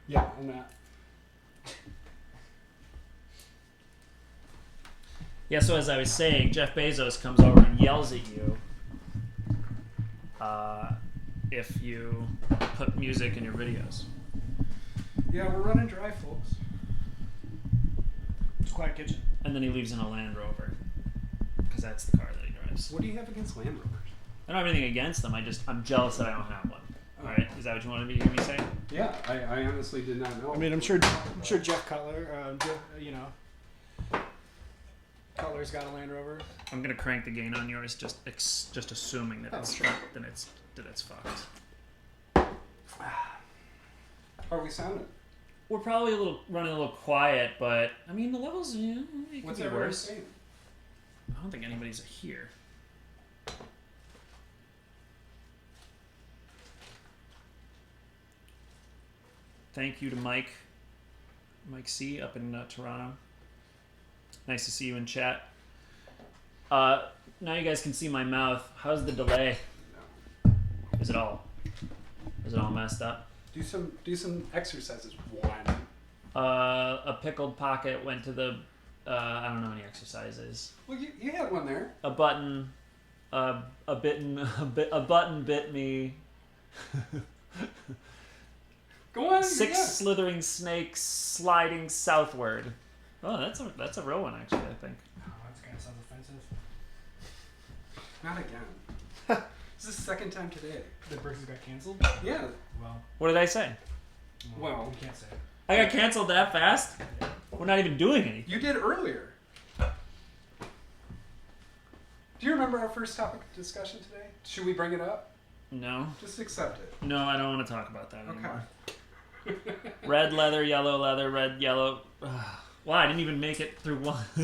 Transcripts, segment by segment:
Yeah, and that. Yeah, so as I was saying, Jeff Bezos comes over and yells at you if you put music in your videos. Yeah, we're running dry, folks. It's Quiet Kitchen. And then he leaves in a Land Rover because that's the car that he drives. What do you have against Land Rovers? I don't have anything against them. I'm jealous that I don't have one. All right, is that what you wanted me to hear me say? Yeah, I honestly did not know. I mean, I'm sure Jeff Cutler, Cutler's got a Land Rover. I'm gonna crank the gain on yours, just assuming that it's sure. that it's fucked. How are we sounding? We're probably running a little quiet, but I mean the levels. Yeah, it What's could be everyone worse. saying? I don't think anybody's here. Thank you to Mike C up in Toronto. Nice to see you in chat. Now you guys can see my mouth. How's the delay? No. Is it all messed up? Do some exercises. One. A pickled pocket went to the. I don't know any exercises. Well, you had one there. A button. A button bit me. Go on. 6 yeah. slithering snakes sliding southward. Oh, that's a real one actually. I think. Oh, that kind of sounds offensive. Not again. This is the second time today. The Brixes got canceled? Yeah. Well, What did I say? Well, you can't say it. I got canceled that fast? We're not even doing anything. you did earlier. Do you remember our first topic of discussion today? Should we bring it up? No. Just accept it. No, I don't want to talk about that anymore. Okay. Red leather, yellow leather, red, yellow. Wow, I didn't even make it through one. Do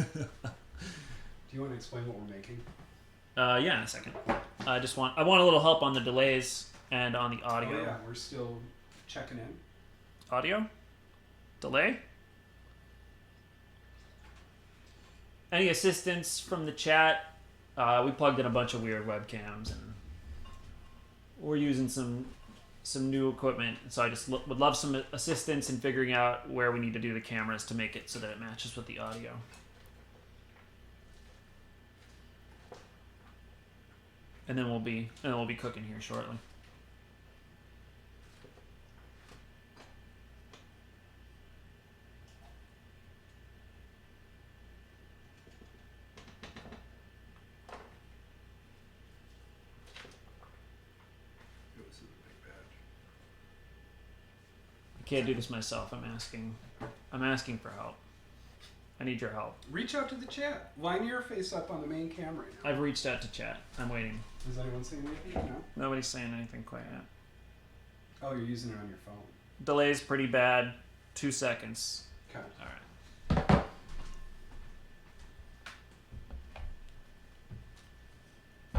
you want to explain what we're making? Yeah, in a second. I want a little help on the delays and on the audio. Oh yeah, we're still checking in. Audio? Delay? Any assistance from the chat? We plugged in a bunch of weird webcams and we're using some new equipment. So I just would love some assistance in figuring out where we need to do the cameras to make it so that it matches with the audio. And then we'll be cooking here shortly. I can't do this myself. I'm asking for help. I need your help. Reach out to the chat. Line your face up on the main camera right now. I've reached out to chat. I'm waiting. Is anyone saying anything? No? Nobody's saying anything quite yet. Oh, you're using it on your phone. Delay's pretty bad. 2 seconds. Okay. All right.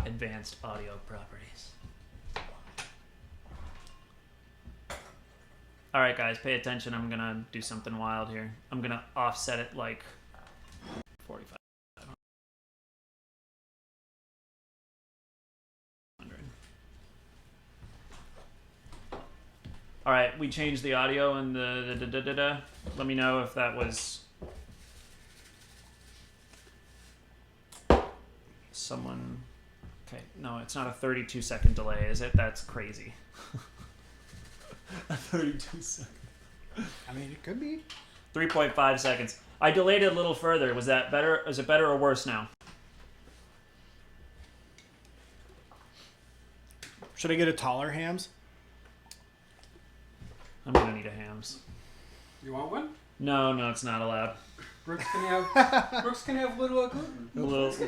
Advanced audio properties. All right, guys, pay attention. I'm gonna do something wild here. I'm gonna offset it like 45. All right, we changed the audio and the Let me know if that was someone. Okay, no, it's not a 32-second delay, is it? That's crazy. A 32 second. I mean, it could be. 3.5 seconds. I delayed it a little further. Was that better? Is it better or worse now? Should I get a taller hams? I'm gonna need a hams. You want one? No, it's not allowed. Brooks can have little gluten.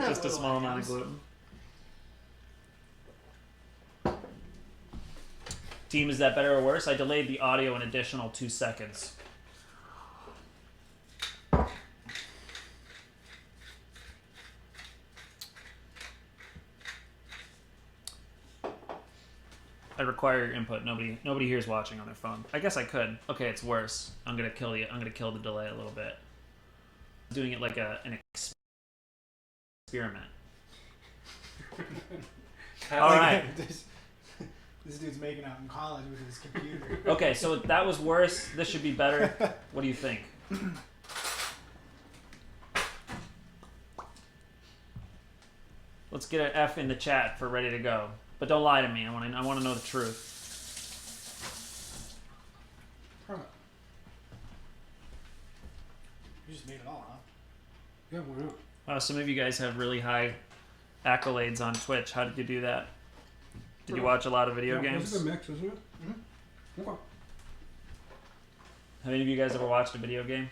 Just a small amount of gluten. Team, is that better or worse? I delayed the audio an additional 2 seconds. I require your input. Nobody here is watching on their phone. I guess I could. Okay, it's worse. I'm gonna kill the delay a little bit. Doing it like an experiment. All right. This This dude's making out in college with his computer. Okay, so that was worse. This should be better. What do you think? Let's get an F in the chat for ready to go. But don't lie to me. I want to know the truth. You just made it all, huh? Yeah, why not? Wow, some of you guys have really high accolades on Twitch. How did you do that? Did you watch a lot of video Yeah, games? It's a good mix, isn't it? Mm-hmm. Okay. Have any of you guys ever watched a video game?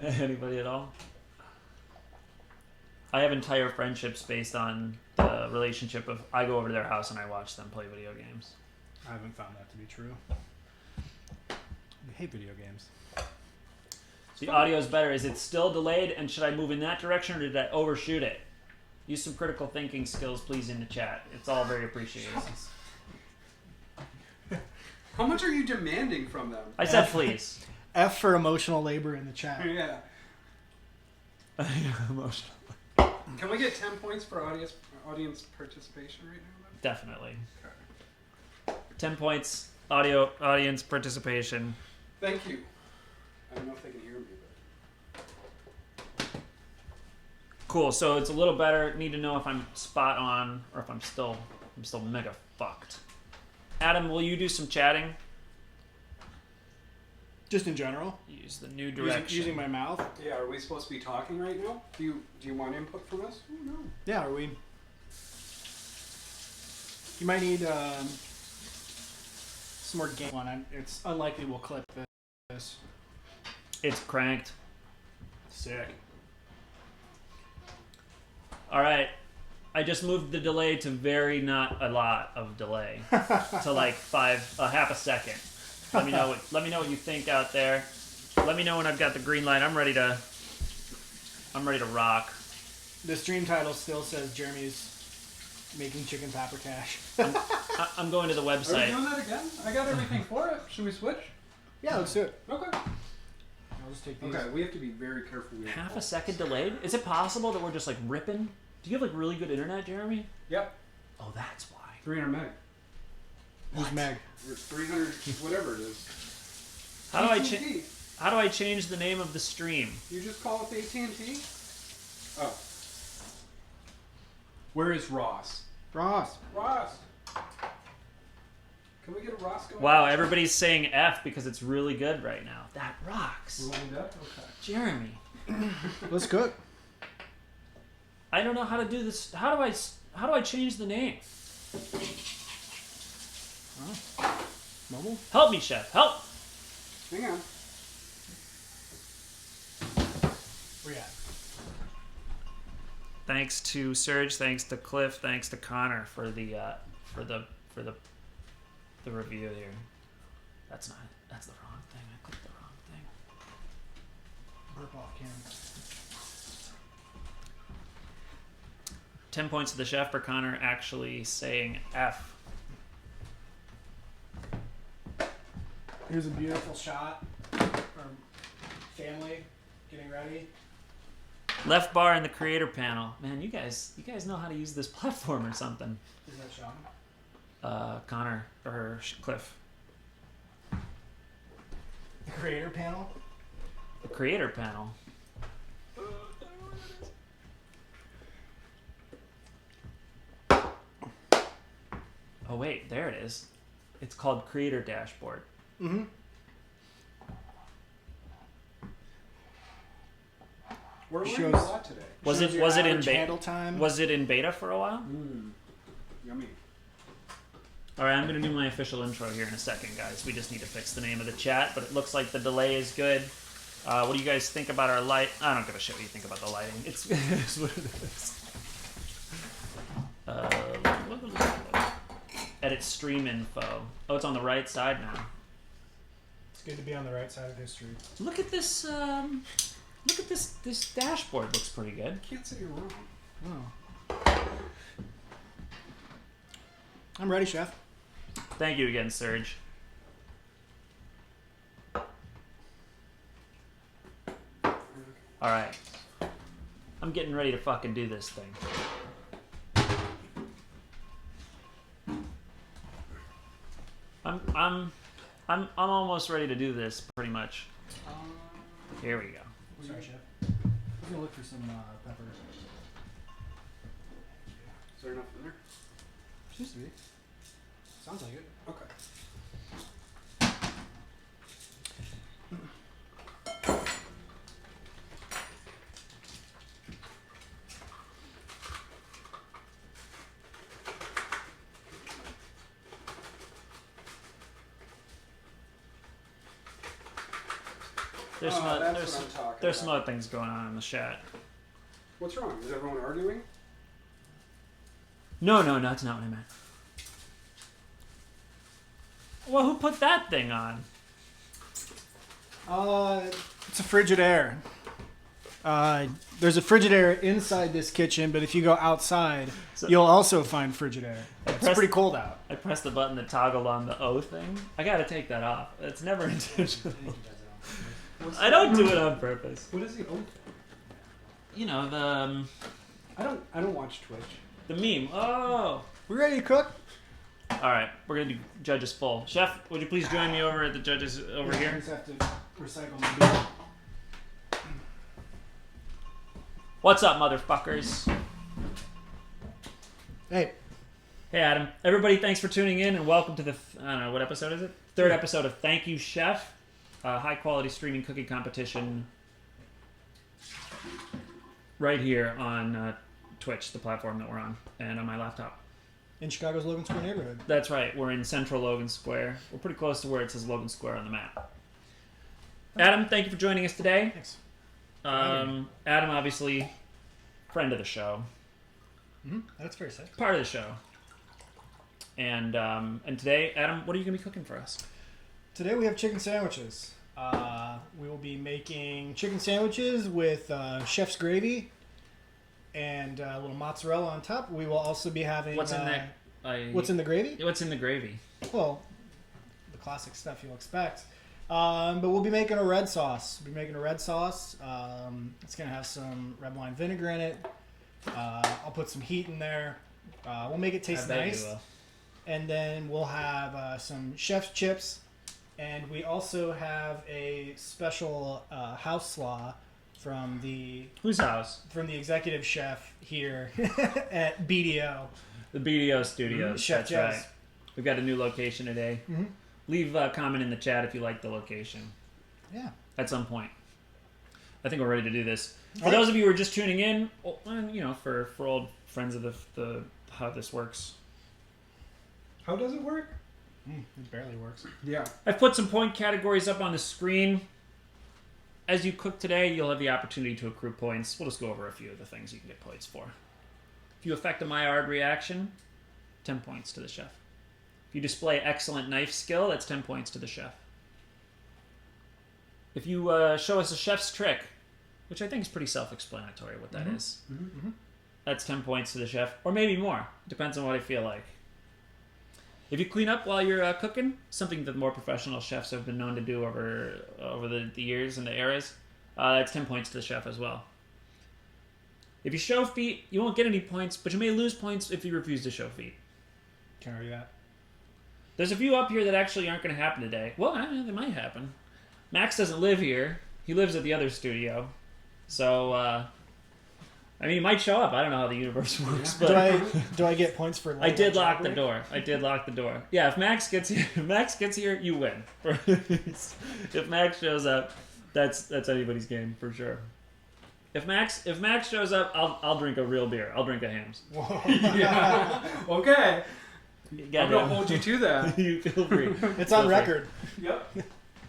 Anybody at all? I have entire friendships based on the relationship of I go over to their house and I watch them play video games. I haven't found that to be true. I hate video games. The audio is better. Is it still delayed? And should I move in that direction or did I overshoot it? Use some critical thinking skills, please, in the chat. It's all very appreciated. How much are you demanding from them? I said please. F for emotional labor in the chat. Yeah. Emotional. Can we get 10 points for audience participation right now? Definitely. Okay. 10 points. Audience participation. Thank you. I don't know if they can hear me, but Cool. So it's a little better. Need to know if I'm spot on or if I'm still mega fucked. Adam, will you do some chatting? Just in general. Use the new direction. Using my mouth. yeah, are we supposed to be talking right now? Do you want input from us? Oh, no. Yeah, are we? You might need some more game one. It's unlikely we'll clip this. It's cranked. Sick. All right. I just moved the delay to very not a lot of delay to like half a second. Let me know what you think out there. Let me know when I've got the green light. I'm ready to rock. The stream title still says Jeremy's making chicken paprikash. I'm going to the Are we website. doing that again? I got everything for it. Should we switch? Yeah, let's do it. Okay. I'll just take these. Okay, we have to be very careful. We Half a second delayed? Is it possible that we're just like ripping? Do you have like really good internet, Jeremy? Yep. Oh, that's why. 300 meg. Who's Meg? Or 300, whatever it is. How do I AT&T. How do I change the name of the stream? You just call it AT&T? Oh. Where is Ross? Ross. Ross! Can we get a Ross going? Wow, everybody's saying F because it's really good right now. That rocks. We want that? Okay. Jeremy, Let's cook. I don't know how to do this. How do I change the name? Mobile? Help me, chef. Help. Hang on. Where you at? Thanks to Serge, thanks to Cliff, thanks to Connor for the review here. That's the wrong thing. I clicked the wrong thing. Burp off camera. 10 points to the chef for Connor actually saying F. Here's a beautiful shot. Our family getting ready. Left bar in the creator panel. Man, you guys know how to use this platform or something. Is that Sean? Connor or Cliff. The creator panel? The creator panel. Oh wait, there it is. It's called Creator Dashboard. Mm-hmm. We're learning Shows- a lot today. Was Shows it your was it in average beta? handle time. Was it in beta for a while? Yummy. All right, I'm gonna do my official intro here in a second, guys. We just need to fix the name of the chat, but it looks like the delay is good. What do you guys think about our light? I don't give a shit what you think about the lighting. It's what it is. Edit stream info. Oh, it's on the right side now. It's good to be on the right side of history. Look at this. Look at this. This dashboard looks pretty good. Can't say you're wrong. Oh. I'm ready, chef. Thank you again, Serge. All right. I'm getting ready to fucking do this thing. I'm almost ready to do this. Pretty much. Here we go. Sorry, chef. I'm gonna look for some pepper. Is there enough in there? Seems to be. Sounds like it. Okay. There's some Oh, that's there's what I'm talking there's some about. other things going on in the chat. What's wrong? Is everyone arguing? No, that's not what I meant. Well, who put that thing on? It's a Frigidaire. There's a Frigidaire inside this kitchen, but if you go outside, So- you'll also find Frigidaire. It's pressed- pretty cold out. I pressed the button that toggled on the O thing. I gotta take that off. It's never intentional. I don't do it on purpose. What is the oath? You know I don't watch Twitch. the meme. Oh. We ready to cook? All right, we're gonna do judges full. Chef, would you please join me over at the judges over I here? just have to recycle my beer. What's up, motherfuckers? Hey, Hey, Adam. Everybody, thanks for tuning in and welcome to the I don't know what episode is it? Third episode of Thank You Chef, high quality streaming cooking competition. Right here on Twitch, the platform that we're on, and on my laptop. in Chicago's Logan Square neighborhood. That's right. We're in central Logan Square. We're pretty close to where it says Logan Square on the map. Adam, thank you for joining us today. Thanks. Adam, obviously, friend of the show, That's very safe. part of the show. And today, Adam, what are you going to be cooking for us? Today we have chicken sandwiches. We will be making chicken sandwiches with chef's gravy and a little mozzarella on top. We will also be having... What's in that? What's in the gravy? What's in the gravy? Well, the classic stuff you'll expect. But we'll be making a red sauce. It's going to have some red wine vinegar in it. I'll put some heat in there. We'll make it taste I bet nice. you will. And then we'll have some chef's chips. And we also have a special house slaw from the Whose house? executive chef here at BDO. The BDO Studios. Chef That's Jazz. right. We've got a new location today. Mhm. Leave a comment in the chat if you like the location Yeah. at some point. I think we're ready to do this. For All right. those of you who are just tuning in, for old friends of the how this works, How does it work? It barely works. Yeah. I've put some point categories up on the screen. As you cook today, you'll have the opportunity to accrue points. We'll just go over a few of the things you can get points for. If you effect a Maillard reaction, 10 points to the chef. If you display excellent knife skill, that's 10 points to the chef. If you show us a chef's trick, which I think is pretty self-explanatory what that is, that's 10 points to the chef, or maybe more. Depends on what I feel like. If you clean up while you're cooking, something that more professional chefs have been known to do over the years and the eras, that's 10 points to the chef as well. If you show feet, you won't get any points, but you may lose points if you refuse to show feet. Can't argue that. There's a few up here that actually aren't going to happen today. Well, I mean, they might happen. Max doesn't live here. He lives at the other studio. So, I mean, he might show up. I don't know how the universe works, but Do I get points for? I did lock the robbery? door. I did lock the door. Yeah, if Max gets here, you win. If Max shows up, that's anybody's game for sure. If Max shows up, I'll drink a real beer. I'll drink a Hams. Whoa. Yeah. Okay. I'm Goddamn. gonna hold you to that. You feel free. It's on Feel free. record. Yep.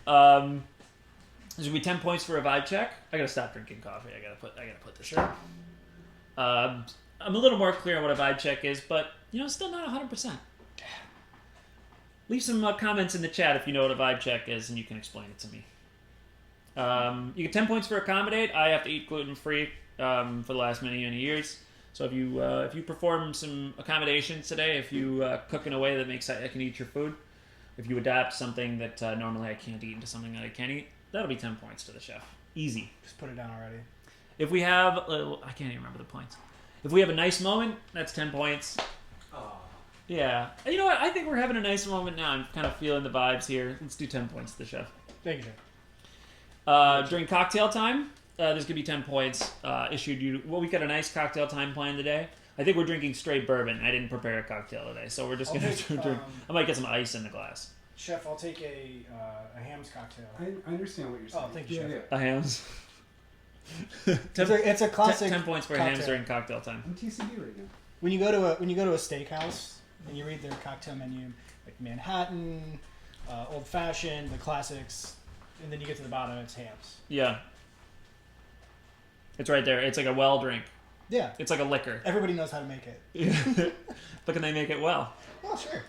There's gonna be 10 points for a vibe check. I gotta stop drinking coffee. I gotta put this. Sure. I'm a little more clear on what a vibe check is, but still not 100%. Leave some comments in the chat if you know what a vibe check is, and you can explain it to me. You get 10 points for accommodate. I have to eat gluten free for the last many years. So if you perform some accommodations today, if you cook in a way that makes I can eat your food, if you adapt something that normally I can't eat into something that I can eat, that'll be 10 points to the chef. Easy. Just put it down already. If we have, I can't even remember the points. If we have a nice moment, that's 10 points. Oh. Yeah. You know what? I think we're having a nice moment now. I'm kind of feeling the vibes here. Let's do 10 points to the chef. Thank you, Chef. During cocktail time, there's gonna be 10 points issued. We got a nice cocktail time planned today. I think we're drinking straight bourbon. I didn't prepare a cocktail today, so we're just gonna drink. I might get some ice in the glass. Chef, I'll take a Hamm's cocktail. I understand what you're saying. Oh, thank you, Chef. Yeah. A Hamm's. It's a classic. 10 points for cocktail. Hamm's during cocktail time. I'm TCB right now. When you go to a steakhouse and you read their cocktail menu, like Manhattan, Old Fashioned, the classics, and then you get to the bottom, it's Hamm's. Yeah. It's right there. It's like a well drink. Yeah. It's like a liquor. Everybody knows how to make it. But can they make it well? Oh, sure.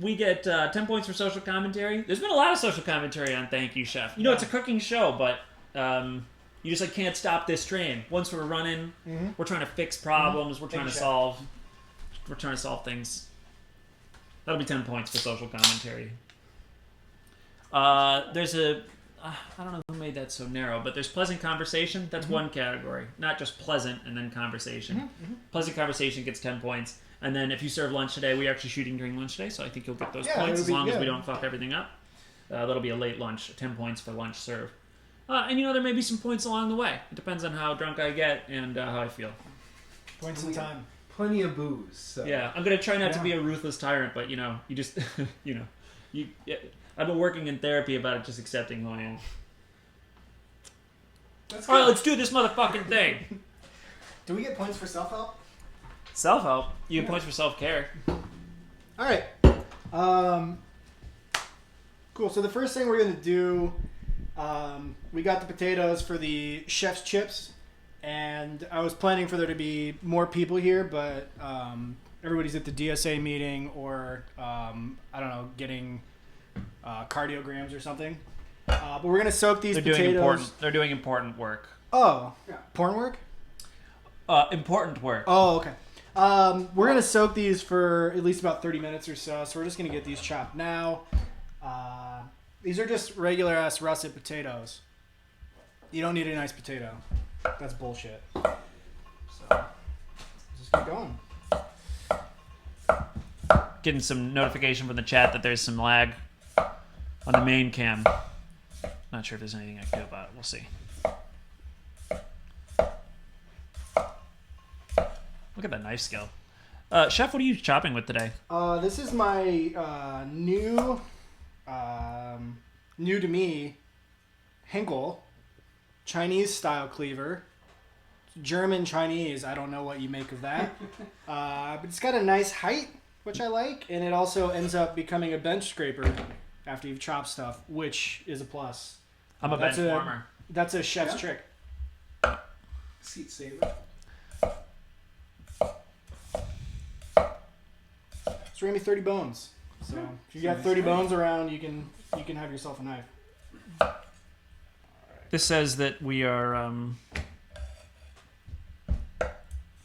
We get 10 points for social commentary. There's been a lot of social commentary on Thank You, Chef. You know, it's a cooking show, but you just can't stop this train. Once we're running, we're trying to fix problems. We're trying to solve things. That'll be 10 points for social commentary. There's I don't know who made that so narrow, but there's pleasant conversation. That's one category. Not just pleasant and then conversation. Pleasant conversation gets 10 points. And then if you serve lunch today, we're actually shooting during lunch today, so I think you'll get those points as long as we don't fuck everything up. That'll be a late lunch, 10 points for lunch serve. And there may be some points along the way. It depends on how drunk I get and how I feel. Points in time. Plenty of booze. So. Yeah, I'm going to try not to be a ruthless tyrant, but, you just, I've been working in therapy about it, just accepting who I am. All right, let's do this motherfucking thing. Do we get points for self-help? Self-help? You get points for self-care. All right. Cool. So the first thing we're going to do, we got the potatoes for the chef's chips, and I was planning for there to be more people here, but everybody's at the DSA meeting or, I don't know, getting cardiograms or something. But we're going to soak these potatoes. They're doing important work. Oh. Yeah. Porn work? Important work. Oh, okay. We're going to soak these for at least about 30 minutes or so, so we're just going to get these chopped now. These are just regular-ass russet potatoes. You don't need a nice potato. That's bullshit. So, just keep going. Getting some notification from the chat that there's some lag on the main cam. Not sure if there's anything I can do about it. We'll see. Look at that knife skill. Chef, what are you chopping with today? This is my new to me Henkel Chinese style cleaver. German Chinese. I don't know what you make of that. But it's got a nice height, which I like, and it also ends up becoming a bench scraper after you've chopped stuff, which is a plus. I'm a bench warmer. That's a chef's trick. Seat saver. It's gonna be 30 bones. So if you got 30 bones around, you can have yourself a knife. This says that we are.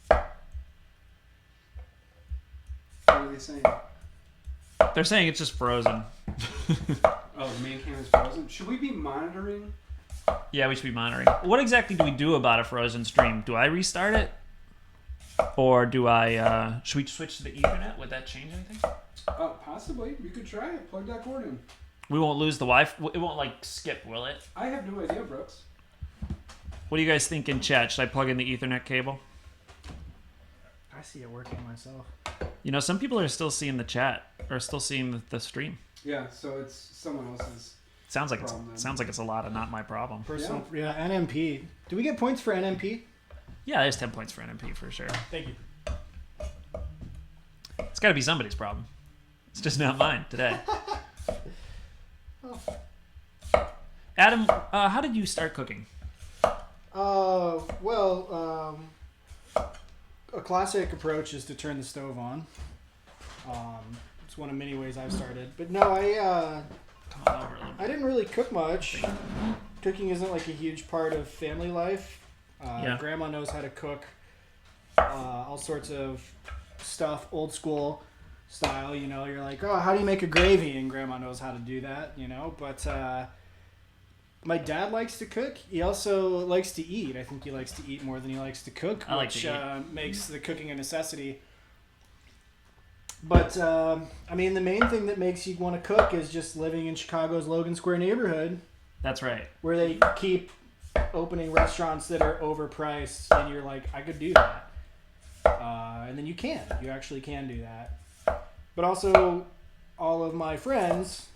What are they saying? They're saying it's just frozen. Oh, the main camera's frozen. Should we be monitoring? Yeah, we should be monitoring. What exactly do we do about a frozen stream? Do I restart it? Or do I, should we switch to the Ethernet? Would that change anything? Possibly. You could try it. Plug that cord in. We won't lose the Wi-Fi. It won't, skip, will it? I have no idea, Brooks. What do you guys think in chat? Should I plug in the Ethernet cable? I see it working myself. Some people are still seeing the chat, or still seeing the stream. Yeah, so it's someone else's. Sounds like problem, it's a lot of not my problem. Personal, yeah, NMP. Do we get points for NMP? Yeah, there's 10 points for NMP for sure. Thank you. It's got to be somebody's problem. It's just not mine today. Adam, how did you start cooking? A classic approach is to turn the stove on. It's one of many ways I've started. But no, Come on over a little bit. I didn't really cook much. Cooking isn't like a huge part of family life. Yeah. Grandma knows how to cook all sorts of stuff, old school style. You're like, oh, how do you make a gravy? And Grandma knows how to do that. But my dad likes to cook. He also likes to eat. I think he likes to eat more than he likes to cook, I like which to eat. makes the cooking a necessity. But I mean, the main thing that makes you want to cook is just living in Chicago's Logan Square neighborhood, That's right. where they keep opening restaurants that are overpriced, and you're like, I could do that. And then you actually can do that. But also, all of my friends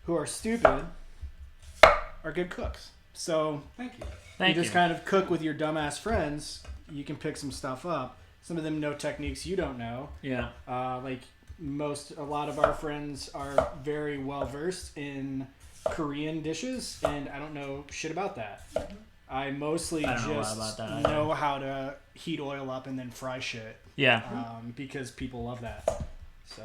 who are stupid are good cooks. So Thank you. Thank you you. just kind of cook with your dumbass friends. You can pick some stuff up. Some of them know techniques you don't know. Yeah. Like a lot of our friends are very well versed in Korean dishes, and I don't know shit about that. I mostly I don't know a lot just about that either. know how to heat oil up and then fry shit, Yeah. because people love that. So,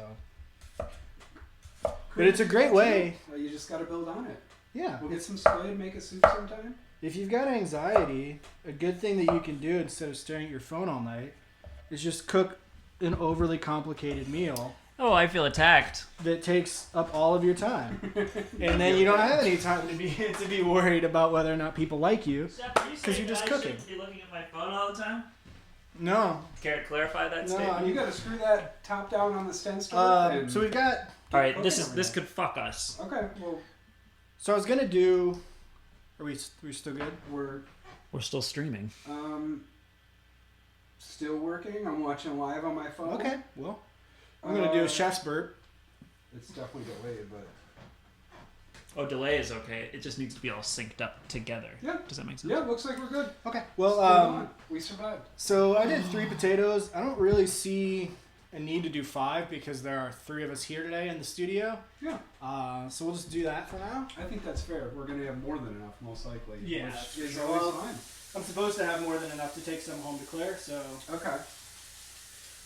but it's a great way. You just got to build on it. Yeah, We'll get some squid, make a soup sometime. if you've got anxiety, a good thing that you can do instead of staring at your phone all night is just cook an overly complicated meal Oh, I feel attacked. that takes up all of your time, and then you don't have any time to be worried about whether or not people like you. Because you're just cooking. Be looking at my phone all the time. No. Care to clarify that No, statement? You got to screw that top down on the stent strip. So we've got. All right, this cooking this over could fuck us. Okay, well, So I was gonna do. Are we still good? we're We're still streaming. still working. I'm watching live on my phone. Okay. Well, I'm gonna do a chef's burp. It's definitely delayed, but Oh, delay is okay. It just needs to be all synced up together. Yeah. Does that make sense? yeah, looks like we're good. Okay. Still Well, going. We survived. so I did 3 potatoes. I don't really see a need to do 5 because there are 3 of us here today in the studio. Yeah, So we'll just do that for now. I think that's fair. We're gonna have more than enough, most likely. Yeah, which that's is true. always Well, fine. I'm supposed to have more than enough to take some home to Claire. So Okay.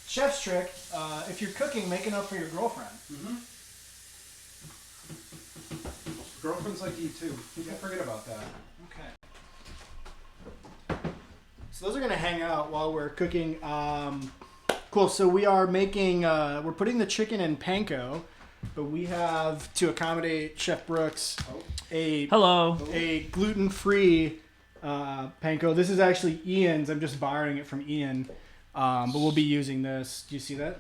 chef's trick: if you're cooking, make enough for your girlfriend. Mm-hmm. Girlfriends like you too. You can forget about that. Okay. So those are gonna hang out while we're cooking. Cool. So we are making. We're putting the chicken in panko, but we have to accommodate Chef Brooks Oh. Hello. a gluten-free panko. This is actually Ian's. I'm just borrowing it from Ian, but we'll be using this. Do you see that?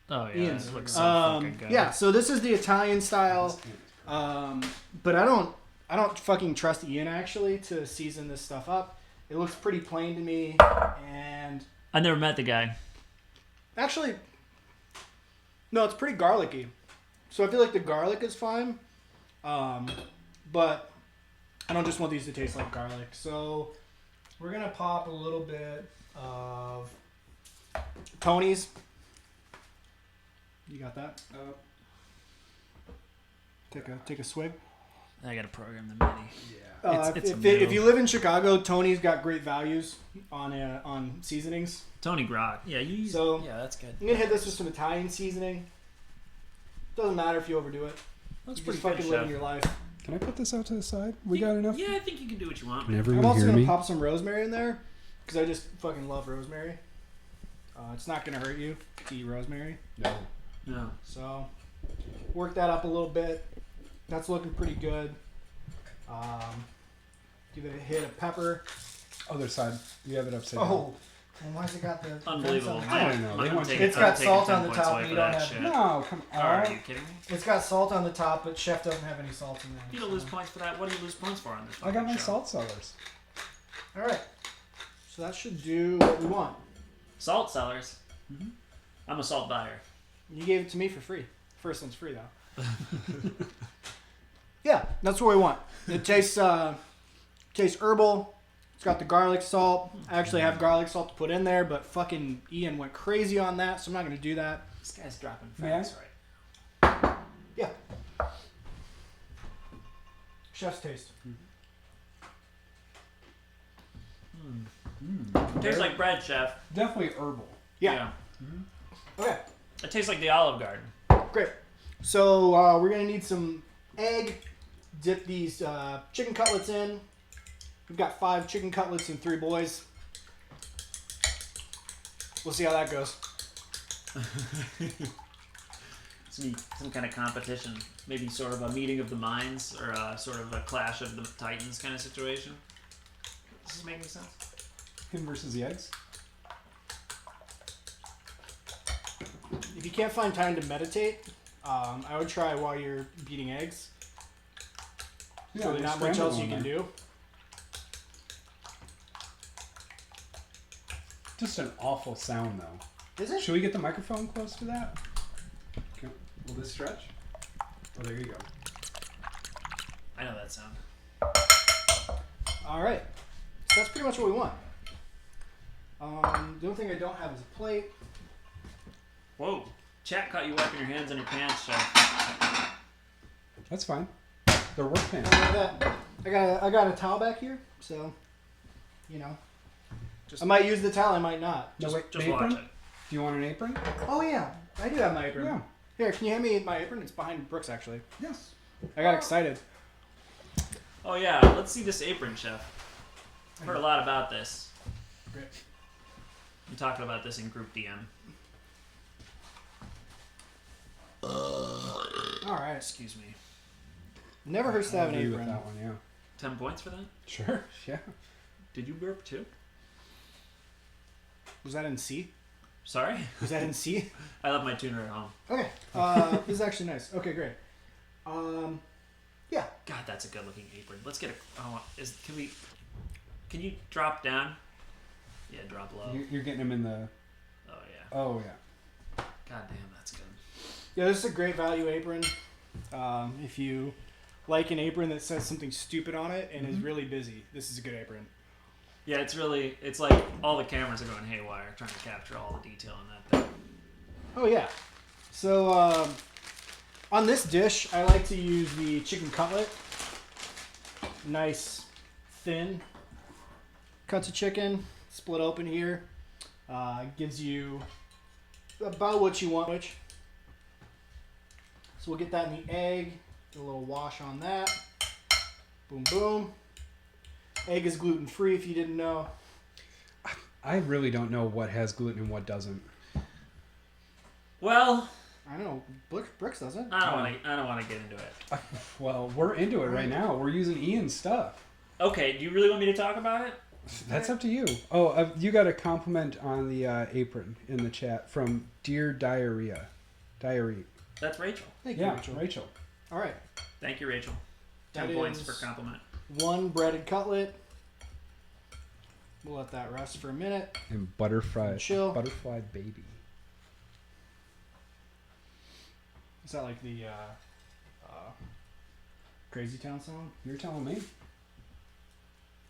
Oh yeah, Ian's. it looks so fucking good. Yeah. So this is the Italian style. But I don't fucking trust Ian actually to season this stuff up. It looks pretty plain to me, and I never met the guy. actually, no, it's pretty garlicky. So I feel like the garlic is fine, but I don't just want these to taste like garlic. So we're gonna pop a little bit of Tony's. You got that? Take a swig. I gotta program the MIDI. Yeah. It's If you live in Chicago, Tony's got great values on seasonings. Tony Grok. Yeah, you use. So- yeah, that's good. I'm gonna hit this with some Italian seasoning. Doesn't matter if you overdo it. That's You pretty just good, fucking chef. living your life. Can I put this out to the side? We got enough. Yeah, I think you can do what you want. Can Man. I'm everyone also hear gonna me? pop some rosemary in there because I just fucking love rosemary. It's not gonna hurt you to eat rosemary. No. No. So work that up a little bit. That's looking pretty good. Give it a hit of pepper. Other side. You have it upside down. Oh, and why's it got the Unbelievable. vents on I the don't top? know. They want you- It's got salt on the top, but you don't have- Shit. No, come Oh, are on. you kidding me? It's got salt on the top, but Chef doesn't have any salt in there. You don't lose points for that. What do you lose points for on this? I got fucking my show? salt cellars. All right. So that should do what we want. Salt sellers. I'm a salt buyer. You gave it to me for free. First one's free though. Yeah, that's what we want. It tastes herbal. It's got the garlic salt. I actually have garlic salt to put in there, but fucking Ian went crazy on that, so I'm not gonna do that. This guy's dropping May I? facts, right? Yeah. Chef's taste. Tastes like bread, chef. Definitely herbal. Yeah. Okay. It tastes like the Olive Garden. Great. So we're gonna need some egg. Dip these chicken cutlets in. We've got 5 chicken cutlets and 3 boys. We'll see how that goes. Some kind of competition. Maybe sort of a meeting of the minds or sort of a clash of the titans kind of situation. Does this make any sense? Him versus the eggs. if you can't find time to meditate, I would try while you're beating eggs. Yeah, Really there's not much scrambled else you on can there. do. Just an awful sound, though. Is it? Should we get the microphone close to that? Will this stretch? Oh, there you go. I know that sound. All right. So that's pretty much what we want. The only thing I don't have is a plate. Whoa. Chat caught you wiping your hands on your pants, Chef. That's fine. They're work pants. I got a towel back here, so you know. I might use the towel, I might not. No, wait, Just an apron? watch it. Do you want an apron? Oh yeah, I do have my apron. Yeah. Here, can you hand me my apron? It's behind Brooks, actually. Yes. I got excited. Oh yeah, let's see this apron, Chef. I've heard a lot about this. Great. I'm talking about this in group DM. All right. Excuse me. Never hurts to have an I'll agree with apron. that one, yeah. 10 points for that? Sure. Yeah. Did you burp too? Was that in C? Sorry? Was that in C? I left my tuner at home. Okay. This is actually nice. Okay, great. Yeah. God, that's a good looking apron. Let's get a. Oh, can you drop down? Yeah, drop low. You're getting them in the. Oh yeah. Oh yeah. God damn, that's good. Yeah, this is a great value apron. If you like an apron that says something stupid on it and is really busy, this is a good apron. Yeah, it's like all the cameras are going haywire trying to capture all the detail in that thing. Oh yeah. So on this dish, I like to use the chicken cutlet. Nice, thin cuts of chicken, split open here. Gives you about what you want. So we'll get that in the egg. Get a little wash on that. Boom, boom. Egg is gluten free if you didn't know. I really don't know what has gluten and what doesn't. Well, I know Brooks doesn't. I don't want to get into it. Well, we're into it right now. We're using Ian's stuff. Okay, do you really want me to talk about it? That's up to you. Oh, you got a compliment on the apron in the chat from Dear Diarrhea. Diarrhea. That's Rachel. Thank you, Yeah, Rachel. Rachel. All right. Thank you, Rachel. 10 That points is- for compliment. One breaded cutlet. We'll let that rest for a minute. And butterfly. Chill. Butterfly baby. Is that like the Crazy Town song? You're telling me.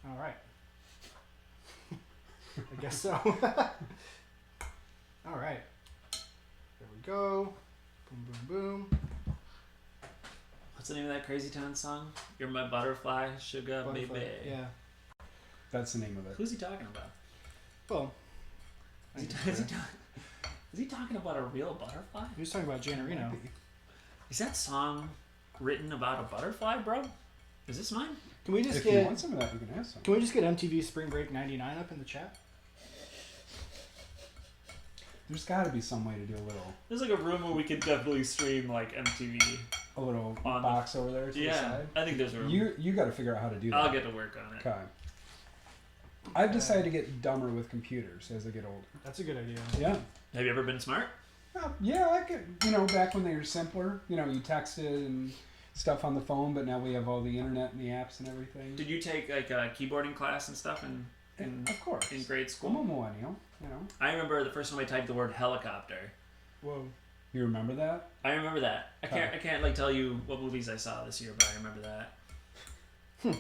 All right. I guess so. All right. There we go. Boom, boom, boom. What's the name of that Crazy Town song? You're my butterfly, sugar Butterfly. baby. Yeah. That's the name of it. Who's he talking about? Well, Is he talking about a real butterfly? he was talking about Jana Reno. Is that song written about a butterfly, bro? Is this mine? Can we just If you get? want some of that, you can have some. Can we just get MTV Spring Break '99 up in the chat? There's got to be some way to do a little There's like a room where we could definitely stream like MTV. On box over there to the Yeah, side. I think there's a room. You got to figure out how to do that. I'll get to work on it. Okay. I've decided to get dumber with computers as I get older. That's a good idea. Yeah. Have you ever been smart? Yeah, I could, back when they were simpler, you texted and stuff on the phone, but now we have all the internet and the apps and everything. Did you take like a keyboarding class and stuff in Of course. in grade I'm a school? millennial, I remember the first time I typed the word helicopter. Whoa. You remember that? I remember that. I can't like tell you what movies I saw this year, but I remember that.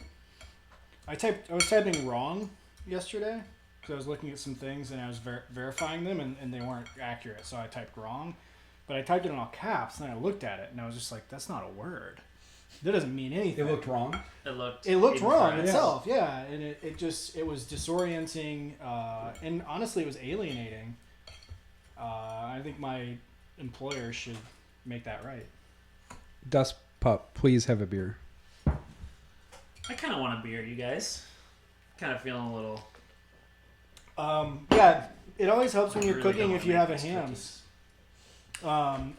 I was typing wrong yesterday because I was looking at some things and I was verifying them and they weren't accurate, so I typed wrong. But I typed it in all caps and then I looked at it and I was just like, that's not a word. That doesn't mean anything. It looked wrong. It looked wrong incorrect. itself, yeah, and it was disorienting, and honestly, it was alienating. I think my employer should make that right. Dust Pup, please have a beer. I kind of want a beer, you guys. Kind of feeling a little. Yeah, it always helps when you're really cooking don't if you wanna have a make these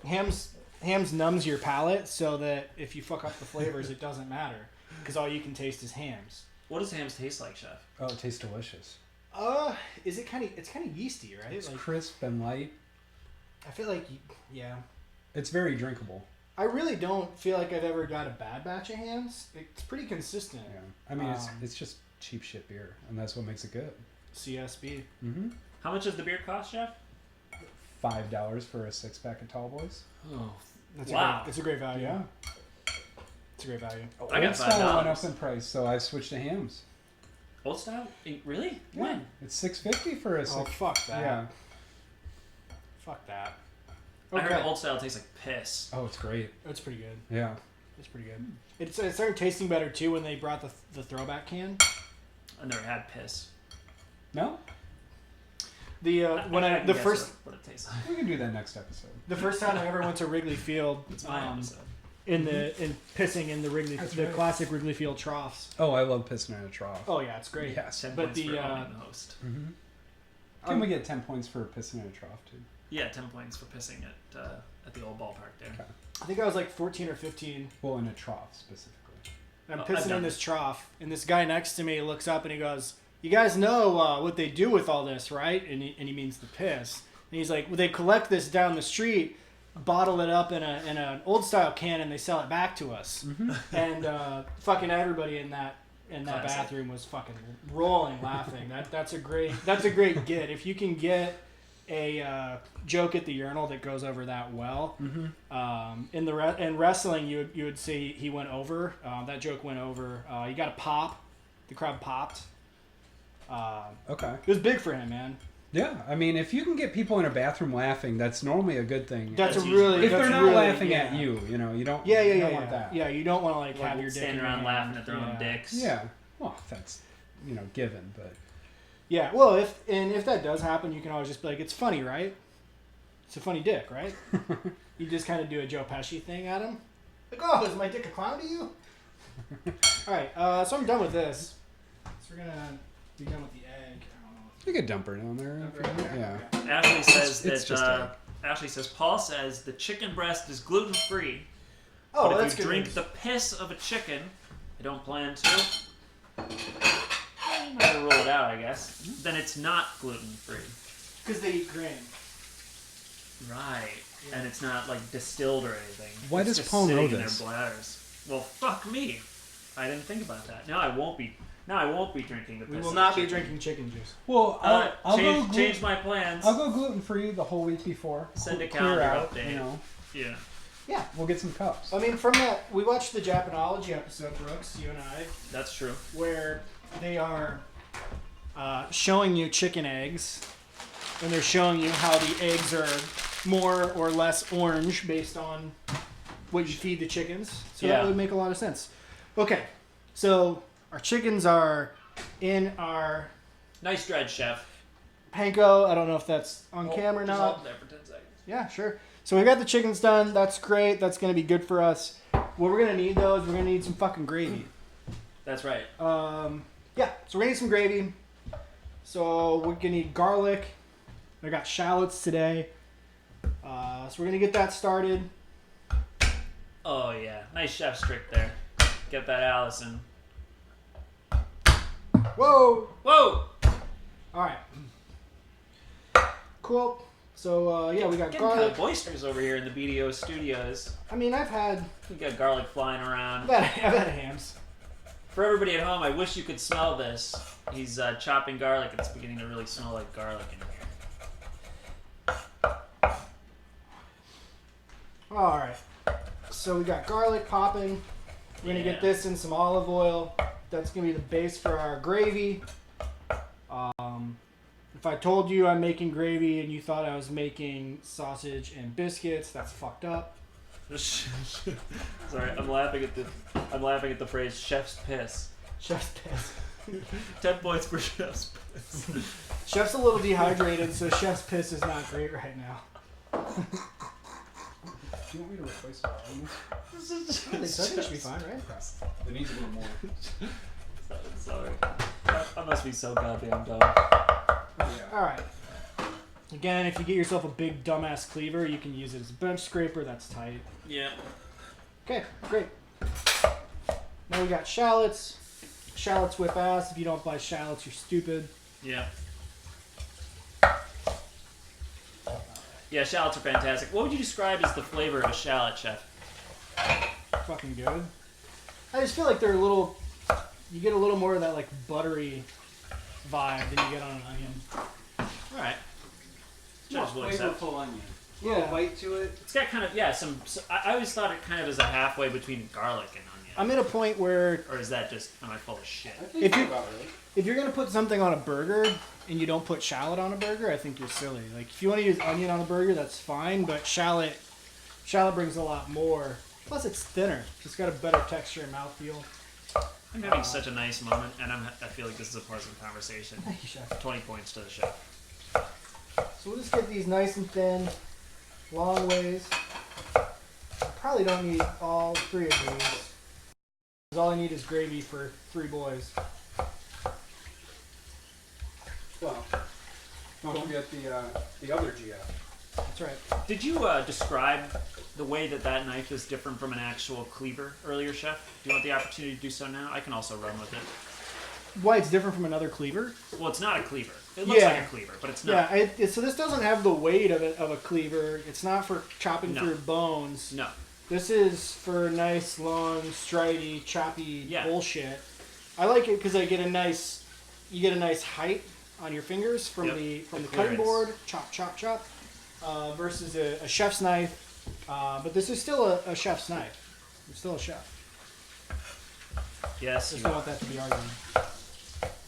hams. Hams numbs your palate so that if you fuck up the flavors, it doesn't matter because all you can taste is hams. What does hams taste like, Chef? Oh, it tastes delicious. Is it it's kind of yeasty, right? It's crisp and light. I feel like, yeah. It's very drinkable. I really don't feel like I've ever got a bad batch of hams. It's pretty consistent. Yeah. I mean, Um, it's just cheap shit beer, and that's what makes it good. CSB. Mm-hmm. How much does the beer cost, Jeff? $5 for a 6-pack of Tall Boys. Oh, That's wow. It's a great value. Yeah. It's a great value. I got Old Style went $5. up in price, so I switched to hams. Old style? Really? Yeah. When? It's $6.50 for a 6. Oh, fuck that. Yeah. Fuck that. I heard Okay. old style tastes like piss. Oh, it's great. It's pretty good. Yeah. It's pretty good. It started tasting better too when they brought the throwback can. I never had piss. No? The can the guess first what it tastes like. We can do that next episode. the first time I ever went to Wrigley Field, It's my episode. in pissing in the That's the right. classic Wrigley Field troughs. Oh, I love pissing in a trough. Oh yeah, it's great. Yes. 10 But points the, for owning the host. Mm-hmm. Can we get 10 points for pissing in a trough, too? Yeah, 10 points for pissing at the old ballpark there. Okay. I think I was like 14 or 15. Well, in a trough, specifically. And I'm Oh, I've pissing in done this trough, and this guy next to me looks up and he goes, "You guys know what they do with all this, right?" And he means the piss. And he's like, "Well, they collect this down the street, bottle it up in an old style can, and they sell it back to us." And fucking everybody in that Classic. bathroom was fucking rolling laughing. That's a great get. If you can get a joke at the urinal that goes over that well. In wrestling, you would see he went over. That joke went over. You got a pop. The crowd popped. Okay. It was big for him, man. Yeah, I mean, if you can get people in a bathroom laughing, that's normally a good thing. That's That's a usually really. great. if that's they're not really- laughing yeah. at you, you know, you don't. Yeah, you yeah, don't yeah. want that. Yeah, you don't want to like have your dick standing in around your laughing hand. at their own Yeah. dicks. Yeah. Well, that's given, but Yeah, well, if that does happen, you can always just be like, "It's funny, right? It's a funny dick, right?" You just kind of do a Joe Pesci thing at him. Like, "Oh, is my dick a clown to you?" All right, so I'm done with this. So we're gonna be done with the egg. I don't know. you could dump her down there. if you want. Yeah. Ashley says It's that. just Ashley says Paul says the chicken breast is gluten free. Oh, But that's if you good drink news. the piss of a chicken, I don't plan to. I'm gonna rule it out, I guess. Then it's not gluten free. Because they eat grain. Right. And it's not like distilled or anything. Why It's does just Paul know sitting in this? their bladders. Well, fuck me. I didn't think about that. Now I won't be drinking the piss. We of will the not be chicken. drinking chicken juice. Well, I'll go change my plans. I'll go gluten free the whole week before. Send a Clear calendar out, update. You know, Yeah. Yeah. we'll get some cups. I mean, from that, we watched the Japanology episode, Brooks, you and I, That's true. where they are showing you chicken eggs, and they're showing you how the eggs are more or less orange based on what you feed the chickens. So Yeah. that would make a lot of sense. Okay, so our chickens are in our Nice dread, chef. panko. I don't know if that's on Oh, camera or just not. hold there for 10 seconds. Yeah, sure. So we got the chickens done. That's great. That's going to be good for us. What we're going to need, though, is we're going to need some fucking gravy. That's right. Yeah, so we're going to need some gravy. So we're going to need garlic. I got shallots today. So we're going to get that started. Oh yeah, nice chef's trick there. Get that Allison. Whoa! Whoa! All right. Cool. So, yeah, we got Getting kind garlic. of boisterous over here in the BDO studios. I mean, I've had We got garlic flying around. I've had hams. For everybody at home, I wish you could smell this. He's chopping garlic. It's beginning to really smell like garlic in here. All right. So we got garlic popping. We're going to Yeah. get this in some olive oil. That's going to be the base for our gravy. If I told you I'm making gravy and you thought I was making sausage and biscuits, that's fucked up. Sorry, I'm laughing at the phrase "chef's piss." Chef's piss. 10 points for chef's piss. Chef's a little dehydrated, so chef's piss is not great right now. Do you want me to replace it? I think so. It should be fine, right? It needs a little more. Sorry, I must be so goddamn dumb. Yeah. All right. Again, if you get yourself a big dumbass cleaver, you can use it as a bench scraper. That's tight. Yeah. Okay, great. Now we got shallots. Shallots whip ass. If you don't buy shallots, you're stupid. Yeah. Yeah, shallots are fantastic. What would you describe as the flavor of a shallot, chef? Fucking good. I just feel like they're a little. You get a little more of that like buttery vibe than you get on an onion. All right. More Just what I said. flavorful onion. Yeah. Little bite to it. It's got kind of I always thought it kind of as a halfway between garlic and onion. I'm at a point where Or is that just am I full of shit? I think If you- you're about right. if you're gonna put something on a burger and you don't put shallot on a burger, I think you're silly. Like if you want to use onion on a burger, that's fine, but shallot brings a lot more. Plus, it's thinner. It's got a better texture and mouthfeel. I'm having such a nice moment, and I feel like this is a pleasant conversation. Thank you, chef. 20 points to the chef. So we'll just get these nice and thin, long ways. I probably don't need all 3 of these. 'Cause all I need is gravy for 3 boys. Well, don't forget the other GF. That's right. Did you describe the way that knife is different from an actual cleaver earlier, chef? Do you want the opportunity to do so now? I can also run with it. Why it's different from another cleaver? Well, it's not a cleaver. It looks Yeah. like a cleaver, but it's not. Yeah, so this doesn't have the weight of a cleaver. It's not for chopping No. through bones. No. This is for nice, long, stridey, choppy Yeah. bullshit. I like it because you get a nice height on your fingers from Yep, the the cutting clearance. board. Chop, chop, chop. Versus a chef's knife. But this is still a chef's knife. I'm still a chef. Yes. Just You don't want that to be argued.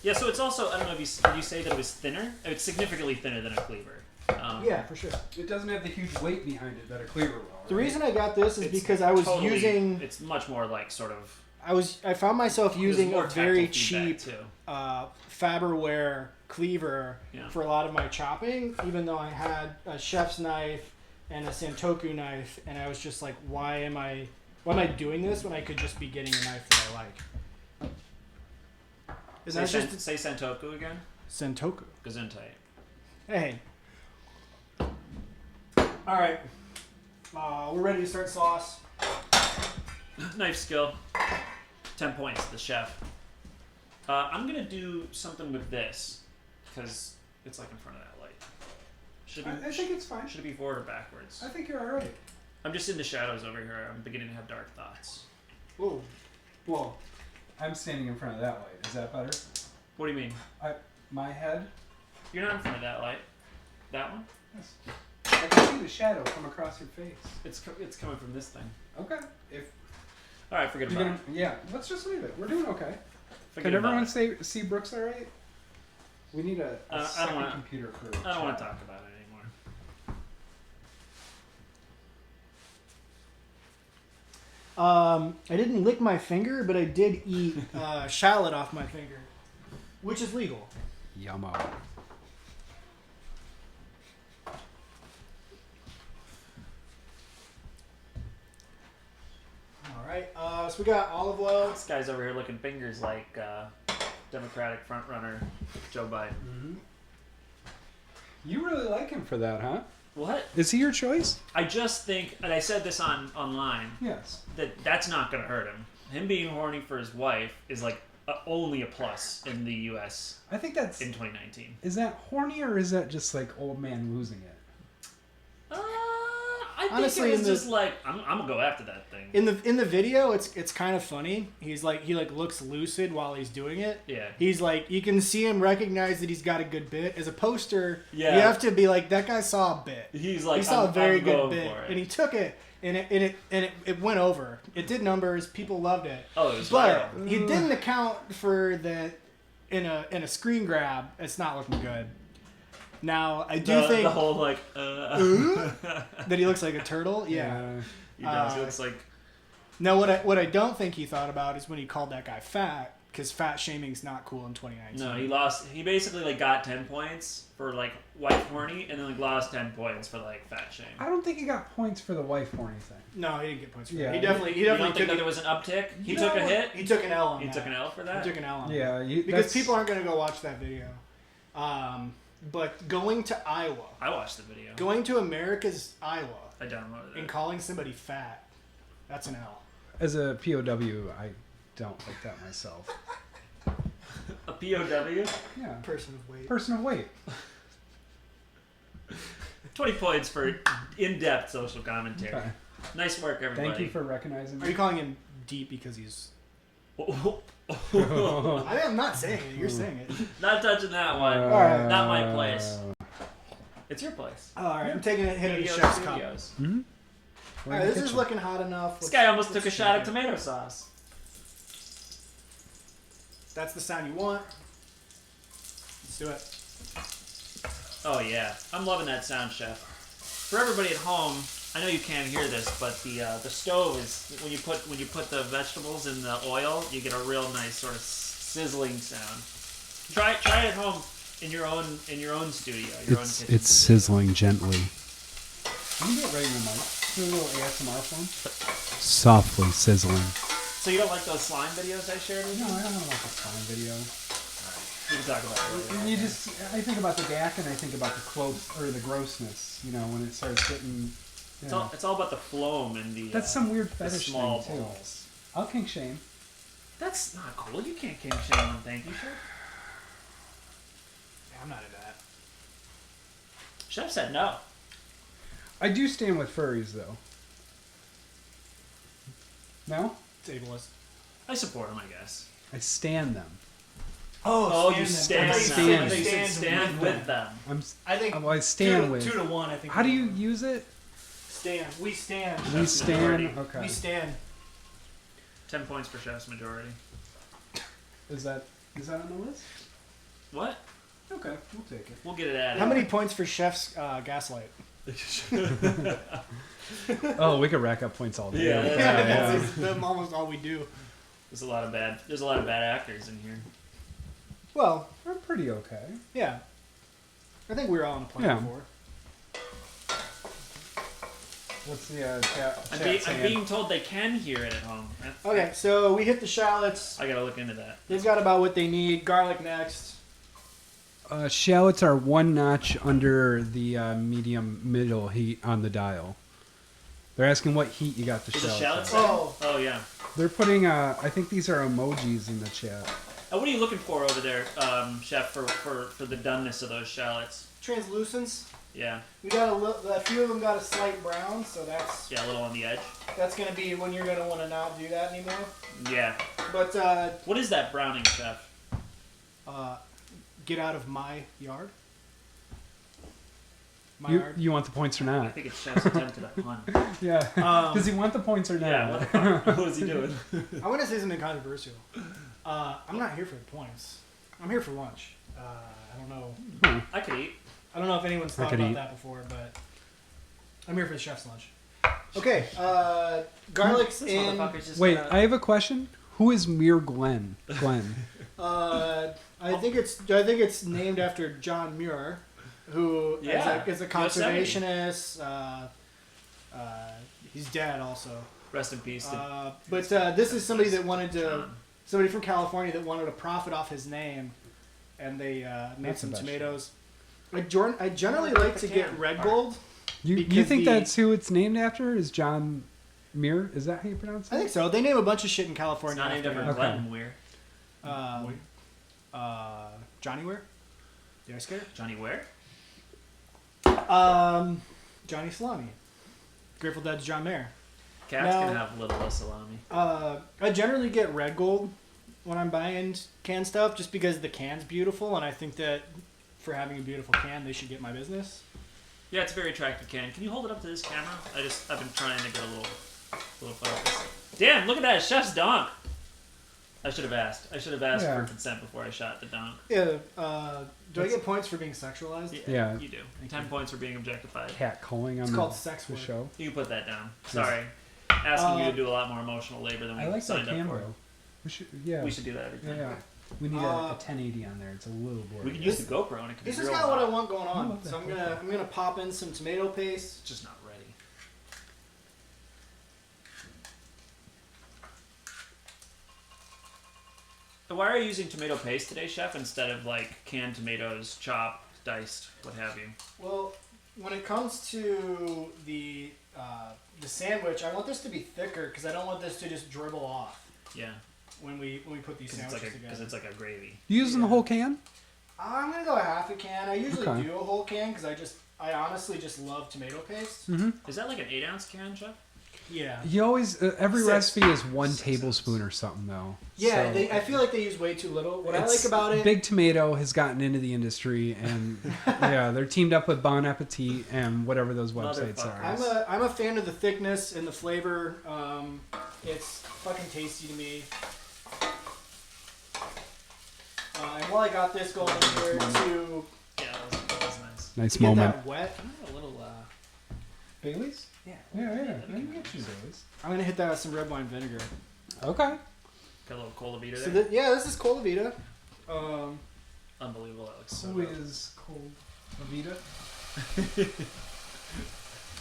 Yeah, so it's also, I don't know if did you say that it was thinner? It's significantly thinner than a cleaver. Yeah, for sure. It doesn't have the huge weight behind it that a cleaver will. The right? reason I got this is It's because I was totally- using. It's much more like sort of. I found myself using there's more a very tactile feedback, cheap too. Faberware cleaver Yeah. for a lot of my chopping, even though I had a chef's knife and a Santoku knife, and I was just like, why am I doing this when I could just be getting a knife that I like? Is that just Say Santoku again? Santoku? Gesundheit. Hey. All right. We're ready to start sauce. Knife skill. 10 points, the chef. I'm going to do something with this, because it's like in front of that light. Should I think it's fine. Should it be forward or backwards? I think you're all right. I'm just in the shadows over here. I'm beginning to have dark thoughts. Whoa. Well, I'm standing in front of that light. Is that better? What do you mean? My head? You're not in front of that light. That one? Yes. I can see the shadow come across your face. It's coming from this thing. Okay. If All right, forget you're about gonna, yeah, let's just leave it. We're doing okay. it. Forget Can about everyone it. see Brooks all right? We need a I don't second wanna- computer for. I don't want to chat. talk about it anymore. I didn't lick my finger, but I did eat shallot off my finger, which is legal. Yummo. All right. So we got olive oil. This guy's over here licking fingers like Democratic frontrunner Joe Biden. Mm-hmm. You really like him for that, huh? What? Is he your choice? I just think, and I said this online, Yes. that's not going to hurt him. Him being horny for his wife is like only a plus in the U.S. I think that's. in 2019. Is that horny or is that just like old man losing it? I think Honestly, it was in the- just like I'm gonna go after that thing. In the video, it's kind of funny. He looks lucid while he's doing it. Yeah. He's like, you can see him recognize that he's got a good bit. As a poster, Yeah. you have to be like, that guy saw a bit. He's like, He saw a very I'm good going bit, for it. and he took it, and it went over. It did numbers. People loved it. Oh, it was But viral. he didn't account for that in a screen grab. It's not looking good. Now I do think the whole like that he looks like a turtle. Yeah. he does. He looks like Now what I don't think he thought about is when he called that guy fat, because fat shaming's not cool in 2019. no. He lost. He basically like got 10 points for like wife horny, and then like lost 10 points for like fat shame. I don't think he got points for the wife horny thing. No, he didn't get points for Yeah. that. He definitely You don't took think that it. there was an uptick? He No, took a hit. He took an L on He that. took an L for that. He took an L on that. Yeah, Because that's- people aren't going to go watch that video. But going to Iowa, I watched the video. going to America's Iowa, I downloaded and it. calling somebody fat, that's an L. As a POW, I don't like that myself. A POW. Yeah. Person of weight. Person of weight. 20 points for in-depth social commentary. Okay. Nice work, everybody. Thank you for recognizing Are you me. calling him deep because he's? for. I'm not saying it. You're saying it. Not touching that one. Alright. Not my place. It's your place. All right, I'm taking a hit of the Studios, chef's cup. Studios. All right, this is looking hot enough. This guy almost took a shot at tomato sauce. That's the sound you want. Let's do it. Oh yeah, I'm loving that sound, chef. For everybody at home, I know you can't hear this, but the stove is when you put the vegetables in the oil, you get a real nice sort of sizzling sound. Try it at home in your own studio, your own kitchen. It's sizzling gently. Can you get right in the mic? Do a little ASMR phone. Softly sizzling. So you don't like those slime videos I shared with No, you? I don't know about the slime video. We can talk about it later. I think about the gack and I think about the close or the grossness. You know, when it starts getting. It's all about the phlegm and the. That's some weird the fetish small thing too. balls. I'll kink shame. That's not cool. You can't king shame on thank you, chef. Yeah, I'm not into that. Chef said no. I do stand with furries though. No, It's ableist. I support him, I guess. I stand them. Oh, you them. stand. I stand. You said stand with them. I think I stand with. 2 to 1. I think. How do you use it? stand? We stand. We Chef's majority. stand. Okay. We stand. 10 points for chef's majority. Is that on the list? What? Okay, we'll take it. We'll get it added. How many points for chef's gaslight? Oh, we could rack up points all day. Yeah, with that's- that, That's almost all we do. There's a lot of bad actors in here. Well, We're pretty okay. yeah. I think we were all on a plane Yeah. before. What's the chat? I'm being told they can hear it at home. Okay, so we hit the shallots. I gotta look into that. They've got about what they need. Garlic next. Shallots are one notch under the medium middle heat on the dial. They're asking what heat you got the Is the shallots. shallots at. Oh. Oh yeah. They're putting. I think these are emojis in the chat. What are you looking for over there, chef, for the doneness of those shallots? Translucence. Yeah, We got a few of them got a slight brown, so that's a little on the edge. gonna be when you're gonna want to not do that anymore. Yeah. But What is that browning, chef? get out of my yard. My You yard. you want the points or I not? think it's chef's attempt at a pun. Yeah. Does he want the points or not? Yeah. What the fuck? What is he doing? I want to say something controversial. I'm not here for the points. I'm here for lunch. I don't know. I could eat. I don't know if anyone's I thought could about eat. that before, but I'm here for the chef's lunch. Okay, garlic's This in. motherfucker's just Wait, gonna- I have a question. Who is Mir Glenn? Glenn. I think it's named after John Muir, who Yeah, is a conservationist. He's dead also. Rest in peace. To But this is somebody that wanted to. John. Somebody from California that wanted to profit off his name, and they made That's some the best tomatoes. I generally like to get red gold. You Because think the- that's who it's named after? Is John Mir? Is that how you pronounce it? I think so. They name a bunch of shit in It's California. not named after him. Okay. Glenn Weir. Johnny Ware? Did I scare? Johnny Ware? Johnny Salami. Grateful Dead's John Mayer. Cats Now- can have little less salami. I generally get red gold when I'm buying canned stuff just because the can's beautiful, and I think that for having a beautiful can, they should get my business. Yeah, it's a very attractive can. Can you hold it up to this camera? I've been trying to get a little focus. Damn, look at that chef's donk. I should have asked. Yeah. For consent before I shot the donk. Yeah. Do I get points for being sexualized? Yeah. You do. 10 points for being objectified. Cat calling on It's called sex the work. show. You can put that down. Sorry. Asking you to do a lot more emotional labor than we I like that signed up camera. for. We should. Yeah. We should do that every Yeah. time. Yeah. We need a 1080 on there. It's a little blurry. We can use the GoPro and it can This be is real kind of what I hot. want going I on. love that So I'm gonna pop in some tomato paste. It's just not ready. So why are you using tomato paste today, chef, instead of like canned tomatoes, chopped, diced, what have you? Well, when it comes to the sandwich, I want this to be thicker because I don't want this to just dribble off Yeah, when we put these because sandwiches together. it's like a gravy. You using the whole can? I'm gonna go half a can. I usually Okay. do a whole can because I honestly just love tomato paste. Is that like an 8-ounce can, Chef? Yeah. He always every 6. recipe is 1 tablespoon or something though. Yeah, So I feel like they use way too little. What I like it's- about it, Big Tomato has gotten into the industry, and yeah, they're teamed up with Bon Appetit and whatever those websites Motherfucker. are. I'm a fan of the thickness and the flavor. It's fucking tasty to me. And while I got this going here to Yeah, that was nice. Nice get moment. that wet, Can I have a little, Baileys? yeah. Yeah. I can get you Baileys. I'm gonna hit that with some red wine vinegar. Okay. Got a little Cola Vita So there. this is Cola Vita. Unbelievable, that looks so Who good. is cold Avita?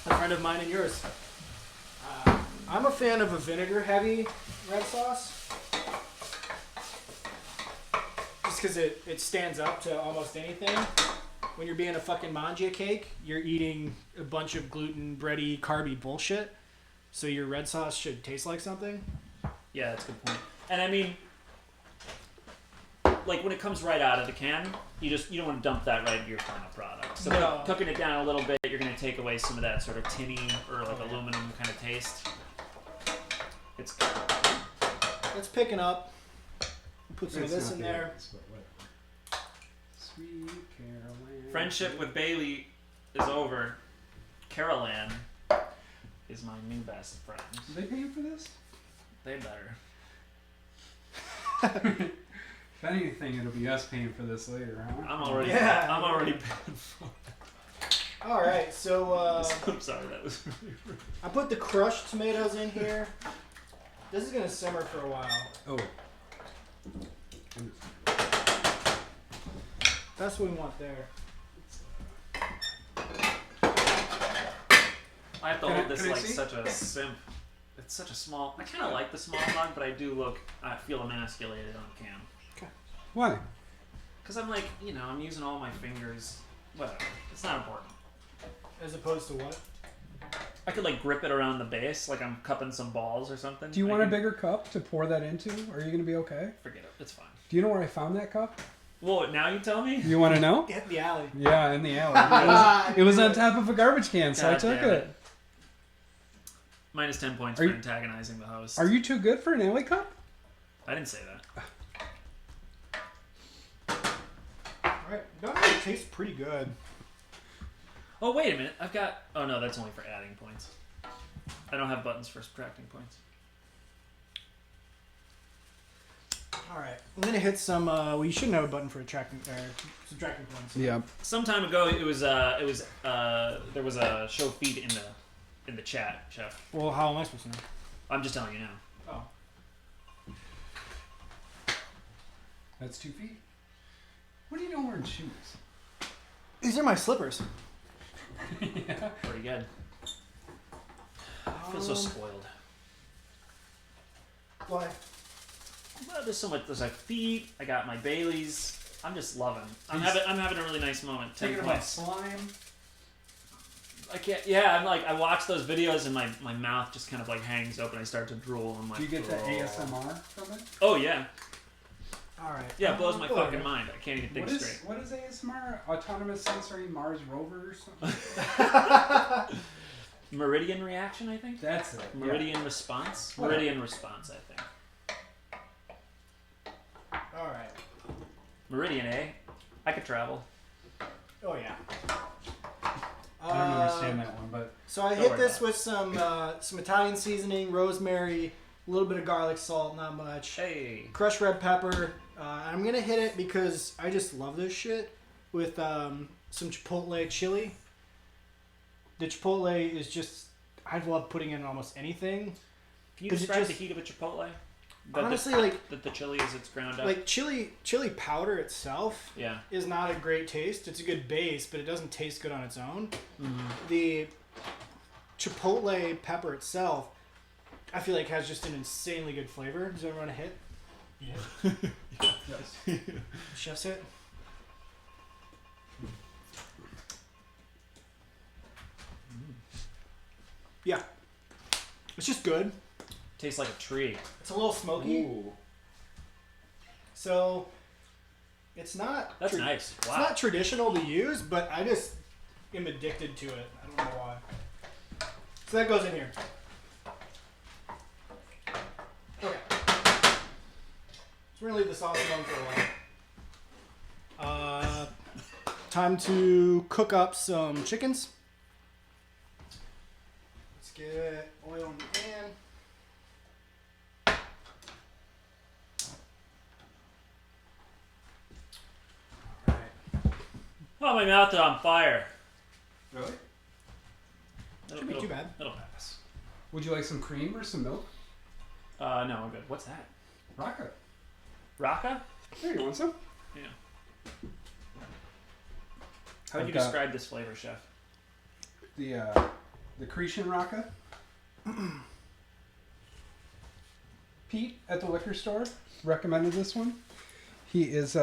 A friend of mine and yours. I'm a fan of a vinegar-heavy red sauce. Just because it stands up to almost anything. When you're being a fucking manja cake, you're eating a bunch of gluten, bready, carby bullshit. So your red sauce should taste like something. Yeah, that's a good point. And I mean, like when it comes right out of the can, you don't want to dump that right into your final product. So No. cooking it down a little bit, you're going to take away some of that sort of tinny or like aluminum kind of taste. It's good. It's picking up. Put some of It's this not in the there. Baileys, but whatever. Sweet Caroline. Friendship with Bailey is over. Carol Ann is my new best friend. Are they paying for this? They better. If anything, it'll be us paying for this later, huh? I'm already paying for All right, so it. I'm sorry, that was really rude. I put the crushed tomatoes in here. This is gonna simmer for a while. Oh. That's what we want there. I have to Can I- hold this can I like see? such a simp. It's such a small. I kind of like the small mug, but I feel emasculated on cam. Why? Because I'm like, I'm using all my fingers. Whatever. It's not important. As opposed to what? I could like grip it around the base, like I'm cupping some balls or something. Do you I want a can- bigger cup to pour that into? Are you going to be okay? Forget it. It's fine. Do you know where I found that cup? Well, now you tell me. You want to know? Hit the alley. Yeah, in the alley. It was on top of a garbage can, so I God took damn it. Minus 10 points Are for you- antagonizing the host. Are you too good for an alley cup? I didn't say that. Alright, that actually tastes pretty good. Oh, wait a minute. Oh, no, that's only for adding points. I don't have buttons for subtracting points. Alright, I'm gonna hit some, well, you shouldn't have a button for subtracting points. Yeah. Some time ago, there was a show feed in the chat, Chef. Well, how am I supposed to know? I'm just telling you now. Oh. That's 2 feet. What are you doing wearing shoes? These are my slippers. Pretty good. I feel so spoiled. Why? Well, there's so much. There's like feet. I got my Baileys. I'm just loving. I'm He's- having a really nice moment. 10 Thinking about points. slime. I can't. Yeah, I'm like I watch those videos and my mouth just kind of like hangs open. I start to drool. I'm like, Do you get the "Oh." ASMR from it? Oh yeah, Alright. yeah. It blows my Oh, fucking yeah. mind. I can't even think What is, straight. what is ASMR? Autonomous Sensory Mars Rover or something? Meridian reaction, I think. That's it. Meridian response. Whatever. Meridian response, I think. Alright. Meridian, eh? I could travel. Oh, yeah. I don't understand that one, but So I Don't hit worry this about with some Italian seasoning, rosemary, a little bit of garlic salt, not much. Hey. Crushed red pepper. I'm gonna hit it because I just love this shit with some chipotle chili. The chipotle is just I love putting in almost anything. Can you 'Cause it describe just- the heat of a Chipotle? Honestly, that the chili is it's ground up. like chili powder itself Yeah. is not a great taste. It's a good base, but it doesn't taste good on its own. Mm-hmm. The chipotle pepper itself, I feel like has just an insanely good flavor. Does everyone want to hit? yes. Chef's hit. Yeah, it's just good. Tastes like a tree. It's a little smoky, Ooh. so it's not. That's nice. It's Wow. not traditional to use, but I just am addicted to it. I don't know why. So that goes in here. Okay. So we're gonna leave the sauce alone for a while. Time to cook up some chickens. Let's get oil in the pan. Oh, my mouth is on fire. Really? Shouldn't be too bad. It'll pass. Would you like some cream or some milk? No, I'm good. What's that? Raka. Raka? Here, you want some? Yeah. How would I've you got- describe this flavor, chef? The Cretan Raka. Pete at the liquor store recommended this one. He is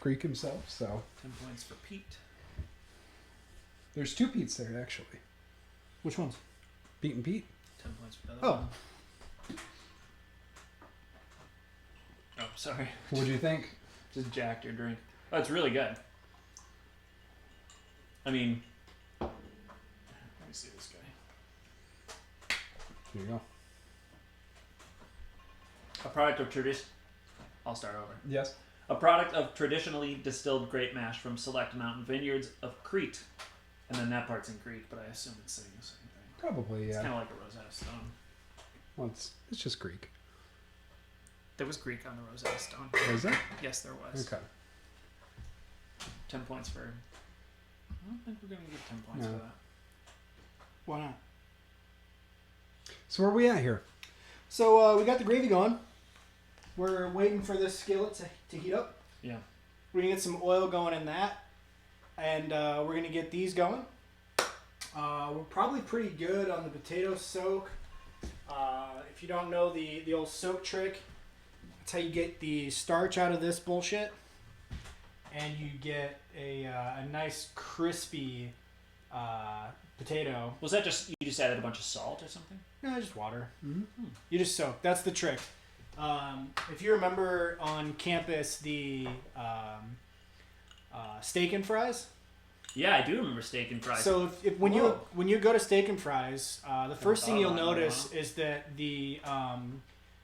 Greek himself, so 10 points for Pete. there's two Pete's there actually. Which ones? Pete and Pete. 10 points for the other Oh. one. Oh, sorry. What do you think? Just jacked your drink. Oh, it's really good. I mean, let me see this guy. Here you go. A product of tradition. I'll start over. Yes. A product of traditionally distilled grape mash from select mountain vineyards of Crete. And then that part's in Greek, but I assume it's saying the same thing. Probably, It's yeah. kind of like a Rosetta Stone. Well, it's just Greek. There was Greek on the Rosetta Stone. Is it? Yes, there was. Okay. 10 points for. I don't think we're going to give 10 points No. for that. Why not? So where are we at here? So we got the gravy going. We're waiting for this skillet to heat up. Yeah. We're gonna get some oil going in that, and we're gonna get these going. We're probably pretty good on the potato soak. If you don't know the old soak trick, that's how you get the starch out of this bullshit, and you get a nice crispy potato. Was that just. You just added a bunch of salt or something? No, just water. Mm-hmm. You just soak. That's the trick. If you remember on campus the steak and fries. Yeah, I do remember steak and fries. So when Whoa. you go to steak and fries, the first thing you'll bottle, notice is that the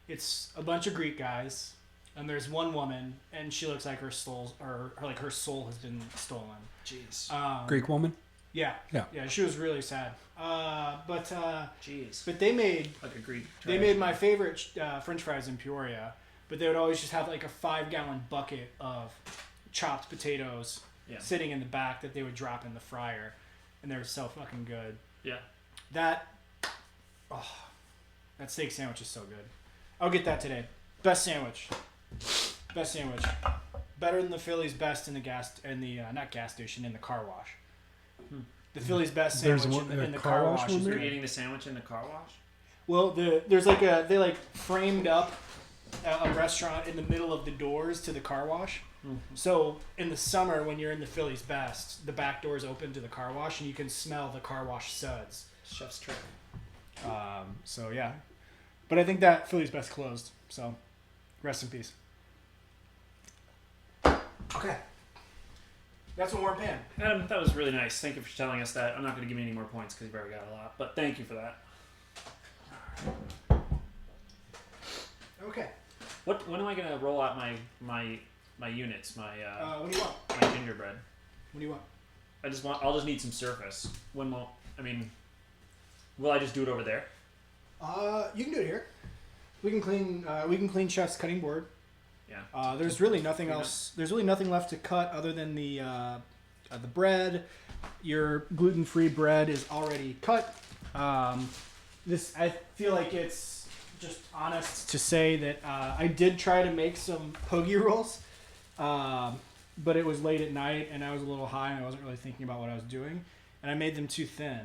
it's a bunch of Greek guys, and there's one woman, and she looks like her soul her soul has been stolen. Jeez. Greek woman. Yeah. Yeah. Yeah. She was really sad. But Jeez. they made Like a Greek. They made my favorite French fries in Peoria, but they would always just have like a 5-gallon bucket of chopped potatoes Yeah. sitting in the back that they would drop in the fryer, and they were so fucking good. Yeah. That steak sandwich is so good. I'll get that today. Best sandwich. Best sandwich. Better than the Philly's best in the not gas station, in the car wash. The Philly's best There's sandwich one- in the a car car wash wash one is there? You're good. eating the sandwich in the car wash? Well, there's like they framed up a restaurant in the middle of the doors to the car wash. Mm-hmm. So in the summer, when you're in the Philly's Best, the back door's open to the car wash, and you can smell the car wash suds. Chef's trick. So yeah, but I think that Philly's Best closed. So rest in peace. Okay, that's one more pan. Adam, that was really nice. Thank you for telling us that. I'm not going to give you any more points because you've already got a lot, but thank you for that. Okay, When am I going to roll out my units, my what do you want? my gingerbread? What do you want? I'll just need some surface. Will I just do it over there? You can do it here. We can clean Chef's cutting board. Yeah. There's really nothing else. There's really nothing left to cut other than the bread. Your gluten-free bread is already cut. This I feel like it's just honest to say that I did try to make some pogie rolls, but it was late at night and I was a little high and I wasn't really thinking about what I was doing, and I made them too thin.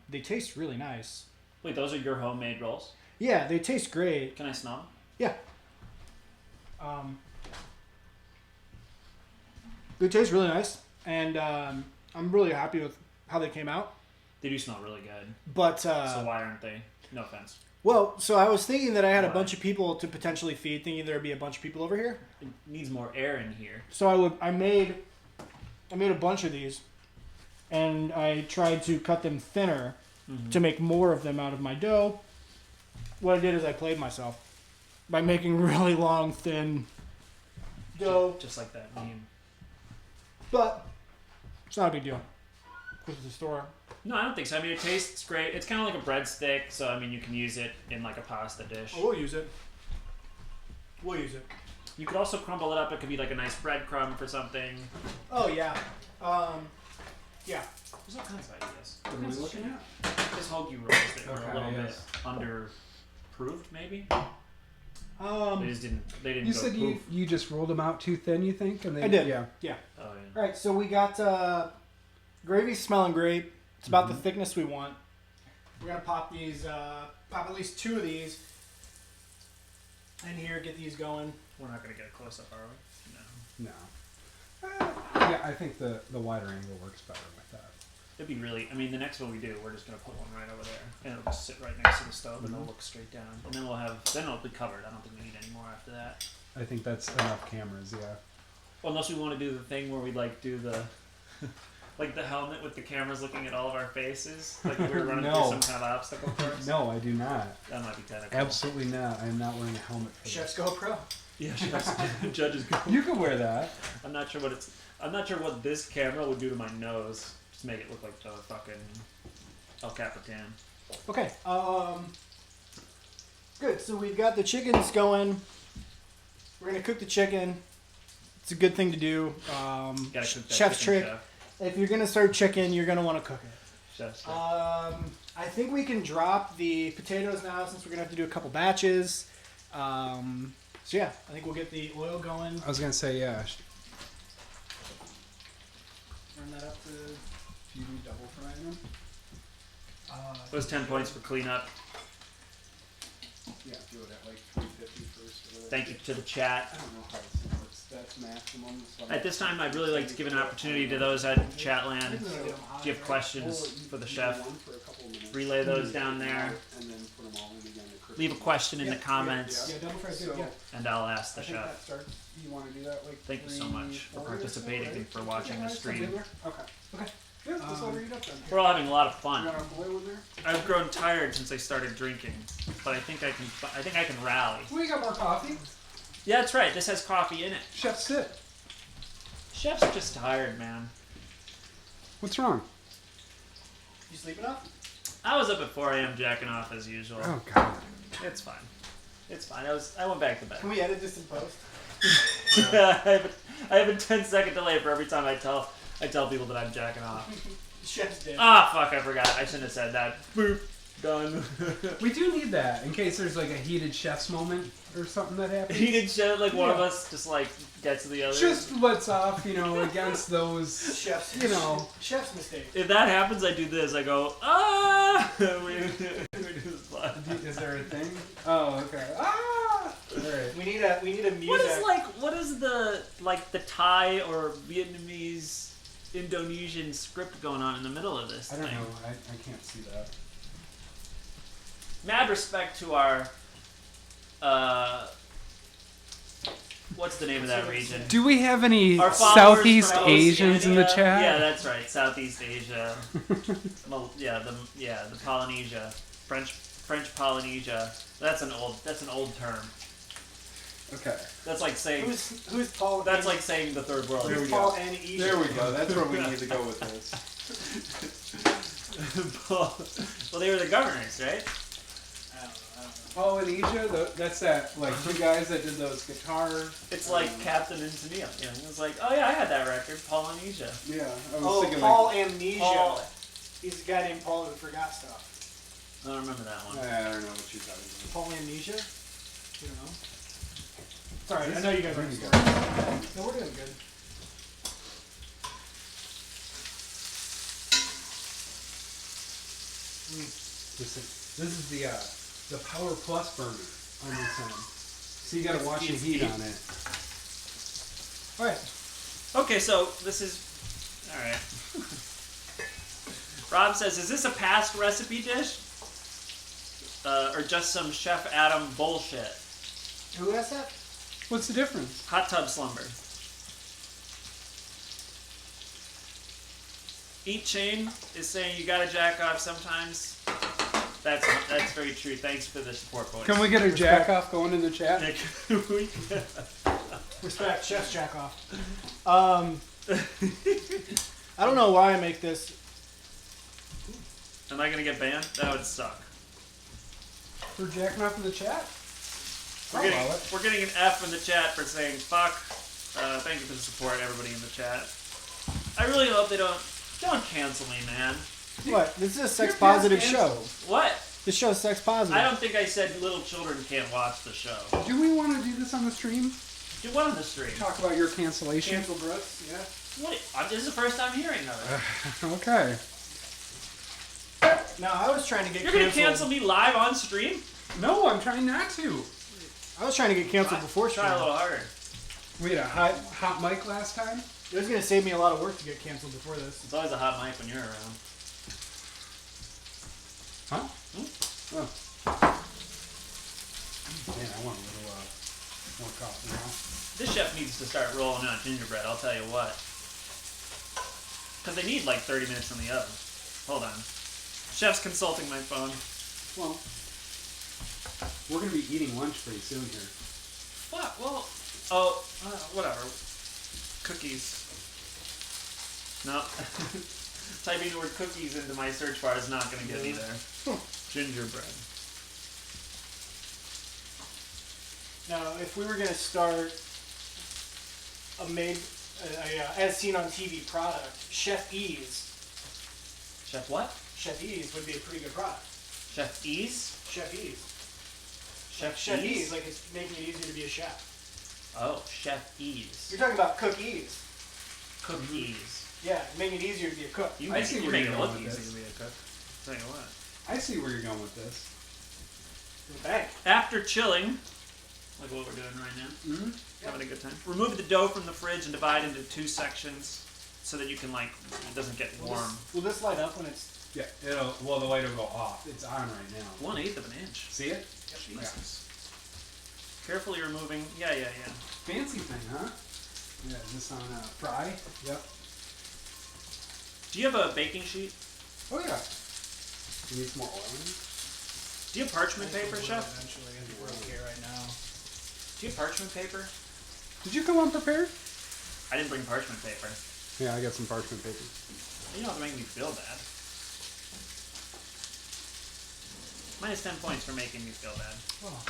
They taste really nice. Wait, those are your homemade rolls? Yeah, they taste great. Can I smell them? Yeah. They taste really nice, and I'm really happy with how they came out. They do smell really good. But So why aren't they? No offense. well, so I was thinking that I had a Why? bunch of people to potentially feed, thinking there'd be a bunch of people over here. It needs more air in here. So I made a bunch of these, and I tried to cut them thinner to make more of them out of my dough. What I did is I played myself by making really long, thin dough, Just like that meme. but it's not a big deal. Because it's a store. No, I don't think so. I mean, it tastes great. It's kind of like a breadstick, so I mean, you can use it in like a pasta dish. Oh, we'll use it. We'll use it. You could also crumble it up. It could be like a nice breadcrumb for something. Oh, yeah. Yeah. There's all kinds of ideas. What are we looking at? This hoagie rolls that were Okay, a little yes. bit underproofed, maybe. They Um, just didn't. They didn't You go said poof. you just rolled them out too thin, you think? And they, I did. Yeah. yeah. Oh yeah. All right, so we got gravy smelling great. It's about the thickness we want. We're gonna pop these, pop at least 2 of these in here. Get these going. We're not gonna get a close up, are we? No. No. Yeah, I think the wider angle works better with that. It'd be really. I mean, the next one we do, we're just gonna put one right over there, and it'll just sit right next to the stove, and it'll look straight down, and then we'll have. Then it'll be covered. I don't think we need any more after that. I think that's enough cameras, yeah. Well, unless we want to do the thing where we like do the. Like the helmet with the cameras looking at all of our faces, like we were running No. through some kind of obstacle course. No, I do not. That might be kind of cool. Absolutely not. I'm not wearing a helmet for Chef's GoPro. Yeah, judges go. this. You can wear that. I'm not sure what it's. I'm not sure what this camera would do to my nose. Just make it look like the fucking El Capitan. Okay. Good. So we've got the chickens going. We're gonna cook the chicken. It's a good thing to do. Gotta cook that Chef's chicken, trick. Chef. If you're gonna serve chicken, you're gonna want to cook it. Chef's trick. I think we can drop the potatoes now since we're gonna have to do a couple batches. So yeah, I think we'll get the oil going. I was gonna say, yeah. Turn that up to. Do you do double frying them? It was 10 points for cleanup. Yeah, do it at like 350 first. Or whatever. Thank you to the chat. I don't know how it works. That's maximum. So At this time, I'd really like to give an opportunity to those at Chatland. If you have questions for the chef, relay those down there. Leave a question in the comments, Yeah, double fry's good. Yeah. and I'll ask the I think that chef. starts. You want to do that like? Thank you so much for 3:40 or so, participating right? and for watching the stream. Okay. Okay. Yeah, let's order it up then. We're all having a lot of You fun. got our boy with there? I've grown tired since I started drinking, but I think I can. I think I can rally. We got more coffee. Yeah, that's right. This has coffee in it. Chef, sit. Chef's just tired, man. What's wrong? You sleeping up? I was up at 4 a.m. jacking off as usual. Oh God. It's fine. It's fine. I went back to bed. Can we edit this in post? I have a 10-second delay for every time I tell people that I'm jacking off. Chef's dead. Ah, fuck! I forgot. I shouldn't have said that. Boop. Done. We do need that in case there's like a heated chef's moment or something that happens. He did shit like one of Yeah. us just like gets to the other. Just lets off, against those. Chef's. Chef's mistake. If that happens, I do this. I go ah. we do this live. Is there a thing? Oh, okay. Ah! Alright. We need a music. What is the Thai or Vietnamese Indonesian script going on in the middle of this I don't thing? know. I can't see that. Mad respect to our what's the name of that region? Do we have any Our followers Southeast from Asians in the Oceania? chat? Yeah, that's right. Southeast Asia. The Polynesia, French Polynesia. That's an old term. Okay. That's like saying Who's Paul? that's like saying the third world. There we Paul go. and Asia. There we go. That's where we need to go with this. Well, they were the governors, right? I don't know. Polynesia, that's that, like, two guys that did those guitar. It's like Captain and Tennille. It was like, oh yeah, I had that record, Polynesia. Yeah, I was Oh, thinking Paul like. Amnesia. Paul- He's the guy named Paul who forgot stuff. I don't remember that one. I don't know what you're talking about. Paul Amnesia? You don't know? Sorry, I This know you is guys are pretty scared. No, we're doing good. This is the Power Plus burner on this end. So you gotta watch the heat on it. Alright. Okay, so this is all right. Rob says, "Is this a past recipe dish, or just some Chef Adam bullshit?" Who asked that? What's the difference? Hot tub slumber. Eat Chain is saying you gotta jack off sometimes. That's very true. Thanks for the support, boys. Can we get a jack off going in the chat? Yeah, can we- Respect, chef's jack off. I don't know why I make this. Am I gonna get banned? That would suck. For jacking off in the chat? We're getting an F in the chat for saying fuck. Thank you for the support, everybody in the chat. I really hope they don't cancel me, man. What? This is a sex You're positive past show. What? This show's sex positive. I don't think I said little children can't watch the show. Do we want to do this on the stream? Do what on the stream? Talk about your cancellation? Cancel Brooks, yeah. What? This is the first time hearing of it. Okay. No, I was trying to get You're gonna canceled. cancel me live on stream? No, I'm trying not to. I was trying to get canceled before Try stream. a little harder. We had a hot mic last time. It was going to save me a lot of work to get canceled before this. It's always a hot mic when you're around. Huh? Oh. Man, I want a little more coffee now. This chef needs to start rolling out gingerbread, I'll tell you what. Because they need like 30 minutes in the oven. Hold on. Chef's consulting my phone. Well, we're going to be eating lunch pretty soon here. What? Well, oh, whatever. Cookies. No. Typing the word cookies into my search bar is not going to get me there. Gingerbread. Now, if we were going to start a as seen on TV product, Chef Ease. Chef what? Chef Ease would be a pretty good product. Chef Ease? Chef Ease. Chef Ease? Ease, like it's making it easier to be a chef. Oh, Chef Ease. You're talking about Cook Ease. Cookies. Yeah, making it easier to be a cook. You I make, see you where make you're it going look with easy this. to be a cook. Tell you what. I see where you're going with this. Bang. After chilling, like what we're doing right now, Mm-hmm. having a good time. Remove the dough from the fridge and divide into 2 sections so that you can it doesn't get warm. Will this light up when it's... Yeah, the light will go off. It's on right now. 1/8 of an inch. See it? Jesus. Carefully removing. Yeah. Fancy thing, huh? Yeah, is this on fry? Yep. Do you have a baking sheet? Oh, yeah. You need some more oil in it? Do you have parchment paper, Chef? Eventually, I think we're okay right now. Do you have parchment paper? Did you come unprepared? I didn't bring parchment paper. Yeah, I got some parchment paper. You don't have to make me feel bad. Minus 10 points for making me feel bad. Oh.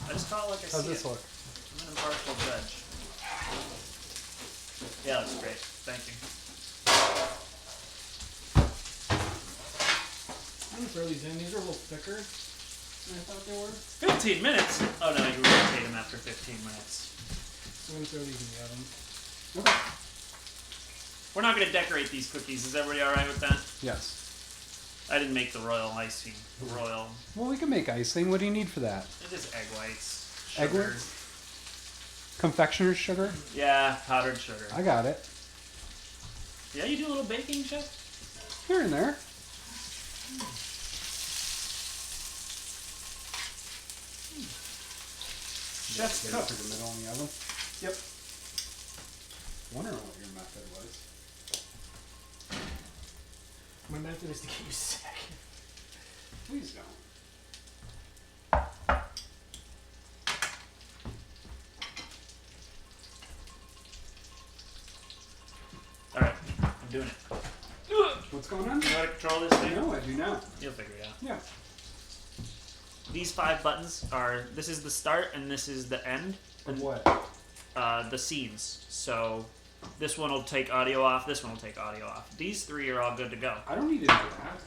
I just call it like I How's see this it. look? I'm an impartial judge. Yeah, that's great. Thank you. I'm gonna throw these in. These are a little thicker than I thought they were. 15 minutes? Oh no, you rotate them after 15 minutes. So I'm gonna throw these in the oven. Okay. We're not going to decorate these cookies. Is everybody alright with that? Yes. I didn't make the royal icing. The royal. Well, we can make icing. What do you need for that? It's just egg whites. Egg Sugar. whites? Confectioner's sugar? Yeah, powdered sugar. I got it. Yeah, you do a little baking, Chef? Here and there. Chef's Get it cook. to the middle in the oven. Yep. Wondering what your method was. My method is to get you sick. Please don't. Alright, I'm doing it. What's going on? You know how to control this thing? No, I do not. You'll figure it out. Yeah. These 5 buttons are, this is the start and this is the end. Of what? The scenes. So this one will take audio off, this one will take audio off. These 3 are all good to go. I don't need to do that.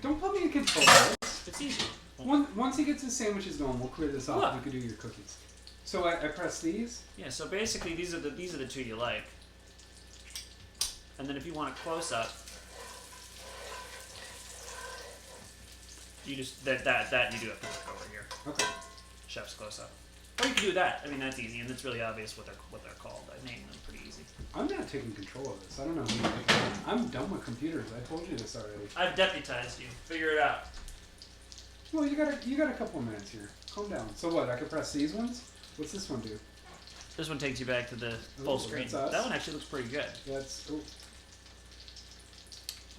Don't put me in control. It's easy. Once he gets his sandwiches going, we'll clear this off Look. and we can do your cookies. So I press these. Yeah, so basically these are the 2 you like. And then if you want a close up, you just that you do have to look over here. Okay. Chef's close up. Or you can do that. I mean that's easy and it's really obvious what they're called. I named them pretty easy. I'm not taking control of this. I don't know. I'm done with computers. I told you this already. I've deputized you. Figure it out. Well, you got a couple of minutes here. Calm down. So what? I can press these ones. What's this one do? This one takes you back to the full Ooh, screen. that's us. That one actually looks pretty good. That's ooh.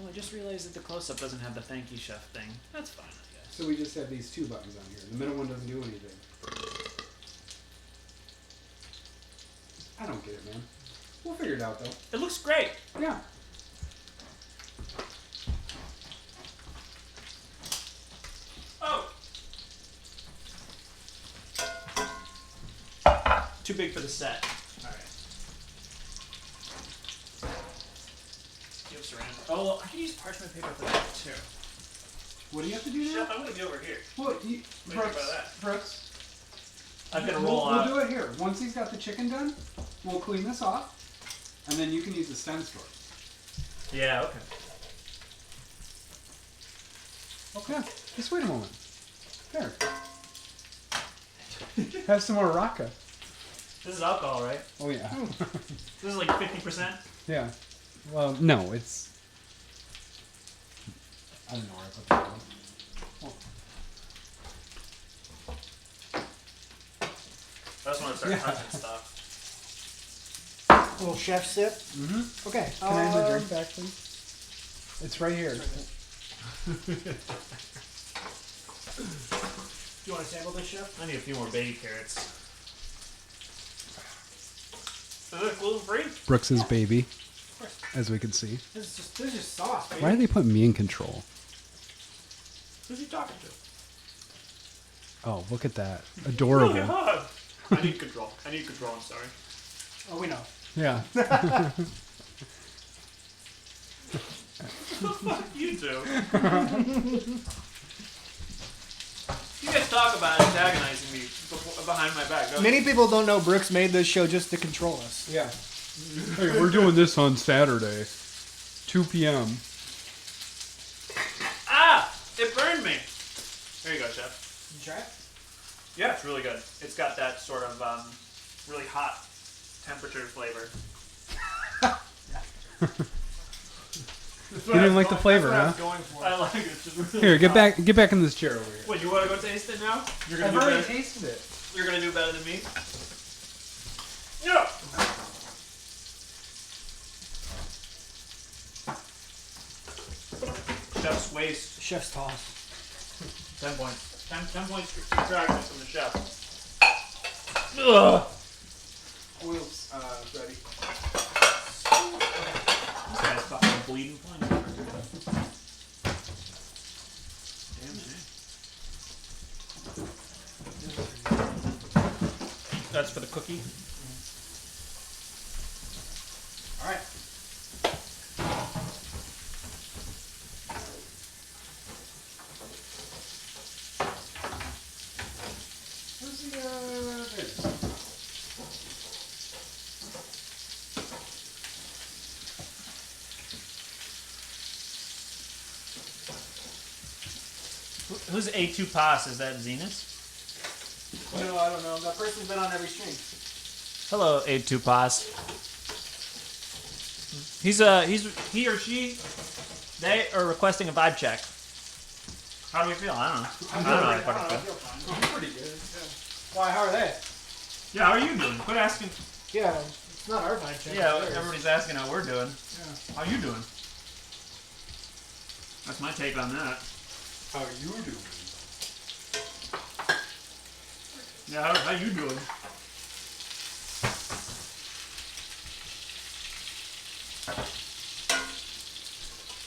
Oh, I just realized that the close-up doesn't have the thank you, chef thing. That's fine, I guess. So we just have these two buttons on here. The middle one doesn't do anything. I don't get it, man. We'll figure it out though. It looks great. Yeah. Oh. Too big for the set. All right. You have saran. Oh, I can use parchment paper for that too. What do you have to do now? Chef, I'm gonna be over here. Well, do you think about that? Brooks. I'm gonna we'll, roll out. We'll do it here. Once he's got the chicken done, we'll clean this off, and then you can use the stem store. Yeah. Okay. Okay. Just wait a moment. There. Have some more Raka. This is alcohol, right? Oh yeah. This is like 50%. Yeah. Well, no, it's. I don't know where I put that one. I just want to start Yeah. crunching stuff. Little chef sip. Mm-hmm. Okay. Can I have the drink back, please? It's right here. Do you want to sample this, chef? I need a few more baby carrots. Is it gluten free? Brooks's baby, as we can see. This is just sauce, baby. Why do they put me in control? Who's he talking to? Oh, look at that. Adorable. God. I need control. I'm sorry. Oh, we know. Yeah. You do. You guys talk about antagonizing me behind my back. Don't Many people don't know Brooks made this show just to control us. Yeah. Hey, we're doing this on Saturday, 2 p.m. Ah! It burned me. There you go, chef. You try it? Yeah, it's really good. It's got that sort of really hot temperature flavor. You didn't like the flavor, huh? Going for I like it. It's just really Here, get hot. back in this chair over here. What, you want to go taste it now? You're I've gonna do already better. tasted it. You're gonna do better than me. Yeah. Chef's waste. Chef's toss. 10 points. 10 points subtracted from the chef. Ugh. Oil's ready. This guy's fucking bleeding fine. Damn it. That's for the cookie. All right. Where's the, there it is. Who's A2 Pass? Is that Zenith? No, I don't know. That person's been on every stream. Hello, A2 Pass. He or she, they are requesting a vibe check. How do we feel? I don't know. I don't know how to fucking feel. I'm pretty good. Yeah. Why? How are they? Yeah, how are you doing? Quit asking. Yeah, it's not our vibe check. Yeah, it's theirs. everybody's asking how we're doing. Yeah. How you doing? That's my take on that. How you doing? Yeah, how you doing?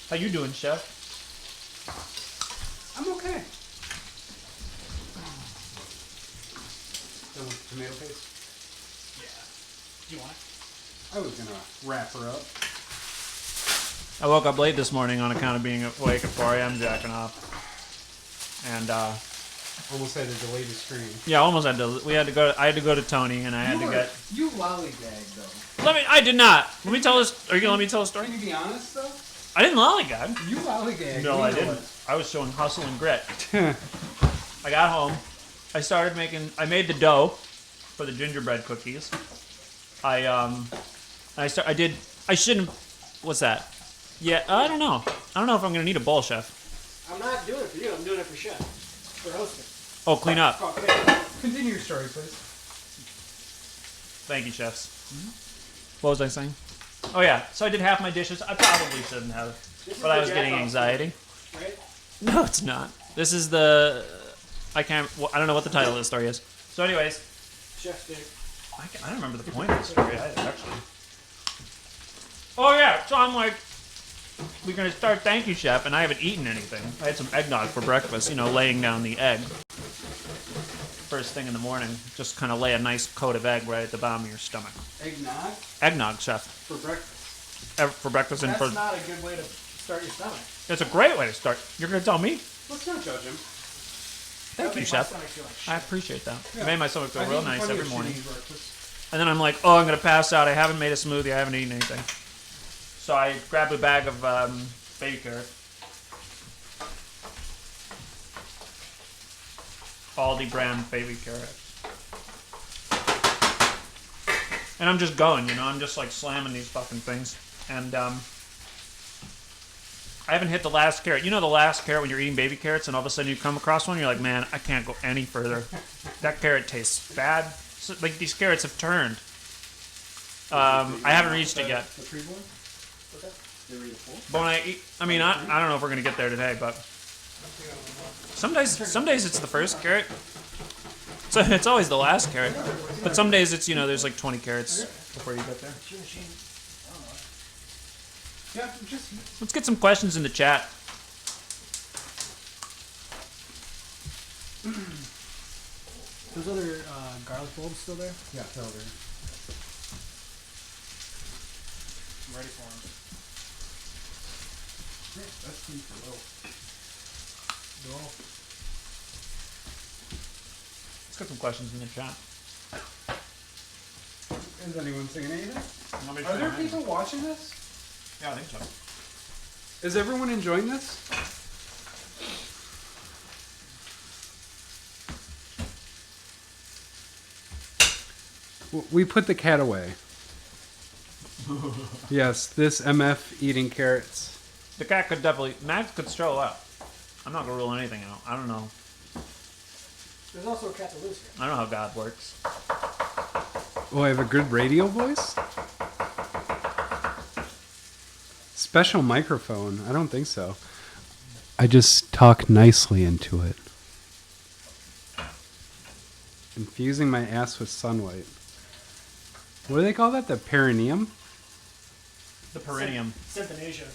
How you doing, chef? I'm okay. Done with tomato paste? Yeah. You want it? I was gonna wrap her up. I woke up late this morning on account of being awake at 4 a.m. jacking off. And Almost had to delay the stream. yeah, almost had to. I had to go to Tony, and I had to get. You lollygagged though. I did not. Let me tell this. Are you gonna let me tell a story? Can you be honest though? I didn't lollygag. You lollygagged. No, We I know didn't. I was showing hustle and grit. I got home. I made the dough for the gingerbread cookies. I shouldn't. What's that? Yeah, I don't know. I don't know if I'm gonna need a bowl, chef. I'm not doing it for you. I'm doing it for chef. For hosting. Oh, clean up. Oh, okay. Continue your story, please. Thank you, chefs. What was I saying? Oh yeah, so I did half my dishes. I probably shouldn't have, but I was getting anxiety. Right? No, it's not. This is the. I can't. Well, I don't know what the title of the story is. So, anyways, Chef Dick. I don't remember the point of the story either, actually. Oh yeah, so I'm like, we're gonna start Thank You Chef, and I haven't eaten anything. I had some eggnog for breakfast. You know, laying down the egg. First thing in the morning, just kind of lay a nice coat of egg right at the bottom of your stomach. Eggnog Eggnog, chef. for breakfast. For breakfast and That's for. not a good way to start your stomach. It's a great way to start. You're gonna tell me? Let's not judge him. Thank That'll you, make my chef. stomach feel like I shit. appreciate that. Yeah. It made my stomach feel I real think nice plenty every of morning. shitty breakfast. And then I'm like, oh, I'm gonna pass out. I haven't made a smoothie. I haven't eaten anything. So I grabbed a bag of baby carrot. Aldi brand baby carrot. And I'm just going, you know, I'm just like slamming these fucking things. And I haven't hit the last carrot. You know the last carrot when you're eating baby carrots and all of a sudden you come across one, you're like, man, I can't go any further. That carrot tastes bad. So, like these carrots have turned. I haven't reached it yet. The tree boy? They were full? But when I eat, I mean, I don't know if we're gonna get there today, but some days it's the first carrot. So it's always the last carrot. But some days it's, you know, there's like 20 carrots before you get there. Yeah, just Let's get some questions in the chat. Those other garlic bulbs still there? yeah, tell her. I'm ready for them. That's too low. Let's get some questions in the chat. Is anyone singing anything? Let me Are there try mine. people watching this? Yeah, I think so. Is everyone enjoying this? We put the cat away. Yes, this MF eating carrots. The cat could definitely, Max could show up. I'm not gonna rule anything out. I don't know. There's also a cat to lose here. I don't know how God works. Oh, I have a good radio voice? Special microphone? I don't think so. I just talk nicely into it. Infusing my ass with sunlight. What do they call that? The perineum? The perineum. Synthonasia.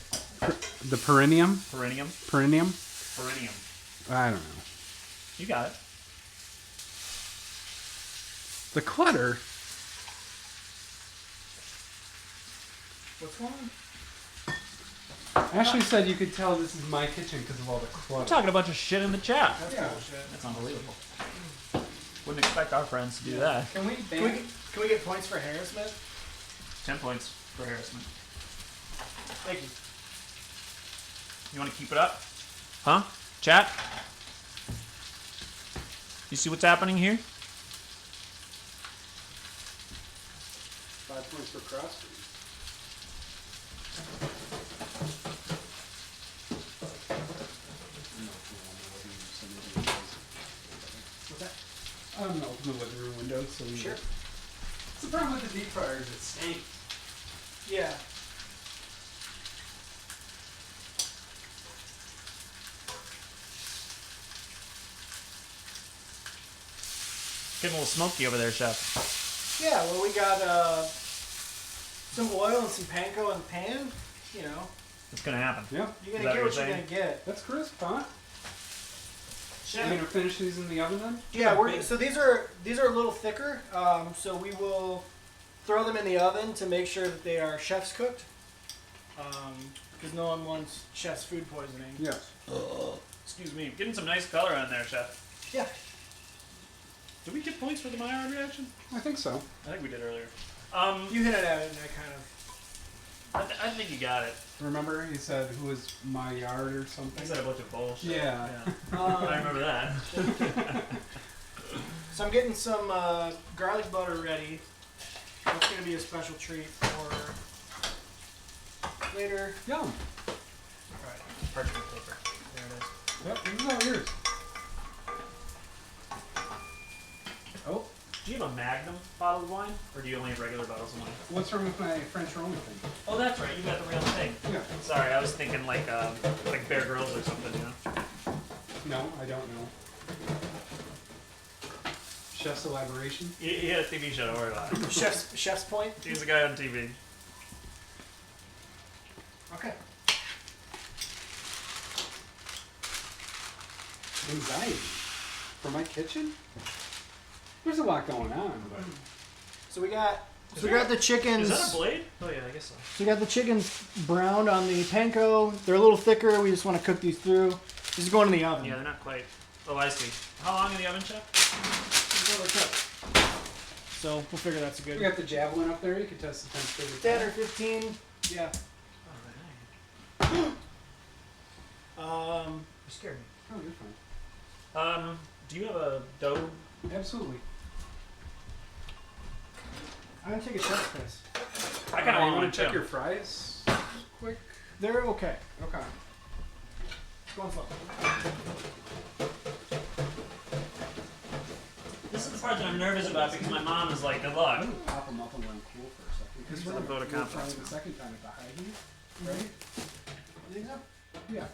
The perineum? Perineum? Perineum? Perineum. I don't know. You got it. The clutter? What's going on? Ashley said you could tell this is my kitchen because of all the clutter. We're talking a bunch of shit in the chat. That's Yeah. bullshit. That's unbelievable. Wouldn't expect our friends to do that. Can we Can we get points for harassment? 10 points for harassment. Thank you. You want to keep it up? Huh? Chat? You see what's happening here? 5 points for CrossFit. What's that? I'm gonna open the living room window so we. Sure. What's the problem with the deep fryers? It stinks. Yeah. Getting a little smoky over there, chef. Yeah, well, we got some oil and some panko in the pan. You know, What's gonna happen? Yeah, you're Is gonna that get what what you're you're gonna get. that's crisp, huh? Chef. You gonna finish these in the oven then? Yeah, so these are a little thicker. So we will throw them in the oven to make sure that they are chef's cooked. Because no one wants chef's food poisoning. Yes. Excuse me. Getting some nice color on there, chef. Yeah. Did we get points for the Maillard reaction? I think so. I think we did earlier. You hinted at it, and I kind of. I think you got it. Remember, he said, "Who is my yard" or something. I said a bunch of bullshit. Yeah. I remember that. So I'm getting some garlic butter ready. That's gonna be a special treat for later. Yum. Alright, Parchment paper. there it is. Yep, this is all yours. Oh, Do you have a Magnum bottle of wine, or do you only have regular bottles of wine? What's wrong with my French Roma thing? Oh, that's right. You got the real thing. Yeah. Sorry, I was thinking like Bear Grylls or something. You know. No, I don't know. Chef's elaboration. He had a TV show. Don't worry about it. Chef's point. He's a guy on TV. Okay. Anxiety for my kitchen. There's a lot going on, but So we got Is we there- got the chickens. Is that a blade? Oh yeah, I guess so. So we got the chickens browned on the panko. They're a little thicker. We just want to cook these through. These are going in the oven. Yeah, they're not quite. Oh, I see. How long in the oven, Chef? So we'll figure that's a we good got the javelin up there. You can test the temperature. 10 or 15. Yeah. You scared me. Oh, you're fine. Do you have a dough? Absolutely. I'm gonna take a chef's piss. I kind of you want want one to check too. your fries quick? They're okay. Okay. Go on slow. This is the part that I'm nervous about because my mom is like, good luck. I'm gonna pop them up and let them cool for a second. This is we're the gonna- vote of we're confidence. frying the second time at the high heat, right? You think so? Yeah,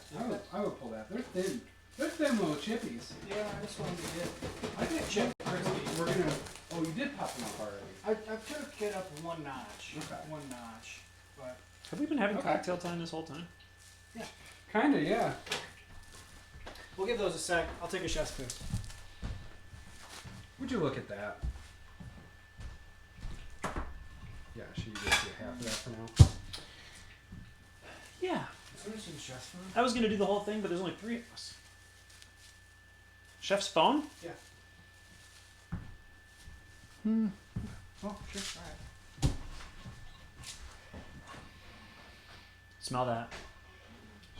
I would pull that. They're thin. They're thin little chippies. Yeah, I just wanted to get. I think chip. We're gonna. Oh, you did pop them up already. I took it up one notch. Okay. One notch. But Have we been having Okay. cocktail time this whole time? Kinda, yeah. we'll give those a sec. I'll take a chef's piss. Would you look at that? Yeah, should you just do half of that for now? Yeah. So I'm just in chef's phone. I was gonna do the whole thing, but there's only 3 of us. Chef's phone? Yeah. Oh, sure. Alright. Smell that.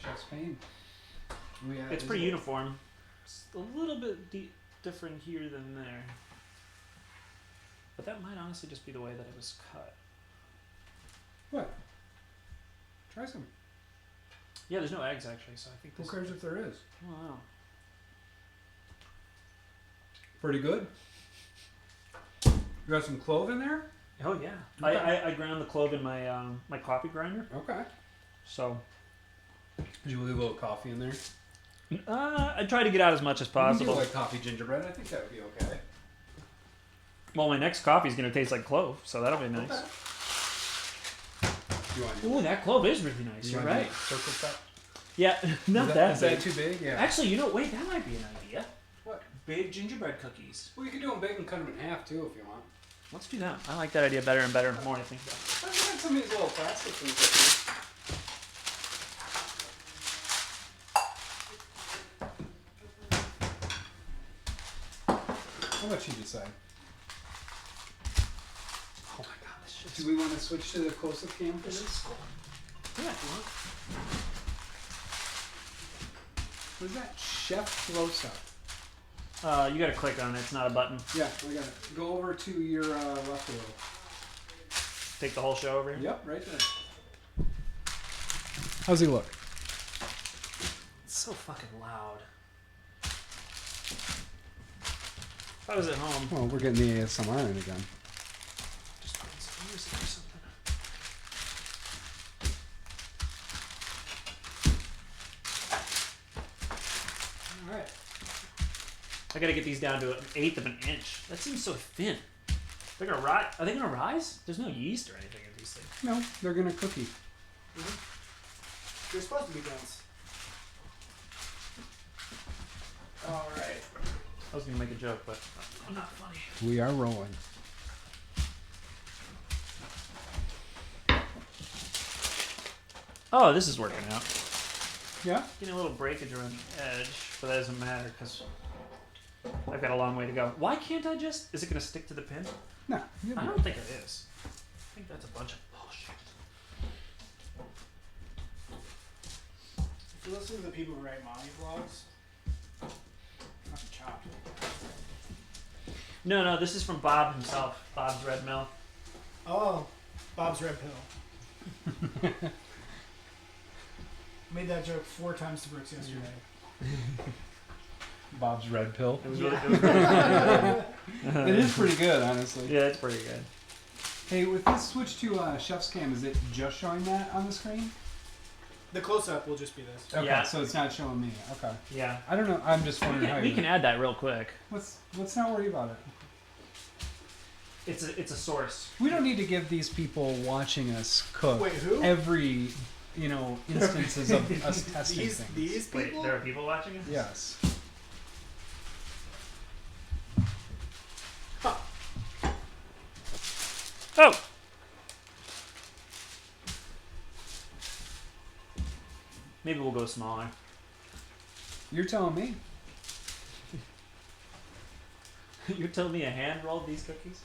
Chef's pain. It's pretty uniform. It's a little bit different here than there. But that might honestly just be the way that it was cut. What? Try some. Yeah, there's no eggs actually, so I think Who this. cares if there is? Oh, wow. Pretty good. You got some clove in there? Oh yeah. Okay. I ground the clove in my my coffee grinder. Okay. So Did you leave a little coffee in there? I try to get out as much as You can possible. do like coffee gingerbread. I think that would be okay. Well, my next coffee is gonna taste like clove, so that'll be nice. Okay. You want Ooh, that clove is really nice. you You're want right. Circle cup? Yeah, not Is that is big. that too big? Yeah. Actually, you know, wait, that might be an idea. What? Big gingerbread cookies. Well, you can do them big and cut them in half too if you want. Let's do that. I like that idea better and better the more I think about it. I've got some of these little plastic things up here. How much you decide? Oh my god, this shit's Do we want to switch to the close-up cam for this? Yeah, if you want. What is that? Chef close-up. You gotta click on it. It's not a button. Yeah, I got it. Go over to your left a little. Take the whole show over here. Yep, right there. How's he look? It's so fucking loud. If I was at home, Well, we're getting the ASMR in again. just put some music or something. All right. I gotta get these down to 1/8 of an inch. That seems so thin. They're gonna rise. Are they gonna rise? There's no yeast or anything in these things. No, they're gonna cookie. You're supposed to be dense. All right. I was gonna make a joke, but I'm not funny. We are rolling. Oh, this is working out. Yeah? Getting a little breakage around the edge, but that doesn't matter because I've got a long way to go. Why can't I just? Is it gonna stick to the pin? No. you'll I be don't think it is. I think that's a bunch of bullshit. If you listen to the people who write mommy vlogs, fucking chopped. No, this is from Bob himself. Bob's Red Mill. Oh, Bob's Red Pill. Made that joke 4 times to Brooks yesterday. Bob's Red Pill. It was really good. It is pretty good, honestly. Yeah, it's pretty good. Hey, with this switch to Chef's Cam, is it just showing that on the screen? The close-up will just be this. Okay, Yeah. so it's not showing me. Okay. Yeah. I don't know. I'm just wondering how We you... can add that real quick. Let's not worry about it. It's a source. We don't need to give these people watching us cook Wait, who? every, instances of us testing These things. these Wait, people? there are people watching us? Yes. Huh. Oh! Maybe we'll go smaller. You're telling me. You're telling me a hand rolled these cookies?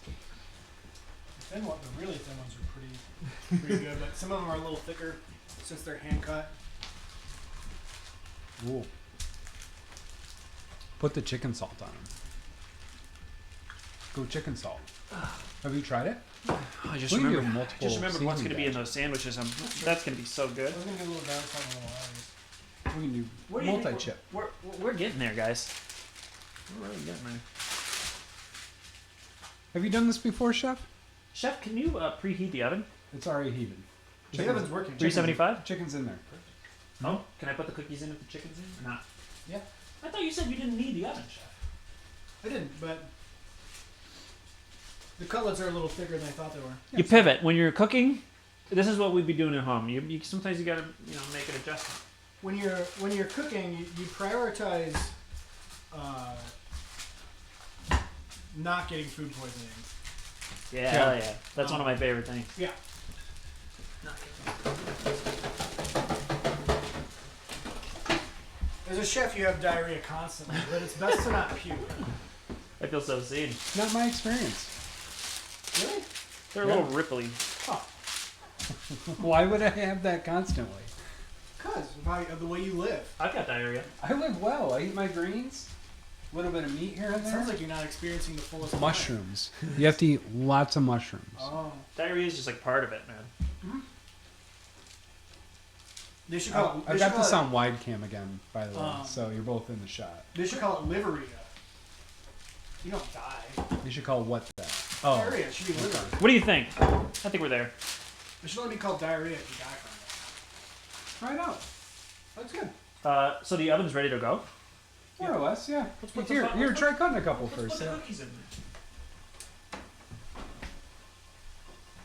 The really thin ones are pretty good, but some of them are a little thicker since they're hand cut. Ooh. Put the chicken salt on them. Go chicken salt. Have you tried it? I just We can do remembered. multiple Just remembered what's going to be in seasoning those sandwiches. That's going to be so good. I was gonna get a little down on a little others. We can do Where do you think multi-chip. We're getting there, guys. We're really getting there. Have you done this before, Chef? Chef, can you preheat the oven? It's already heated. The oven's working. 375? Chicken's in there. Oh, can I put the cookies in if the chicken's in or not? Yeah. I thought you said you didn't need the oven, Chef. I didn't, but the cutlets are a little thicker than I thought they were. You pivot when you're cooking. This is what we'd be doing at home. You sometimes you gotta make an adjustment. When you're cooking, you prioritize not getting food poisoning. Yeah, hell yeah. That's one of my favorite things. Yeah. As a chef, you have diarrhea constantly, but it's best to not puke. I feel so seen. Not my experience. Really? They're a Yeah. little ripply. Oh, Why would I have that constantly? because of the way you live. I've got diarrhea. I live well. I eat my greens. A little bit of meat here and It there. sounds like you're not experiencing the fullest. life. Mushrooms. You have to eat lots of mushrooms. Oh, Diarrhea is just like part of it, man. they should call. I've got this on wide cam again, by the way, Um, so you're both in the shot. They should call it liveria. You don't die. You should call what that? Oh, Diarrhea. It should be liver. What do you think? I think we're there. It should only be called diarrhea if you die from try it out. it. That's good. So the oven's ready to go. More or less, yeah. Let's put Here, the- here, let's try cutting a couple Let's first. put the Yeah. cookies in there.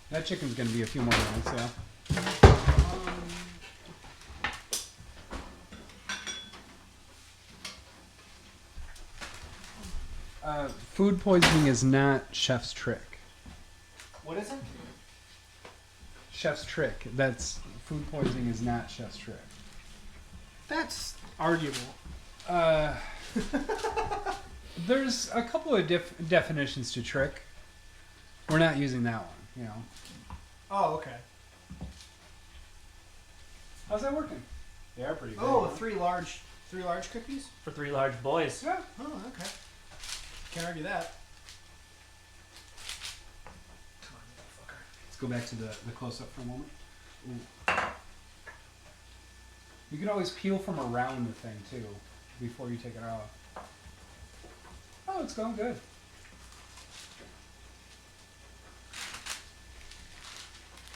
That chicken's gonna be a few more minutes, yeah. Food poisoning is not chef's trick. What is it? Chef's trick. That's food poisoning is not chef's trick. That's arguable. There's a couple of definitions to trick. We're not using that one, you know. Oh, okay. How's that working? They are pretty good. Oh, three large cookies. For 3 large boys. Yeah. Oh, okay. Can't argue that. Come on, motherfucker. Let's go back to the close-up for a moment. Ooh. You can always peel from around the thing, too, before you take it off. Oh, it's going good.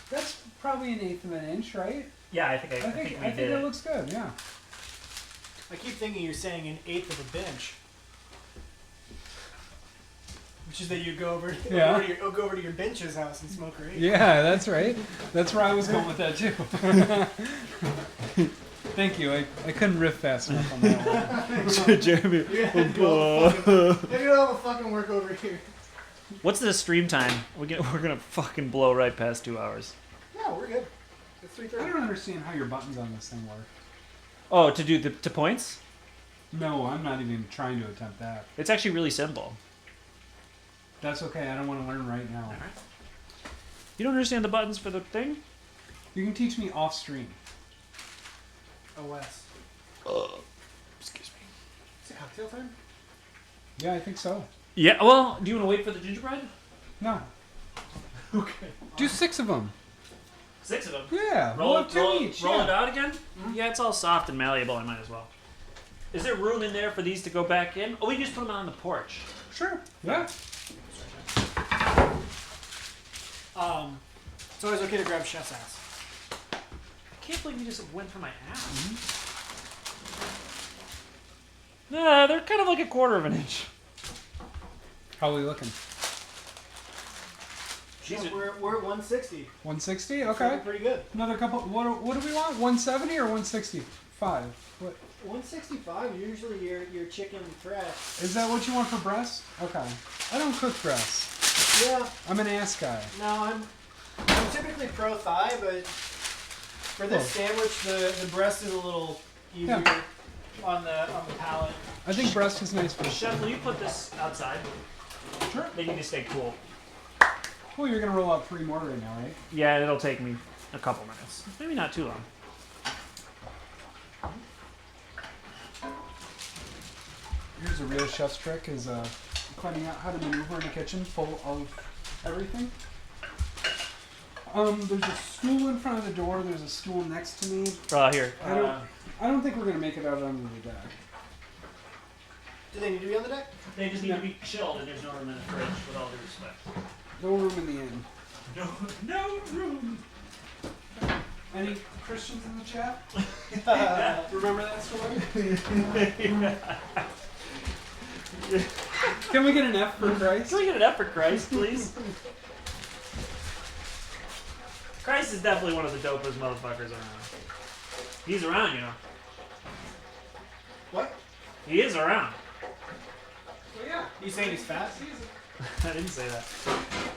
That's probably 1/8 of an inch, right? Yeah, I think I we think did that it. looks good, yeah. I keep thinking you're saying 1/8 of a bench. Which is that you go over, Yeah. go over to your bench's house and smoke her. Yeah, that's right. That's where I was going with that, too. Thank you. I couldn't riff fast enough on that one. Jeremy. Yeah, maybe I'll have a fucking work over here. What's the stream time? We're gonna fucking blow right past 2 hours. Yeah, we're good. It's I 3:30. don't understand how your buttons on this thing work. Oh, to do to points? No, I'm not even trying to attempt that. It's actually really simple. That's okay. I don't want to learn right now. You don't understand the buttons for the thing? You can teach me off stream. OS. Excuse me. Is it cocktail time? Yeah, I think so. Yeah. Well, do you want to wait for the gingerbread? No. Okay. Do 6 of them. 6 of them. Yeah. Roll, we'll have 2 roll, each. roll yeah. it out again. Yeah, it's all soft and malleable. I might as well. Is there room in there for these to go back in? Oh, we can just put them on the porch. Sure. Yeah. It's always okay to grab chef's ass. I can't believe you just went for my ass. Nah, they're kind of like 1/4 inch. How are we looking? Jesus. We're at 160. 160. Looking Okay. pretty good. Another couple. What do we want? 170 or 165? What 165. Usually your chicken fresh. is that? What you want for breast? Okay. I don't cook breast. Yeah. I'm an ass guy. No, I'm typically pro thigh, but for this sandwich, the breast is a little easier on the palate. I think breast is nice for. Chef, will you put this outside? Sure. They need to stay cool. Well, you're gonna roll out 3 more right now, right? Yeah, it'll take me a couple minutes. Maybe not too long. Here's a real chef's trick: is finding out how to maneuver in a kitchen full of everything. There's a stool in front of the door. There's a stool next to me. Here. I don't think we're gonna make it out under the deck. Do they need to be on the deck? They just need to be chilled, and there's no room in the fridge, with all due respect. No room in the inn. No room. Any Christians in the chat? Remember that story? Can we get an F for Christ? Can we get an F for Christ, please? Christ is definitely one of the dopest motherfuckers around. He's around, you know. What? He is around. Well, yeah. You saying he's fat? I didn't say that.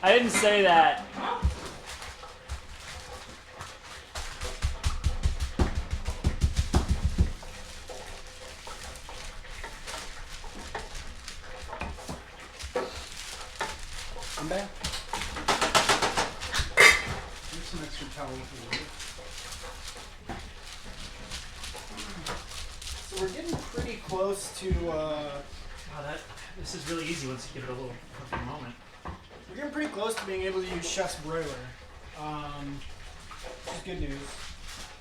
I didn't say that. I'm back. Here's some extra towels for you. So we're getting pretty close to. Wow, this is really easy once you give it a little fucking moment. We're getting pretty close to being able to use chef's broiler. Which is good news.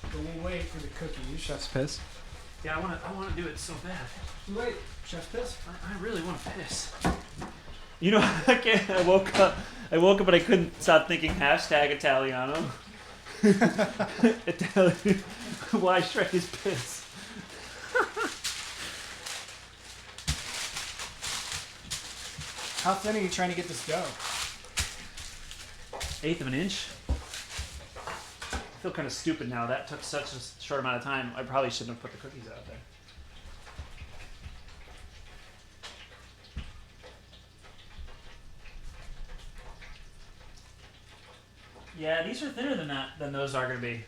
But we'll wait for the cookies. Chef's piss. Yeah, I want to do it so bad. Wait, chef's piss? I really want to piss. You know, I woke up and I couldn't stop thinking hashtag Italiano. Italian. Why Shrek is piss. How thin are you trying to get this dough? 1/8 of an inch. I feel kind of stupid now. That took such a short amount of time. I probably shouldn't have put the cookies out there. Yeah, these are thinner than those are gonna be.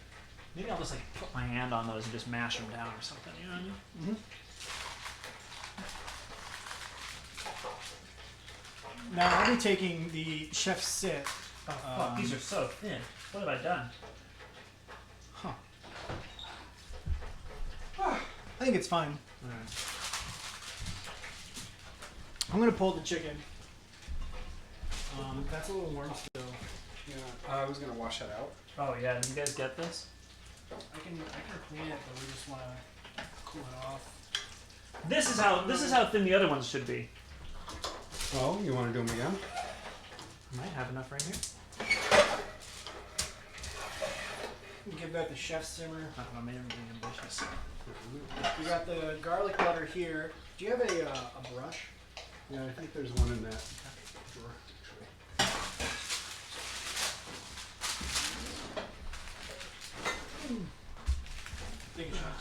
Maybe I'll just like put my hand on those and just mash them down or something. You know what I mean? Mm-hmm. Now I'll be taking the chef's sit. Oh, fuck, these are so thin. What have I done? Huh. I think it's fine. Alright. I'm gonna pull the chicken. That's a little warm still. Yeah. I was gonna wash that out. Oh yeah, did you guys get this? I can clean it, but we just want to cool it off. This is how thin the other ones should be. Oh, you want to do them again? I might have enough right here. Give that the chef's simmer. I don't know, maybe I'm being ambitious. We got the garlic butter here. Do you have a brush? Yeah, I think there's one in that drawer. Take a shot.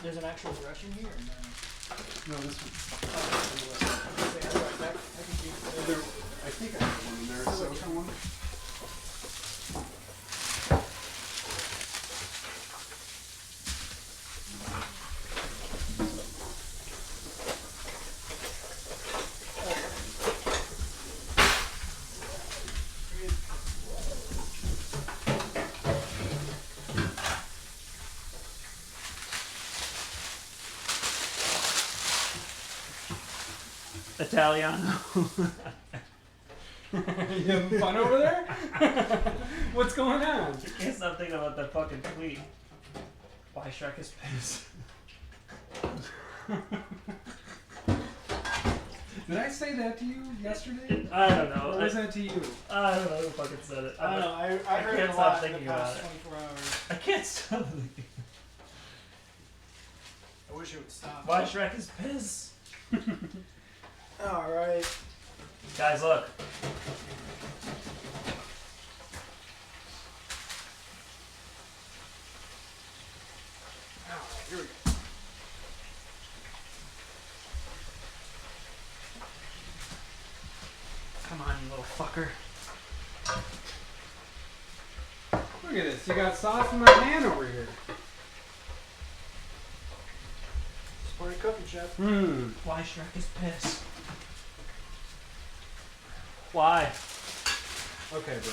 There's an actual brush in here? Or no? No, this one. I think I have one in there. So which one? Italiano. You having fun over there? What's going on? I can't stop thinking about that fucking tweet. Why Shrek is pissed. Did I say that to you yesterday? I don't know. Or was that to you? I don't know who fucking said it. I don't know. I heard can't it a stop lot in the thinking past about it. 24 hours. I can't stop thinking. I wish it would stop. Why Shrek is pissed. All right. Guys, look. Here we go. Come on, you little fucker. Look at this. You got sauce in my pan over here. Sparty cooking, chef. Why Shrek is pissed. Why? Okay, bro.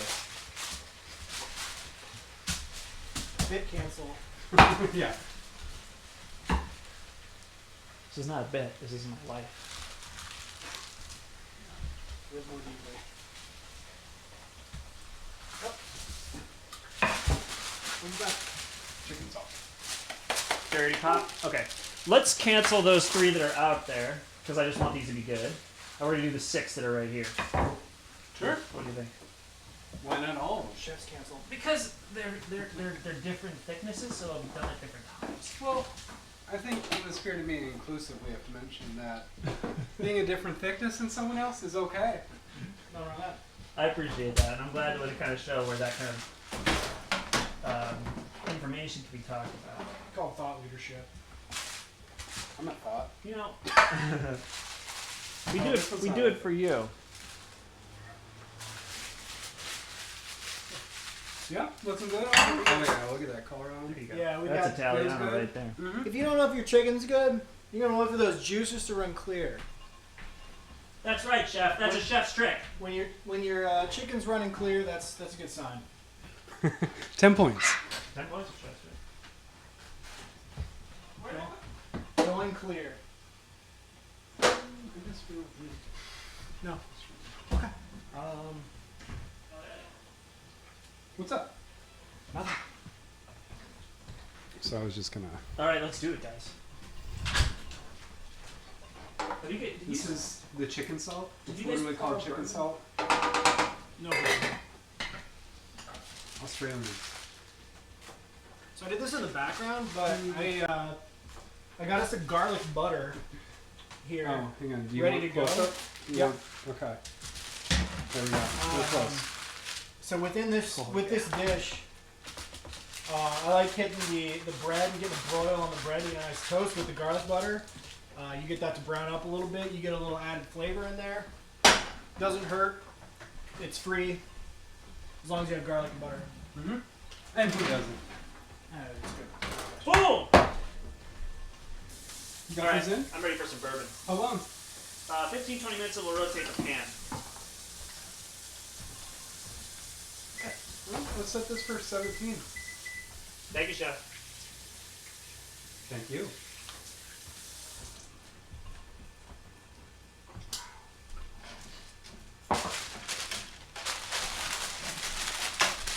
Bit cancel. Yeah. This is not a bit. This is my life. Live more deeply. What's that? Chicken sauce. Dirty pop. Okay. Let's cancel those 3 that are out there because I just want these to be good. I want to do the 6 that are right here. Sure. What do you think? Why not all of them? Chef's cancel. Because they're different thicknesses, so they'll be done at different times. Well, I think in the spirit of being inclusive, we have to mention that being a different thickness than someone else is okay. No, wrong that. I appreciate that, and I'm glad to kind of show where that kind of information can be talked about. Call it thought leadership. I'm not thought. You know, we do it for you. Yeah, looking good. Oh yeah, look at that color on There you go. Yeah, we That's got- Italiano that's good. right there. Mm-hmm. If you don't know if your chicken's good, you're gonna look for those juices to run clear. That's right, chef. That's a chef's trick. When your chicken's running clear, that's a good sign. 10 points. 10 points for chef's trick. Going clear. No. Okay. What's up? Nothing. So I was just gonna. All right, let's do it, guys. Have you, did This you, is the chicken salt. Did you What do guys we call pour chicken bourbon? salt? No. Australian. So I did this in the background, but I got us a garlic butter here. Oh, hang on. Do you Ready want to go? close up? You Yep. want- Okay. There we go. We're close. So within this this dish, I like hitting the bread and getting the broil on the bread to get a nice toast with the garlic butter. You get that to brown up a little bit. You get a little added flavor in there. Doesn't hurt. It's free as long as you have garlic and butter. Mm-hmm. And who doesn't? It's good. boom! You got All right, these in? I'm ready for some bourbon. How long? 15-20 minutes, and we'll rotate the pan. Okay. Well, let's set this for 17. Thank you, chef. Thank you.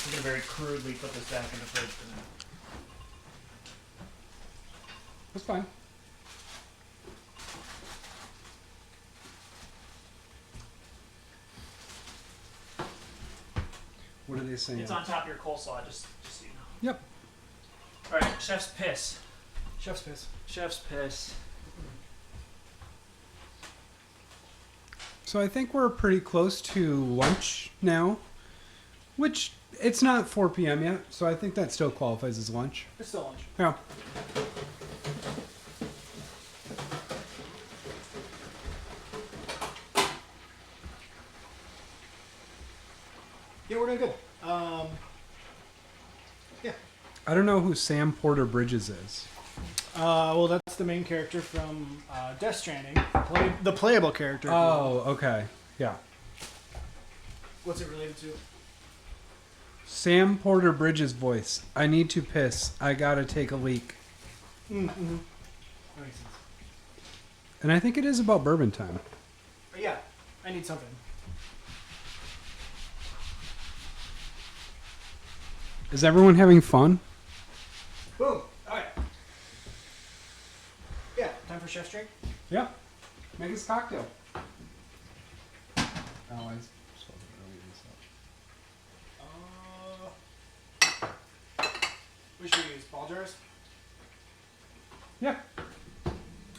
I'm gonna very crudely put this back in the fridge for now. That's fine. What are they saying? It's on top of your coleslaw, just so you know. Yep. All right, chef's piss. Chef's piss. Chef's piss. So I think we're pretty close to lunch now, which it's not 4 p.m. yet, so I think that still qualifies as lunch. It's still lunch. Yeah. Yeah, we're doing good. Yeah. I don't know who Sam Porter Bridges is. Well, that's the main character from Death Stranding, the playable character. Oh, okay. Yeah. What's it related to? Sam Porter Bridges' voice. I need to piss. I gotta take a leak. Mm-hmm. That makes sense. And I think it is about bourbon time. But yeah, I need something. Is everyone having fun? Boom. All right. Yeah. Time for chef's drink. Yeah. Make us a cocktail. Oh, I spelled it earlier, We should use ball jars. yeah. Oh,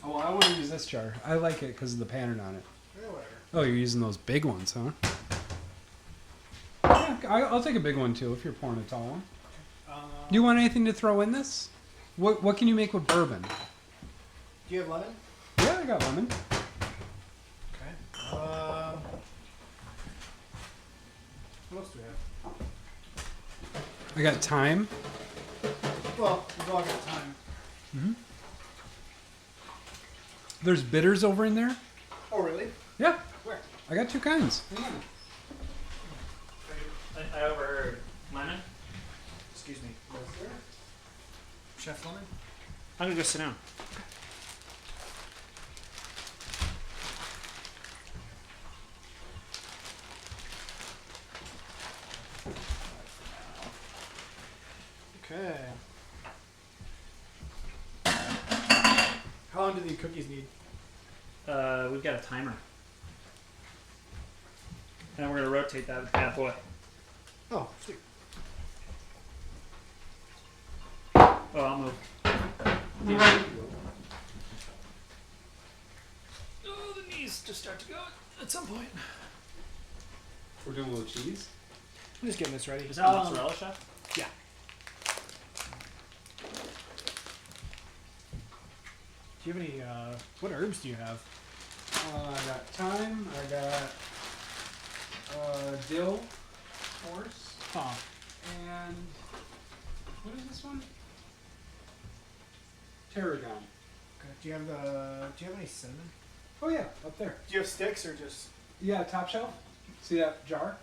well, I want to use this jar. I like it because of the pattern on it. Yeah, whatever. Oh, you're using those big ones, huh? Yeah, I'll take a big one too if you're pouring a tall one. Do you want anything to throw in this? What can you make with bourbon? Do you have lemon? Yeah, I got lemon. Okay. What else do we have? I got thyme. Well, we've all got time. There's bitters over in there. Oh, really? Yeah, Where? I got two kinds. I overheard lemon. Excuse me. Chef lemon? I'm gonna go sit down. Okay. How long do the cookies need? We've got a timer. And we're gonna rotate that bad boy. Oh, sweet. Oh, I'll move. Oh, the knees just start to go at some point. We're doing a little cheese. I'm just getting this ready. Is that mozzarella, chef? Yeah. Do you have any, what herbs do you have? I got thyme. I got dill, of course. Huh. And what is this one? Tarragon. Okay. Do you have any cinnamon? Oh yeah, up there. Do you have sticks or just? Yeah, top shelf. See that jar?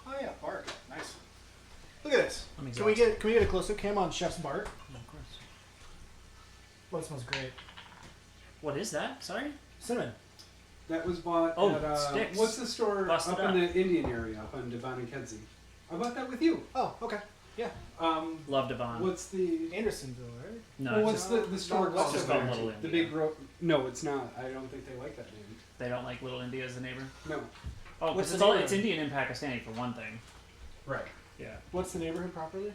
Oh yeah, bark. Nice. Look at this. Let me Can we get a close up cam on Chef's bark? Yeah, of course. Well, it smells great. What is that? Sorry? Cinnamon. That was bought Oh, at sticks. what's the store Busted up up. in the Indian area up on Devon and Kedzie? I bought that with you. Oh, okay. Yeah. Love Devon. What's the Andersonville, right? No, well, it's what's just, the store no, called? it's just called there? Little The India. big no, it's not. I don't think they like that name. they don't like Little India as a neighbor. No. Oh, What's because the it's neighborhood? Indian and Pakistani for one thing. Right. Yeah. What's the neighborhood properly?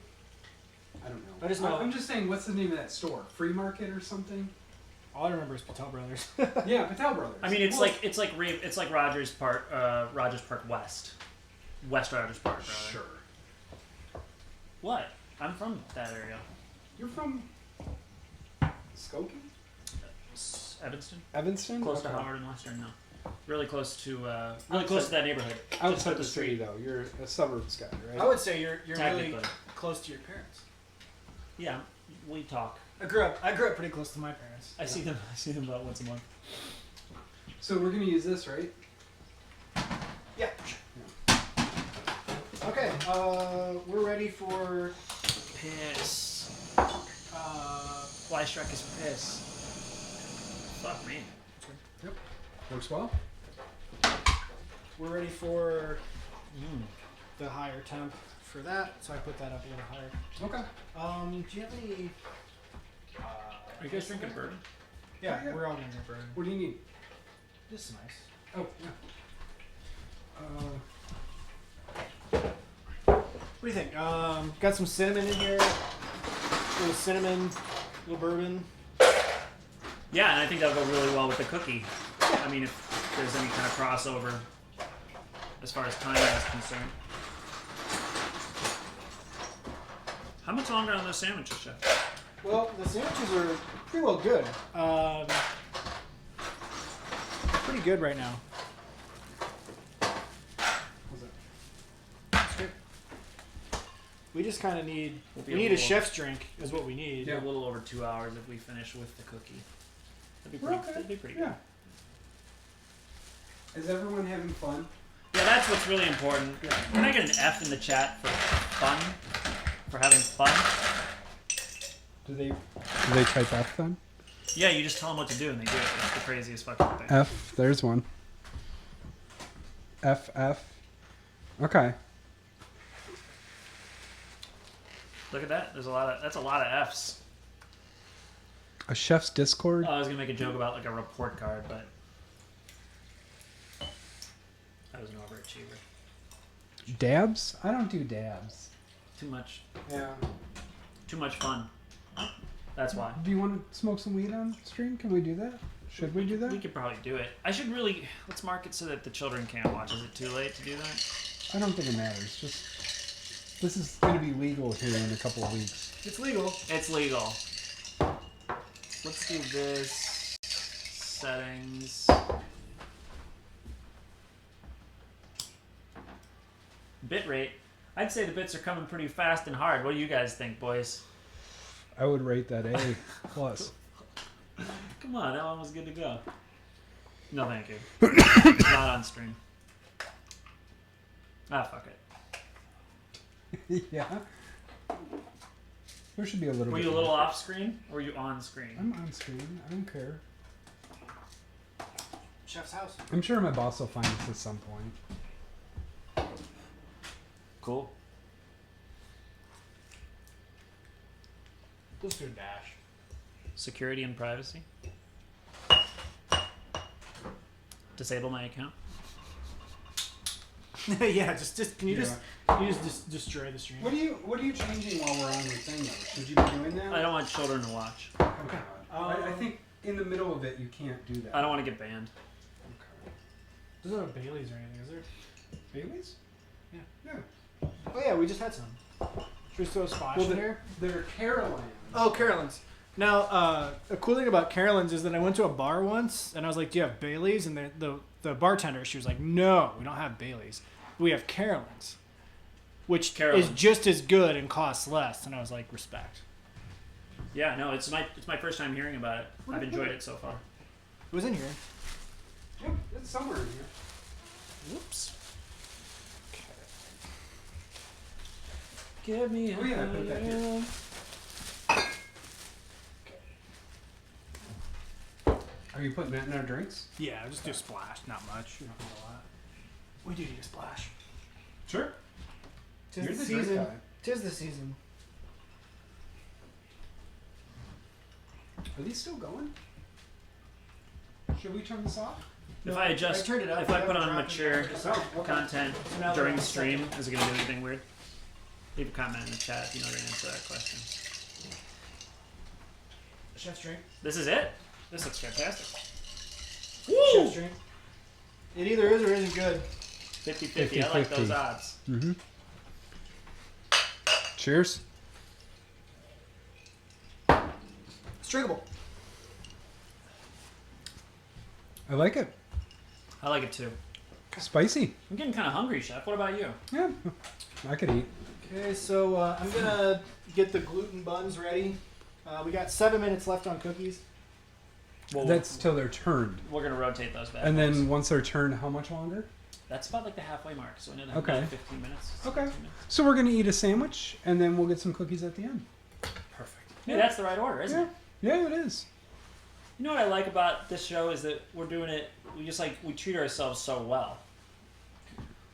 I don't know. I just know- I'm just saying, what's the name of that store? Free Market or something? All I remember is Patel Brothers. Yeah, Patel Brothers. I mean, it's Well, like Rogers Park, Rogers Park West Rogers Park. Rather. Sure. What? I'm from that area. You're from Skokie? Evanston, Evanston? close to Okay. Howard and Western. No, really close to that neighborhood. Just Outside up the street, though. You're a suburbs guy, right? I would say you're really Technically. close to your parents. Yeah, we talk. I grew up pretty close to my parents. I see them about once a month. So we're gonna use this, right? Yeah. Okay. We're ready for. Piss. Fly strike is piss. Fuck me. Works well. We're ready for the higher temp for that, so I put that up a little higher. Okay. Do you have any? Are you guys drinking bourbon? Yeah, Yeah. we're all gonna get burned. What do you need? This is nice. Oh, yeah. What do you think? Got some cinnamon in here. A little cinnamon, a little bourbon. Yeah, and I think that'll go really well with the cookie. I mean, if there's any kind of crossover as far as timing is concerned. How much longer on those sandwiches, Chef? Well, the sandwiches are pretty well good. Pretty good right now. What's that? That's good. We just kind of need. We'll be We need a able to- chef's drink, is what we need. A little over 2 hours if we finish with the cookie. That'd be We're pretty, okay. that'd be pretty Yeah. Is everyone having fun? good. Yeah, that's what's really important. Can I get an F in the chat for fun? For having fun? Do they type F then? Yeah, you just tell them what to do and they do it. It's the craziest fucking thing. F. There's one. F. Okay. Look at that. That's a lot of F's. A chef's Discord. Oh, I was gonna make a joke about like a report card, but I was an overachiever. Dabs? I don't do dabs. Too much Yeah. fun. That's why. Do you want to smoke some weed on stream? Can we do that? Should we do that? We could probably do it. I should really let's mark it so that the children can't watch. Is it too late to do that? I don't think it matters. Just this is going to be legal here in a couple of weeks. It's legal. It's legal. Let's do this. Settings. Bitrate. I'd say the bits are coming pretty fast and hard. What do you guys think, boys? I would rate that A plus. Come on, that one was good to go. No, thank you. Not on stream. Ah, fuck it. Yeah. There should be a little. Were bit you a little more. off screen or were you on screen? I'm on screen. I don't care. Chef's house. I'm sure my boss will find this at some point. Cool. Let's do a dash. Security and privacy. Disable my account. Yeah, just can you just destroy the stream? What are you changing while we're on the thing though? Should you be doing that? I don't want children to watch. Okay. I think in the middle of it you can't do that. I don't want to get banned. Okay. There's no Bailey's or anything, is there? Bailey's? Yeah. Yeah. Oh yeah, we just had some. Should we throw a splash Well, in here? they're Carolina. Oh, Carolyn's. Now, a cool thing about Carolyn's is that I went to a bar once, and I was like, "Do you have Bailey's?" And the bartender, she was like, "No, we don't have Bailey's. We have Carolyn's, which is Carolyn's. just as good and costs less." And I was like, "Respect." Yeah, no, it's my first time hearing about it. I've enjoyed it so far. It was in here. Yep, it's somewhere in here. Whoops. Give me Oh, yeah, I put that here. Are you putting that in our drinks? Yeah, just do a splash, not much. You don't need a lot. We do need a splash. Sure. Tis You're the the drink season. guy. Tis the season. Are these still going? Should we turn this off? If I adjust, I turned it up. if I I put haven't on dropped mature it. Oh, okay. content So now during we're the on stream, is it going to do anything weird? Leave a comment in the chat if you know the answer to that question. Chef's drink. This is it. This looks fantastic. Chef's drink. It either is or isn't good. 50-50. I like 50-50. those odds. Mm-hmm. Cheers. It's drinkable. I like it. I like it too. Spicy. I'm getting kind of hungry, Chef. What about you? Yeah. I could eat. Okay, so I'm gonna get the gluten buns ready. We got 7 minutes left on cookies. Well, That's till they're turned. we're going to rotate those back. And then once they're turned, how much longer? That's about like the halfway mark. So another Okay. 15 minutes. Okay. 16 minutes. So we're gonna eat a sandwich, and then we'll get some cookies at the end. Perfect. Hey, that's the right order, isn't Yeah. it? Yeah, it is. You know what I like about this show is that we're doing it. We treat ourselves so well.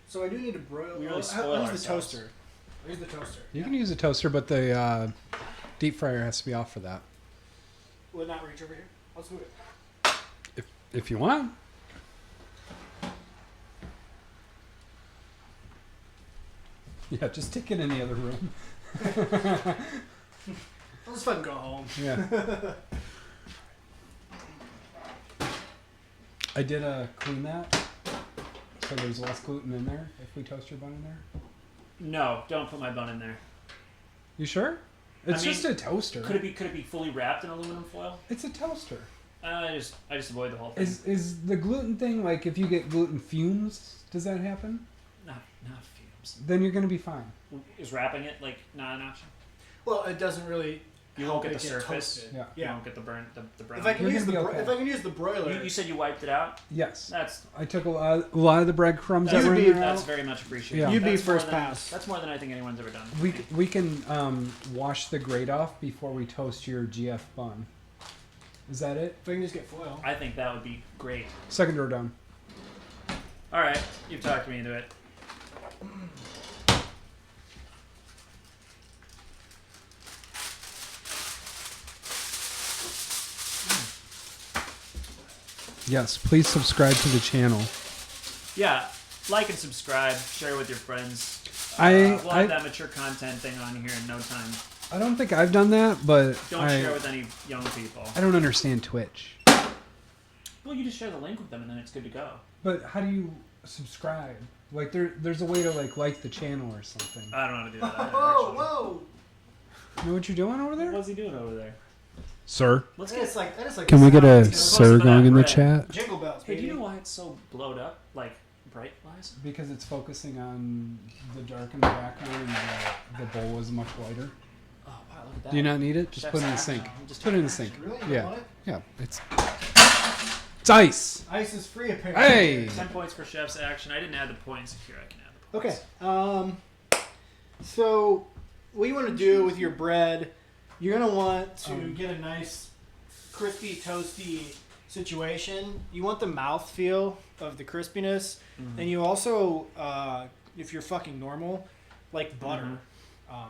So I do need to broil. We really I'll spoil use ourselves. the toaster. I'll use the toaster. You can use a toaster, but the deep fryer has to be off for that. Will it not reach over here? I'll just move it. If you want. Yeah, just stick it in the other room. I'll just fucking go home. Yeah. I did clean that, so there's less gluten in there if we toast your bun in there. No, don't put my bun in there. You sure? It's mean, just a toaster. Could it be fully wrapped in aluminum foil? It's a toaster. I just avoid the whole thing. Is the gluten thing like if you get gluten fumes, does that happen? Not fumes. Then you're gonna be fine. Is wrapping it like not an option? Well, it doesn't really. You won't help get it the surface. toasted. Yeah. You Yeah. won't get the brown. If I can You're use the gonna be okay. if I can use the broiler. You said you wiped it out. Yes. That's I took a lot of the breadcrumbs that that's, were in there that's out. very much appreciated. Yeah. You'd be That's more first than- pass. That's more than I think anyone's ever done. We can wash the grate off before we toast your GF bun. Is that it? If I can just get foil. I think that would be great. Second door down. All right, you've talked me into it. Yes, please subscribe to the channel. Yeah, like and subscribe. Share with your friends. I We'll have that mature content thing on here in no time. I don't think I've done that, but Don't share with any young people. I don't understand Twitch. Well, you just share the link with them, and then it's good to go. But how do you subscribe? Like there's a way to like the channel or something. I don't know how to do that. Either, Whoa, actually. whoa! You know what you're doing over there? What's he doing over there? Sir? Let's That get. is like Can we get a sound. sir going in the chat? Jingle bells, Hey, baby. do you know why it's so blowed up, like bright wise? Because it's focusing on the dark in the background and the bowl is much lighter. Oh wow, look at that. Do you not need it? Just Chef's put it in the action. sink. Just Put it in the sink. Really? You don't Yeah. want it? Yeah. It's ice. Ice is free, apparently. Hey. 10 points for chef's action. I didn't add the points. Here, I can add the points. Okay. So what you want to do with your bread, you're gonna want to get a nice crispy, toasty situation. You want the mouthfeel of the crispiness, and you also, if you're fucking normal, like butter.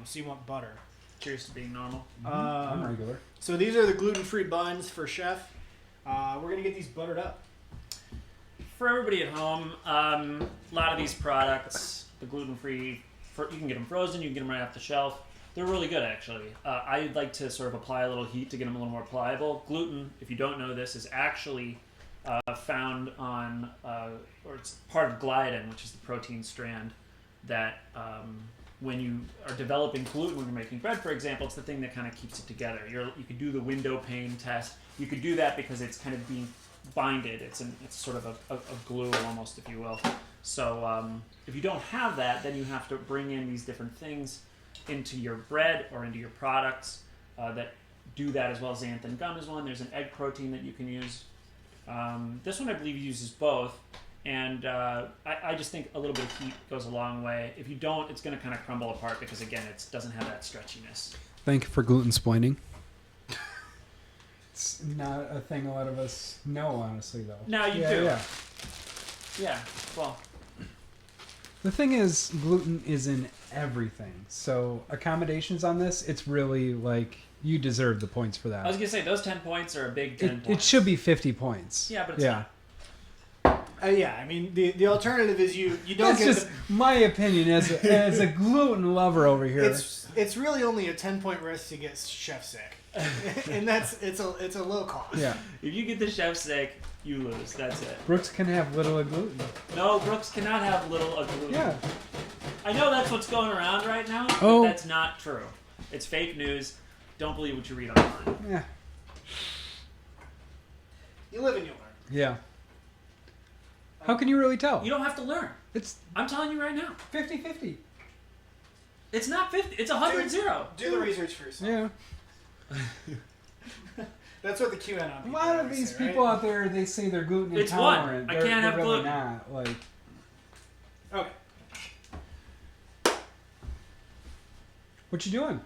So you want butter. Cheers to being normal. I'm regular. So these are the gluten-free buns for Chef. We're gonna get these buttered up. For everybody at home, a lot of these products, the gluten-free, you can get them frozen, you can get them right off the shelf. They're really good, actually. I like to sort of apply a little heat to get them a little more pliable. Gluten, if you don't know this, is actually found on, or it's part of gliadin, which is the protein strand that when you are developing gluten, when you're making bread, for example, it's the thing that kind of keeps it together. You could do the window pane test. You could do that because it's kind of being binded. It's sort of a glue almost, if you will. So if you don't have that, then you have to bring in these different things into your bread or into your products that do that, as well as xanthan gum is one. There's an egg protein that you can use. This one I believe uses both. And I just think a little bit of heat goes a long way. If you don't, it's going to kind of crumble apart because, again, it doesn't have that stretchiness. Thank you for gluten splaining. It's not a thing a lot of us know, honestly, though. No, you do. Yeah. Yeah, well, The thing is, gluten is in everything. So accommodations on this, it's really like you deserve the points for I was that. going to say, those 10 points are a big 10 It points. should be 50 points. Yeah, but it's yeah. not. Yeah, I mean the alternative is you don't That's get just my opinion as a gluten lover over here. it's really only a 10-point risk to get Chef sick, and it's a low cost. Yeah. If you get the chef's sick, you lose. That's it. Brooks can have little of gluten. No, Brooks cannot have little of gluten. Yeah. I know that's what's going around right now, but Oh. that's not true. It's fake news. Don't believe what you read online. Yeah. You live and you learn. Yeah. How can you really tell? You don't have to learn. It's I'm telling you right now. 50-50. It's not 50. It's 100-0. Do the research for yourself. Yeah. That's what the QAnon A people lot of always these say, people right? out there, they say they're gluten It's one. intolerant. I They're, can't they're have really gluten. not. Like, Okay. what you doing?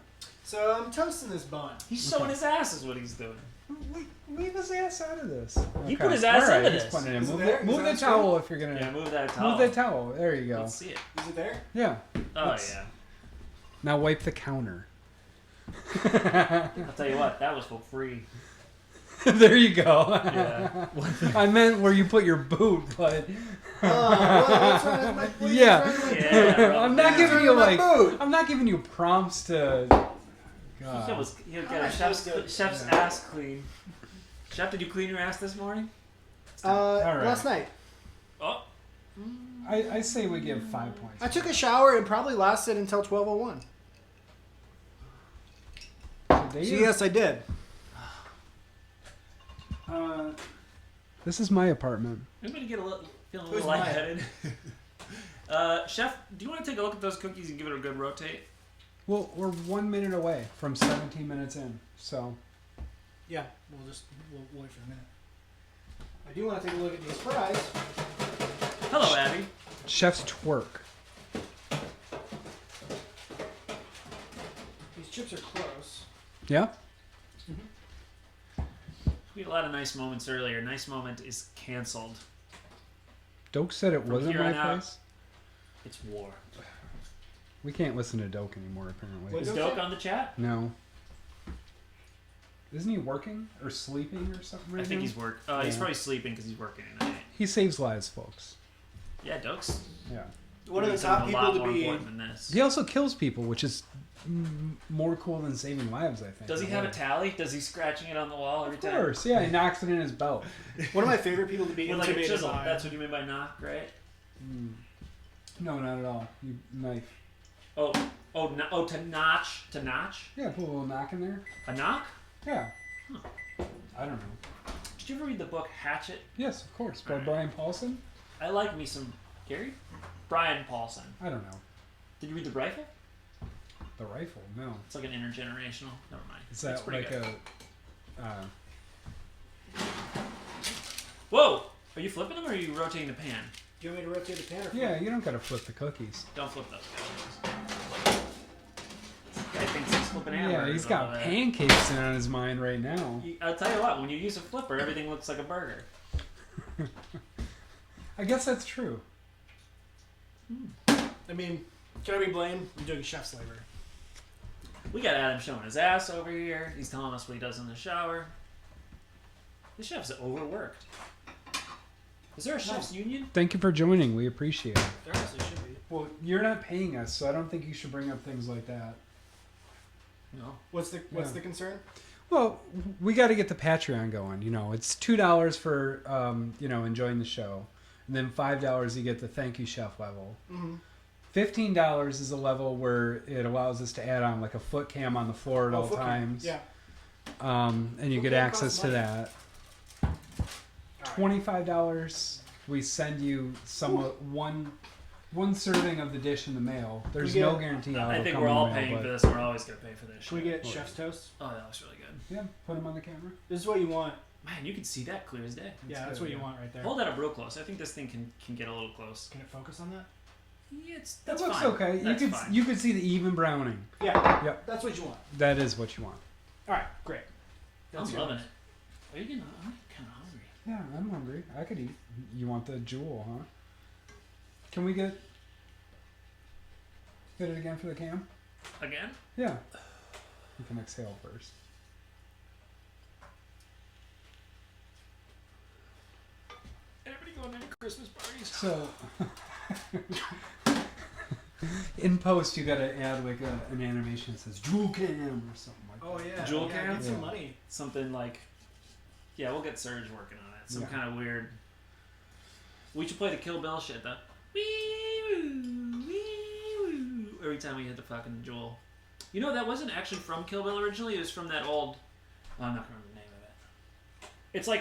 So I'm toasting this bun. He's showing his ass is what he's doing. Leave his ass out of this. He put his ass All right, into he's this. putting it in. Is it Move, there? move Is the that towel if you're gonna. Yeah, move that towel. Move that towel. There you go. Let's see it. Is it there? Yeah. Oh, Let's- yeah. Now wipe the counter. I'll tell you what, that was for free. There you go. Yeah. I meant where you put your boot, but What's wrong with my boot? Yeah. What's wrong with my Yeah. I'm not What's giving wrong you with my like boot? I'm not giving you prompts to. He'll How get am I a supposed to- chef's Yeah. ass clean. Chef, did you clean your ass this morning? right. Last night. Oh. I say we give 5 points. I took a shower and probably lasted until 12:01. They So use- yes, I did. This is my apartment. Anybody get feeling a Who's little mine? lightheaded? Chef, do you want to take a look at those cookies and give it a good rotate? Well, we're 1 minute away from 17 minutes in, so Yeah, we'll wait for a minute. I do want to take a look at these fries. Hello, Abby. chef's twerk. These chips are close. Yeah. We had a lot of nice moments earlier. Nice moment is canceled. Doak said it From wasn't here my on out- place. It's war. We can't listen to Doak anymore, apparently. What? Is Doak Doak said- on the chat? No. Isn't he working or sleeping or something right I think now? he's He's Yeah. probably sleeping because he's working tonight. He saves lives, folks. Yeah, Doak's Yeah. One of the doing top something a people lot to more be. important than this. He also kills people, which is more cool than saving lives, I think. Does he have a tally? Does he scratching it on the wall every Of time? course, yeah. He knocks it in his belt. One of my favorite people to be With like a intimidated chisel. by. That's what you mean by knock, right? No, not at all. You knife. To notch. Yeah, put a little knock in there. A knock? Yeah. I don't know. Did you ever read the book Hatchet? Yes, of course. By Alright. Brian Paulson? I like me some Gary. Brian Paulson. I don't know. Did you read The Rifle? The rifle? No. It's like an intergenerational. Never mind. Is that It's pretty like good. Whoa! Are you flipping them or are you rotating the pan? Do you want me to rotate the pan or Yeah, you don't gotta flip the cookies. Don't flip those guys. Guy thinks he's flipping Yeah, hamburgers. he's and got all that. pancakes in on his mind right now. I'll tell you what. When you use a flipper, everything looks like a burger. I guess that's true. I mean, can I be blamed? I'm doing chef's labor. We got Adam showing his ass over here. He's telling us what he does in the shower. The chef's overworked. Is there a chef's union? Thank you for joining. We appreciate it. There honestly should be. Well, you're not paying us, so I don't think you should bring up things like that. No. What's Yeah. the concern? Well, we got to get the Patreon going. You know, it's $2 for enjoying the show, and then $5 you get the thank you chef level. Mm-hmm. $15 is a level where it allows us to add on like a foot cam on the floor at all times. Yeah. And you Foot get cam access costs to money. that. All right. $25 we send you one serving of the dish in the mail. There's We no get- guarantee how I it'll think come we're in the all mail, paying but- for this, and we're always gonna pay for this. Should we shit. get chef's toast? Oh, that looks really good. Yeah, put them on the camera. This is what you want. Man, you can see that clear as day. Yeah, that's good, what you yeah. want right there. Hold that up real close. I think this thing can get a little close. Can it focus on that? Yeah, that's That looks fine. okay. That's you fine. could see the even browning. Yeah. Yep. That's what you want. That is what you want. All right. Great. I'm yours. loving it. Are you getting? I'm kind of hungry. Yeah, I'm hungry. I could eat. You want the jewel, huh? Can we get it again for the cam? Again? Yeah. You can exhale first. Everybody going to any Christmas parties? So, in post, you gotta add like an animation that says jewel cam or something like that. Oh yeah. Jewel yeah, cam? Get some Yeah. money. Something like, yeah, we'll get Serge working on it. Some Yeah. kind of weird. We should play the Kill Bill shit though. Wee-woo, wee-woo, every time we hit the fucking jewel. You know that wasn't actually from Kill Bill originally. It was from that old. Oh, I'm not gonna remember the name of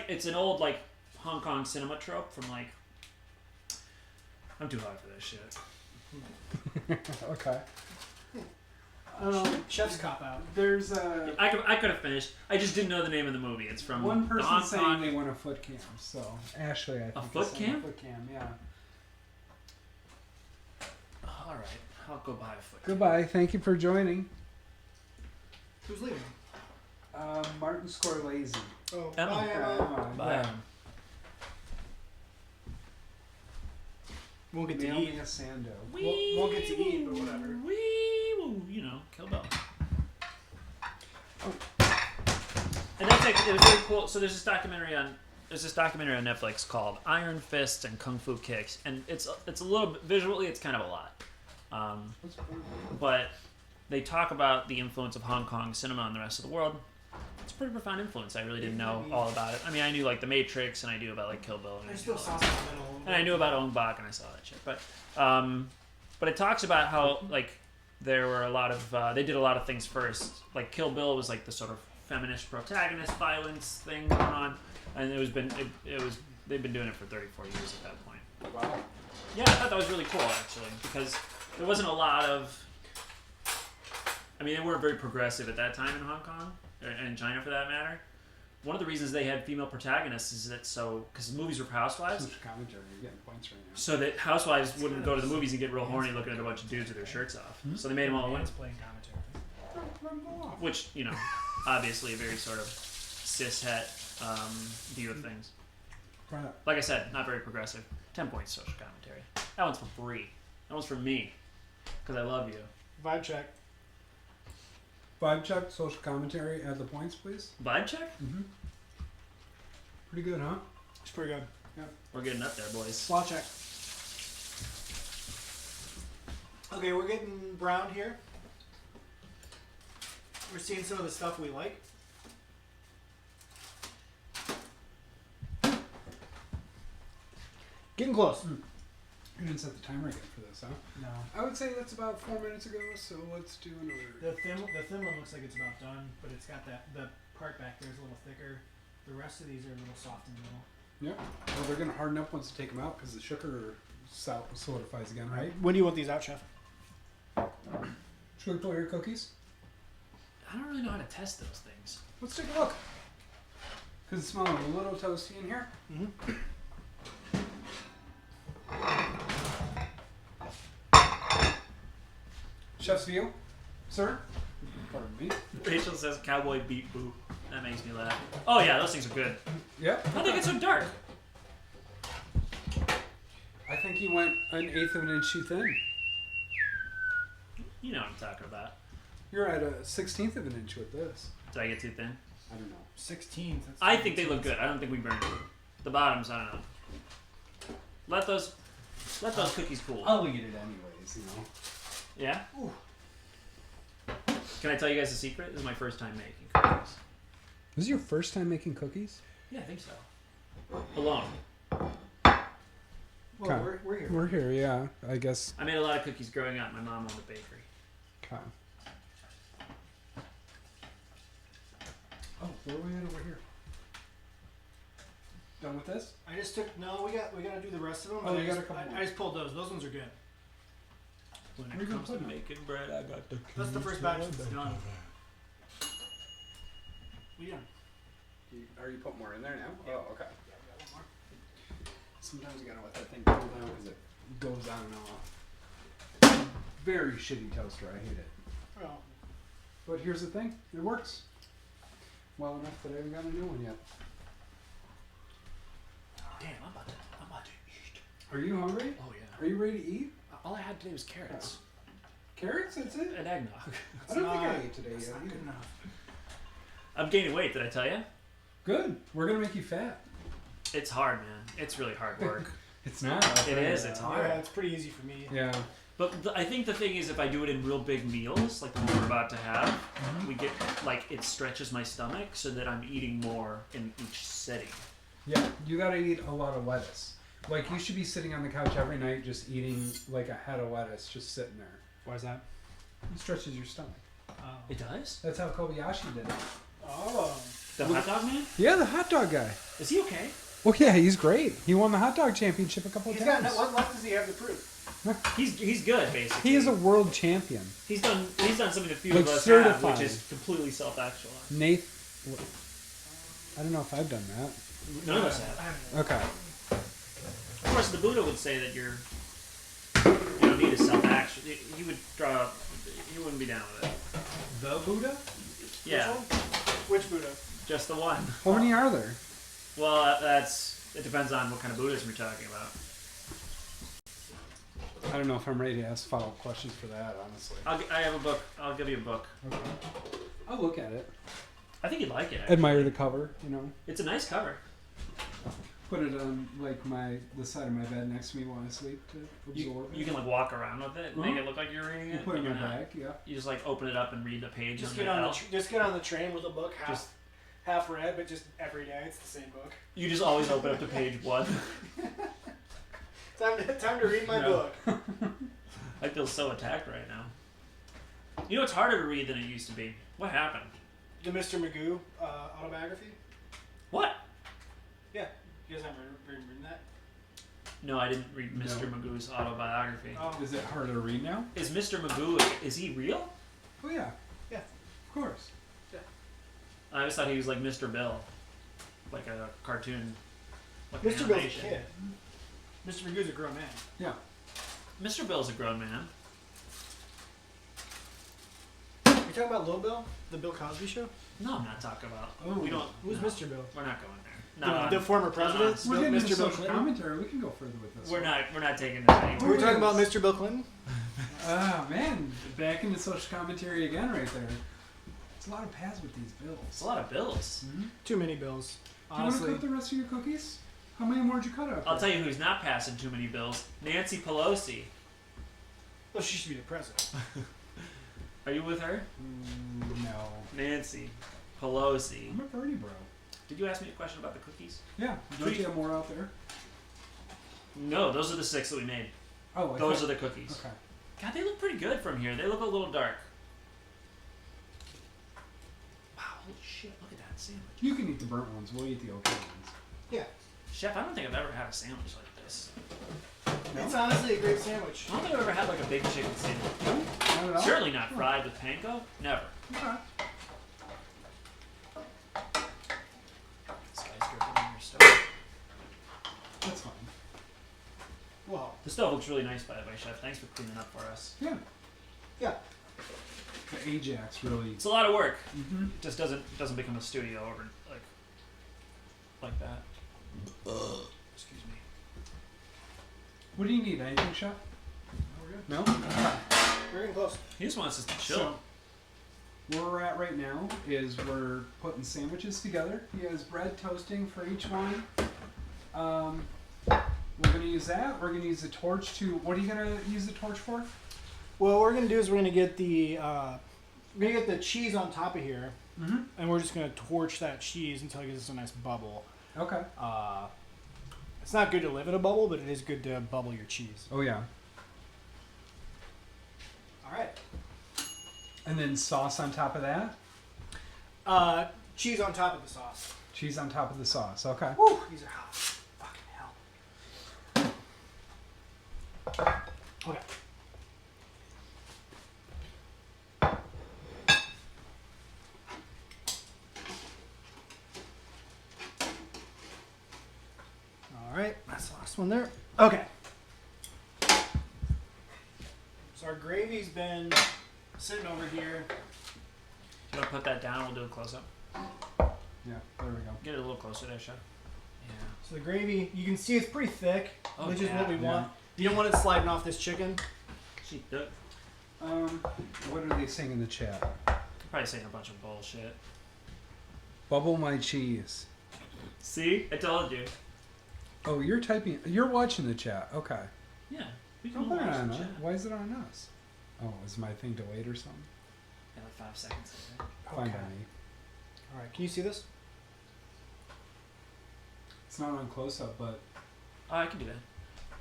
it. It's an old like Hong Kong cinema trope from like. I'm too hot for this shit. Okay. Chef's cop out. There's I could have finished. I just didn't know the name of the movie. It's from one the person Hong saying Kong. they want a foot cam. So Ashley, I think is foot saying cam? A foot cam, yeah. All right, I'll go buy a foot. Goodbye. Thank you for joining. Who's leaving? Martin Scorsese. Oh, Emma. bye, Emma. Bye. Yeah. Won't get to Naomi eat. Sando. Won't get to eat, but whatever. Wee-woo, you know, Kill Bill. And that's like, it was really cool. So there's this documentary on Netflix called Iron Fists and Kung Fu Kicks, and it's a little bit, visually it's kind of a lot, but they talk about the influence of Hong Kong cinema on the rest of the world. It's a pretty profound influence. I really didn't know all about it. I mean, I knew like The Matrix, and I knew about like Kill Bill, and I still saw some in the middle. and I knew about Ong Bak, and I saw that shit. But it talks about how like there were a lot of they did a lot of things first. Like Kill Bill was like the sort of feminist protagonist violence thing going on, and it was they've been doing it for 34 years at that point. Wow. Yeah, I thought that was really cool actually, because there wasn't a lot of. I mean, they weren't very progressive at that time in Hong Kong and China for that matter. One of the reasons they had female protagonists is that because movies were for housewives. Social commentary. You're getting points right now. So that housewives wouldn't go to the movies and get real horny looking at a bunch of dudes with their shirts off. So they made them all women, playing commentary. which, you know, obviously a very sort of cishet view of things. Right. Like I said, not very progressive. 10 points social commentary. That one's for free. That one's for me. Because I love you. Vibe check. Vibe check, social commentary, add the points, please. Vibe check? Mm-hmm. Pretty good, huh? It's pretty good. We're getting up there, boys. Slaw check. Okay, we're getting brown here. We're seeing some of the stuff we like. Getting close. You didn't set the timer again for this, huh? No. I would say that's about 4 minutes ago, so let's do another. The thin one looks like it's about done, but it's got the part back there is a little thicker. The rest of these are a little soft in the middle. Yeah. Well, they're going to harden up once you take them out because the sugar solidifies again, right? When do you want these out, Chef? Should we pull your cookies? I don't really know how to test those things. Let's take a look. Because it's smelling a little toasty in here. Mm-hmm. Chef's view, sir. Pardon me. Rachel says cowboy beat boot. That makes me laugh. Oh yeah, those things are good. Yep. How'd they get so dark? I think he went 1/8 of an inch too thin. You know what I'm talking about. You're at a 1/16 of an inch with this. Did I get too thin? I don't know. 16. I think they look good. I don't think we burned them. The bottoms, I don't know. Let those cookies cool. I'll eat it anyways, you know. Yeah? Ooh. Can I tell you guys a secret? This is my first time making cookies. This is your first time making cookies? Yeah, I think so. Alone. Well, Okay. we're here. We're here, yeah. I guess. I made a lot of cookies growing up. My mom owned a bakery. Okay. Oh, where are we at over here? Done with this? I just took we got to do the rest of them. Oh, but you got a couple I more. just pulled those. Those ones are good. When Where you gonna put 'em? making bread, I got the That's the first batch that's done. We done. Are you putting more in there now? Yeah. Oh, okay. Yeah, we got one more. Sometimes you gotta let that thing cool down because it goes on and off. Very shitty toaster. I hate it. Well, But here's the thing. It works. Well enough that I haven't got a new one yet. Damn, I'm about to eat. Are you hungry? Oh yeah. Are you ready to eat? All I had today was carrots Carrots? That's it? and eggnog. I don't think I not- ate today that's yet not either. good enough. I'm gaining weight. Did I tell you? Good. We're gonna make you fat. It's hard, man. It's really hard work. It's not. It is, it's hard. Yeah, it's pretty easy for me. Yeah. But I think the thing is, if I do it in real big meals, like the one we're about to have, we get it stretches my stomach so that I'm eating more in each sitting. Yeah. You gotta eat a lot of lettuce. Like you should be sitting on the couch every night just eating like a head of lettuce just sitting there. Why is that? It stretches your stomach. Oh. It does? That's how Kobayashi did it. Oh. The hot dog man? Yeah, the hot dog guy. Is he okay? Well, yeah, he's great. He won the hot dog championship a couple of He's got times. what left does he have to prove? He's good, basically. He is a world champion. He's done something a few Like of us certified. have, which is completely self-actualized. Nate, I don't know if I've done that. None of us have. I haven't. Okay. Of course, the Buddha would say that you don't need a self-actual. He would draw. He wouldn't be down with it. The Buddha? Yeah, Which Buddha? just the one. How many are there? Well, it depends on what kind of Buddhism you're talking about. I don't know if I'm ready to ask follow-up questions for that, honestly. I have a book. I'll give you a book. Okay. I'll look at it. I think you'd like it. Actually. Admire the cover, you know. It's a nice cover. Put it on like the side of my bed next to me while I sleep to absorb You it. can like walk around with it, and make Uh-huh. it look like you're reading We'll it. put it but in my you're not. bag, yeah. You just like open it up and read the page. Just on get the on L. just get on the train with a book half Just- half read, but just every day it's the same book. You just always open up to page 1. Time to read my No. book. I feel so attacked right now. You know, it's harder to read than it used to be. What happened? The Mr. Magoo autobiography. What? Yeah, you guys haven't written that? No, I didn't read No. Mr. Magoo's autobiography. Oh, Is it harder to read now? Is Mr. Magoo, is he real? Oh yeah. Yeah. Of course. I always thought he was like Mr. Bill. Like a cartoon. Like an Mr. Bill's a animation. kid. Mr. Magoo's a grown man. Yeah. Mr. Bill's a grown man. You talking about Lil Bill, the Bill Cosby show? No, I'm not talking about. Oh. We don't. Who's no, Mr. Bill? We're not going there. The former president, We're Bill, getting into Mr. Bill social Clinton. commentary. We can go further with this. We're one. not. We're not taking this anymore. Were we talking about Mr. Bill Clinton? Ah man, back into social commentary again right there. It's a lot of pads with these bills. It's a lot of bills. Mm-hmm. Too many bills. Do you want to Honestly. cut the rest of your cookies? How many more did you cut up? I'll tell you who's not passing too many bills. Nancy Pelosi. Well, she should be the president. Are you with her? No. Nancy Pelosi. I'm a Bernie bro. Did you ask me a question about the cookies? Yeah. Don't you have more out there? No, those are the 6 that we made. Oh, Those are the cookies. Okay. God, they look pretty good from here. They look a little dark. Wow, holy shit, look at that sandwich. You can eat the burnt ones. We'll eat the okay ones. Yeah. Chef, I don't think I've ever had a sandwich like this. No? It's honestly a great sandwich. I don't think I've ever had like a big chicken sandwich. No? Not at all? Certainly not fried with panko. Never. Okay. This guy's dripping on your stove. That's fine. Wow. The stove looks really nice, by the way, Chef. Thanks for cleaning up for us. Yeah. Yeah. The Ajax really. It's a lot of work. Mm-hmm. It just doesn't become a studio over like that. Excuse me. What do you need? Anything, Chef? We're good. No? We're getting close. He just wants us to chill. So, where we're at right now is we're putting sandwiches together. He has bread toasting for each one. We're going to use that. We're going to use the torch to... What are you going to use the torch for? Well, what we're gonna do is we're gonna get the cheese on top of here, Mm-hmm. and we're just gonna torch that cheese until it gives us a nice bubble. Okay. It's not good to live in a bubble, but it is good to bubble your cheese. Oh, yeah. All right. And then sauce on top of that? Cheese on top of the sauce. Cheese on top of the sauce. Okay. Woo! These are hot. Fucking hell. Okay. All right, that's the last one there. Okay. So our gravy's been sitting over here. You want to put that down? We'll do a close up. Yeah, there we go. Get it a little closer there, Chef. Yeah. So the gravy, you can see it's pretty thick, Oh, which is what we yeah. want. You don't want it sliding off this chicken. She could What are they saying in the chat? probably saying a bunch of bullshit. Bubble my cheese. See? I told you. Oh, you're typing. You're watching the chat. Okay. Yeah. We can Don't put it watch on the us. chat. Why is it on us? Oh, is my thing delayed or something? Yeah, like 5 seconds. I think. Fine Okay. by me. All right, can you see this? It's not on close up, but Oh, I can do that.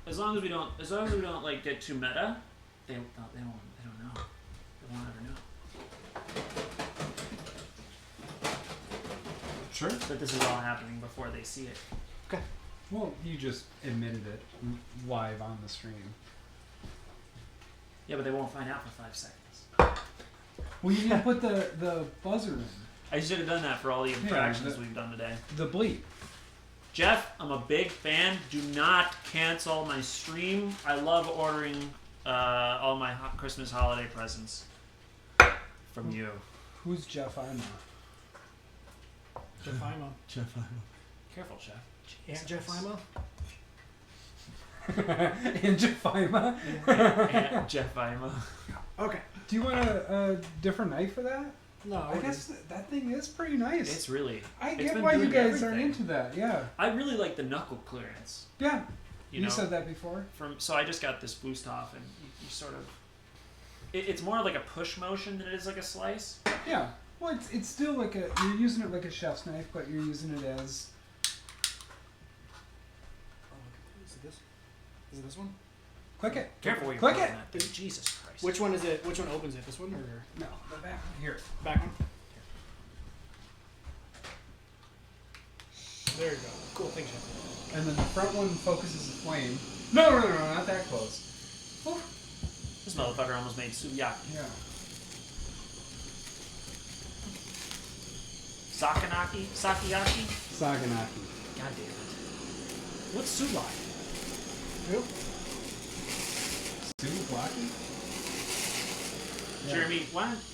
As long as we don't like get too meta, they don't know. They won't ever know sure. that this is all happening before they see it. Okay. Well, you just admitted it live on the stream. Yeah, but they won't find out for 5 seconds. Well, you didn't put the buzzer in. I should have done that for all the infractions we've done today. The bleep. Jeff, I'm a big fan. Do not cancel my stream. I love ordering all my Christmas holiday presents from you. Who's Jeff Ima? Jeff Ima. Jeff Ima. Careful, Chef. Aunt Jeff Ima? And Jeff Ima? Aunt Jeff Ima. Okay. Do you want a different knife for that? No, I guess that thing is pretty nice. It's really. I it's get been why you doing guys aren't everything. into that. Yeah. I really like the knuckle clearance. Yeah. You You know, said that before. so I just got this boost off, and you sort of. It's more like a push motion than it is like a slice. Yeah. Well, it's still like you're using it like a chef's knife, but you're using it as. Is it this? Is it this one? Click it. Careful where you're Click putting it. that thing. Jesus Christ. Which one is it? Which one opens it? This one or No, the back one. Here. back one? There you go. Cool. Thanks, Chef. And then the front one focuses the flame. No, not that close. This motherfucker almost made sukiyaki. Yeah. Sakanaki? Sakiyaki? Saganaki. God damn it. What's souvlaki? Who? Souvlaki? Yeah. Jeremy,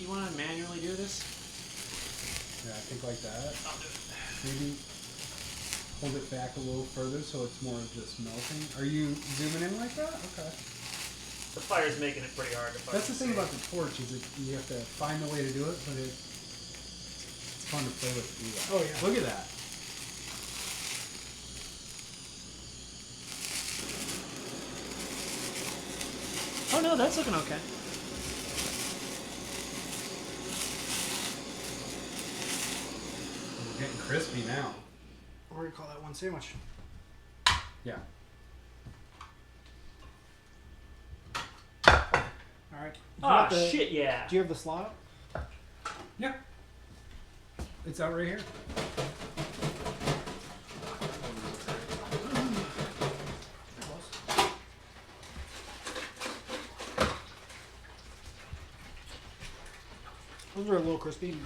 you want to manually do this? Yeah, I think like that. I'll do it. Maybe hold it back a little further so it's more just melting. Are you zooming in like that? Okay. The fire's making it pretty hard to fucking That's the thing see. about the torch is that you have to find the way to do it, but It's fun to play with. Do that. Oh, yeah. Look at that. Oh no, that's looking okay. We're getting crispy now. Or you call that one sandwich. Yeah. All right. Ah, shit, yeah. Do you have the slot? Yeah. It's out right here. Those are a little crispy.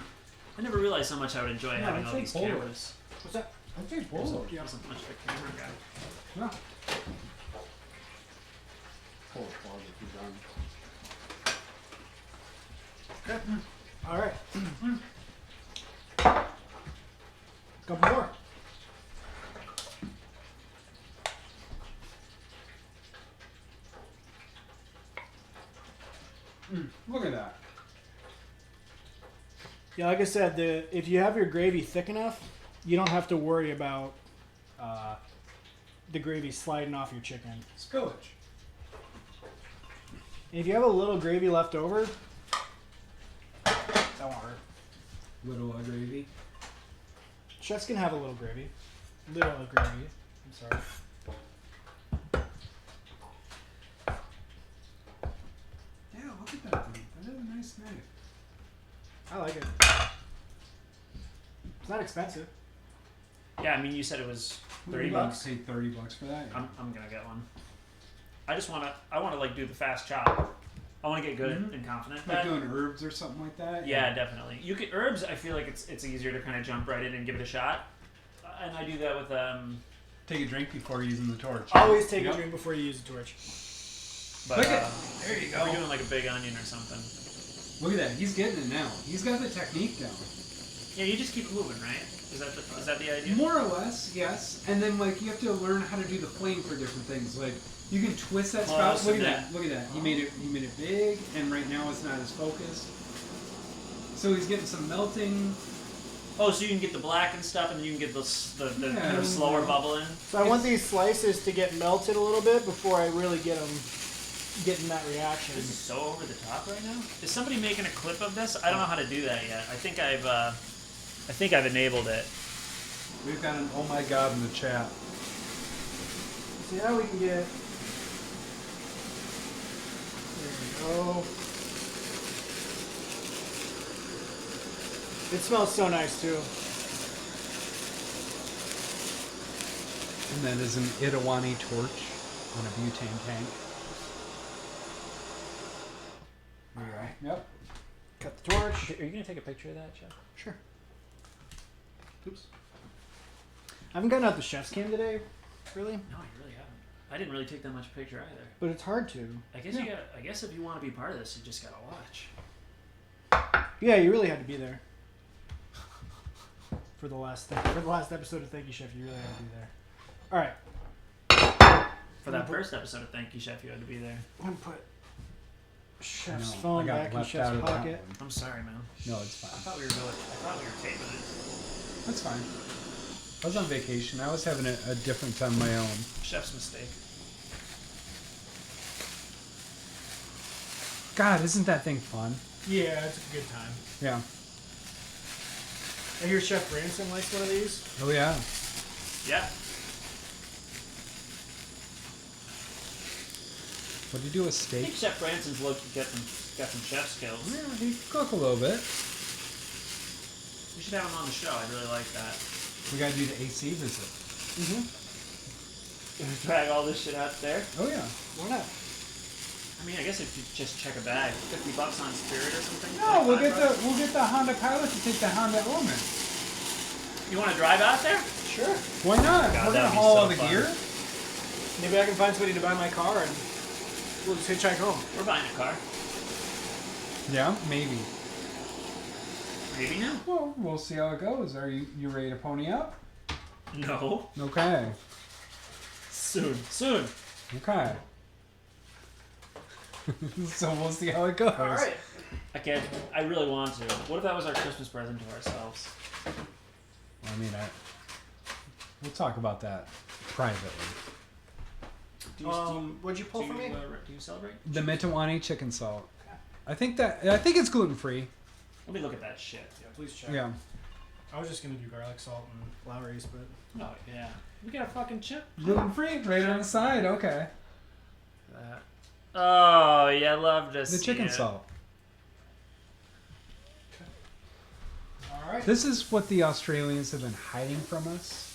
I never realized how much I would enjoy Yeah, having I'd all say these Polar. cameras. What's that? I think I wasn't, both. I wasn't much of a camera guy. Yeah. Okay. All right. Couple more. Look at that. Yeah, like I said, if you have your gravy thick enough, you don't have to worry about the gravy sliding off your chicken. Spillage. And if you have a little gravy left over, that won't hurt. Little gravy. Chefs can have a little gravy. Little gravy. I'm sorry. Yeah, look at that thing. That is a nice knife. I like it. It's not expensive. Yeah, I mean, you said it was $30 $30. bucks. Pay $30 for that. Yeah. I'm gonna get one. I just wanna like do the fast chop. I wanna get good and confident. Like That. doing herbs or something like that. Yeah, definitely. You could herbs. I feel like it's easier to kind of jump right in and give it a shot. And I do that with Take a drink before using the torch. Always take Yep. a drink before you use a torch. But Look at there you if go. we're doing like a big onion or something. Look at that. He's getting it now. He's got the technique down. Yeah, you just keep moving, right? Is that the idea? More or less, yes. And then like you have to learn how to do the flame for different things. Like you can twist that spout. Close Look at and that. Look at that. He made it big, and right now it's not as focused. So he's getting some melting. Oh, so you can get the black and stuff, and you can get the Yeah, kind of slower yeah. bubbling. So I want these slices to get melted a little bit before I really get them getting that reaction. This is so over the top right now. Is somebody making a clip of this? I don't know how to do that yet. I think I've enabled it. We've got an oh my god in the chat. See how we can get. There we go. It smells so nice too. And that is an Itawani torch on a butane tank. There you go. Yep. Cut the torch. Are you gonna take a picture of that, Jeff? Sure. Oops. I haven't gotten out the chef's cam today, really, No, you really haven't. I didn't really take that much picture either. but it's hard to. I guess I guess if you want to be part of this, you just gotta watch. Yeah, you really had to be there. For the last episode of Thank You Chef, you really had to be there. All right, For that first episode of Thank You Chef, you had to be there. I'm gonna put chef's No, I phone got back in left chef's out of that pocket. one. I'm sorry, man. No, it's I fine. thought we were taping it. That's fine. I was on vacation. I was having a different time of my own. Chef's mistake. God, isn't that thing fun? Yeah, it's a good time. Yeah. I hear Chef Branson likes one of these. Oh yeah. Yeah. What do you do with I think steak? Chef Branson's got some chef skills. Yeah, he cook a little bit. We should have him on the show. I'd really like that. We gotta do the AC visit. Drag all this shit out there. Oh yeah. Why not? I mean, I guess if you just check a bag, $50 on Spirit or something. No, we'll get $25. the Honda Pilot to take the Honda Element. You want to drive out there? Sure. Why not? God, We're gonna that'd be haul so all the fun. gear. Maybe I can find somebody to buy my car and we'll just hitchhike home. We're buying a car. Yeah, maybe. Maybe now. Well, we'll see how it goes. Are you ready to pony up? No. Okay. Soon. Soon. Okay. So we'll see how it goes. All right. I really want to. What if that was our Christmas present to ourselves? I mean, we'll talk about that privately. Do you, What'd you pull for me? Do you celebrate? The Mitawani chicken salt. I think it's gluten free. Let me look at that shit. Yeah, please check. Yeah. I was just gonna do garlic salt and Lowry's, but Oh yeah. We got a fucking chip. Gluten free, right on the side. Okay. That. Oh yeah, I love to The see chicken it. salt. all right. This is what the Australians have been hiding from us.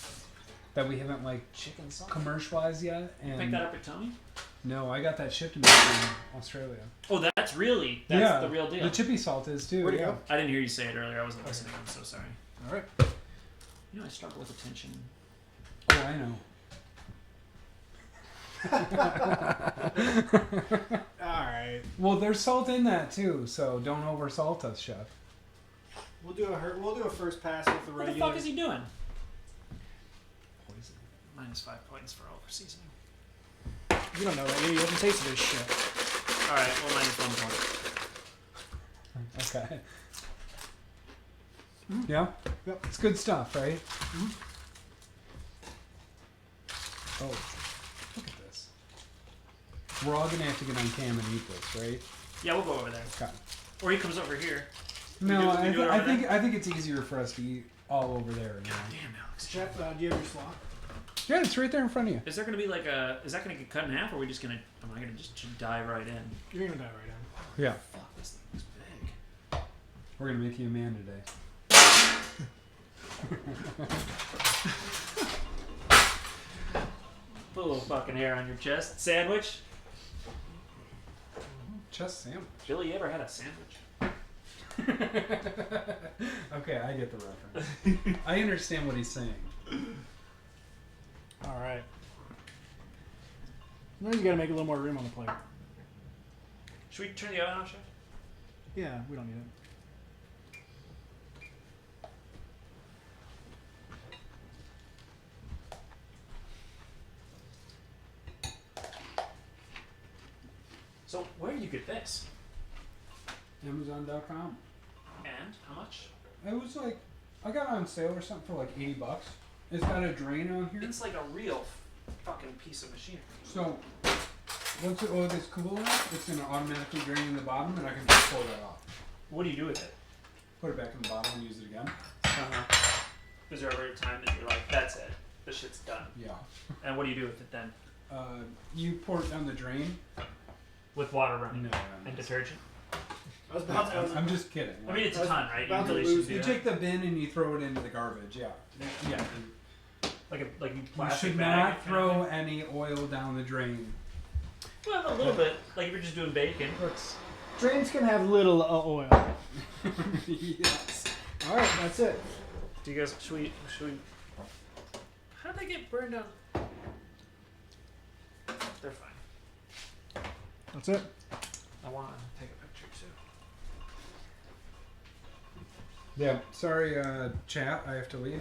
That we haven't Chicken salt. commercialized yet. And Pick that up at Tony. no, I got that shipped to me from Australia. Oh, that's the real deal. The chippy salt is too. Where'd it yeah. go? I didn't hear you say it earlier. I wasn't listening. I'm so sorry. All right. You know, I struggle with attention. Oh, I know. All right. Well, there's salt in that too, so don't oversalt us, chef. We'll do a first pass with the What regular. the fuck is he doing? Poison. -5 points for over seasoning. You don't know that. You haven't tasted this shit. All right, well, -1 point. Okay. Yeah? Yep. It's good stuff, right? Oh, look at this. We're all gonna have to get on cam and eat this, right? Yeah, we'll go over there. Okay. Or he comes over here. No, do I, it over I think it's easier for us to eat all over there. You know? Damn, Alex. Chef, do you have your slot? Yeah, it's right there in front of you. Is there gonna be like is that gonna get cut in half, or are we just gonna? Am I gonna just dive right in? You're gonna die right now. Yeah, Fuck, this thing looks big. we're gonna make you a man today. Put a little fucking hair on your chest. Sandwich? Chest sandwich. Billy, you ever had a sandwich? Okay, I get the reference. I understand what he's saying. All right. Now you gotta make a little more room on the plate. Should we turn the oven off, Chef? Yeah, we don't need it. So, where do you get this? Amazon.com. And how much? It was like, I got it on sale or something for like $80. It's got a drain on here. It's like a real fucking piece of machinery. So, once it gets cool enough, it's going to automatically drain in the bottom and I can just pull that off. What do you do with it? Put it back in the bottle and use it again. Is there ever a time that you're like, that's it, this shit's done? Yeah. And what do you do with it then? You pour it down the drain. With water running No, and detergent? I was about to. I'm just kidding. I mean, it's a ton, right? about to really lose should do You that. take the bin and you throw it into the garbage. Yeah. Yeah. like a You plastic should bag. not throw any oil down the drain. Well, a little bit. Like if you're just doing bacon. Drains can have little oil. Yes. All right, that's it. Do you guys? Should we? How did they get burned down? They're fine. That's it. I want to take a picture too. Yeah. Sorry, chat. I have to leave.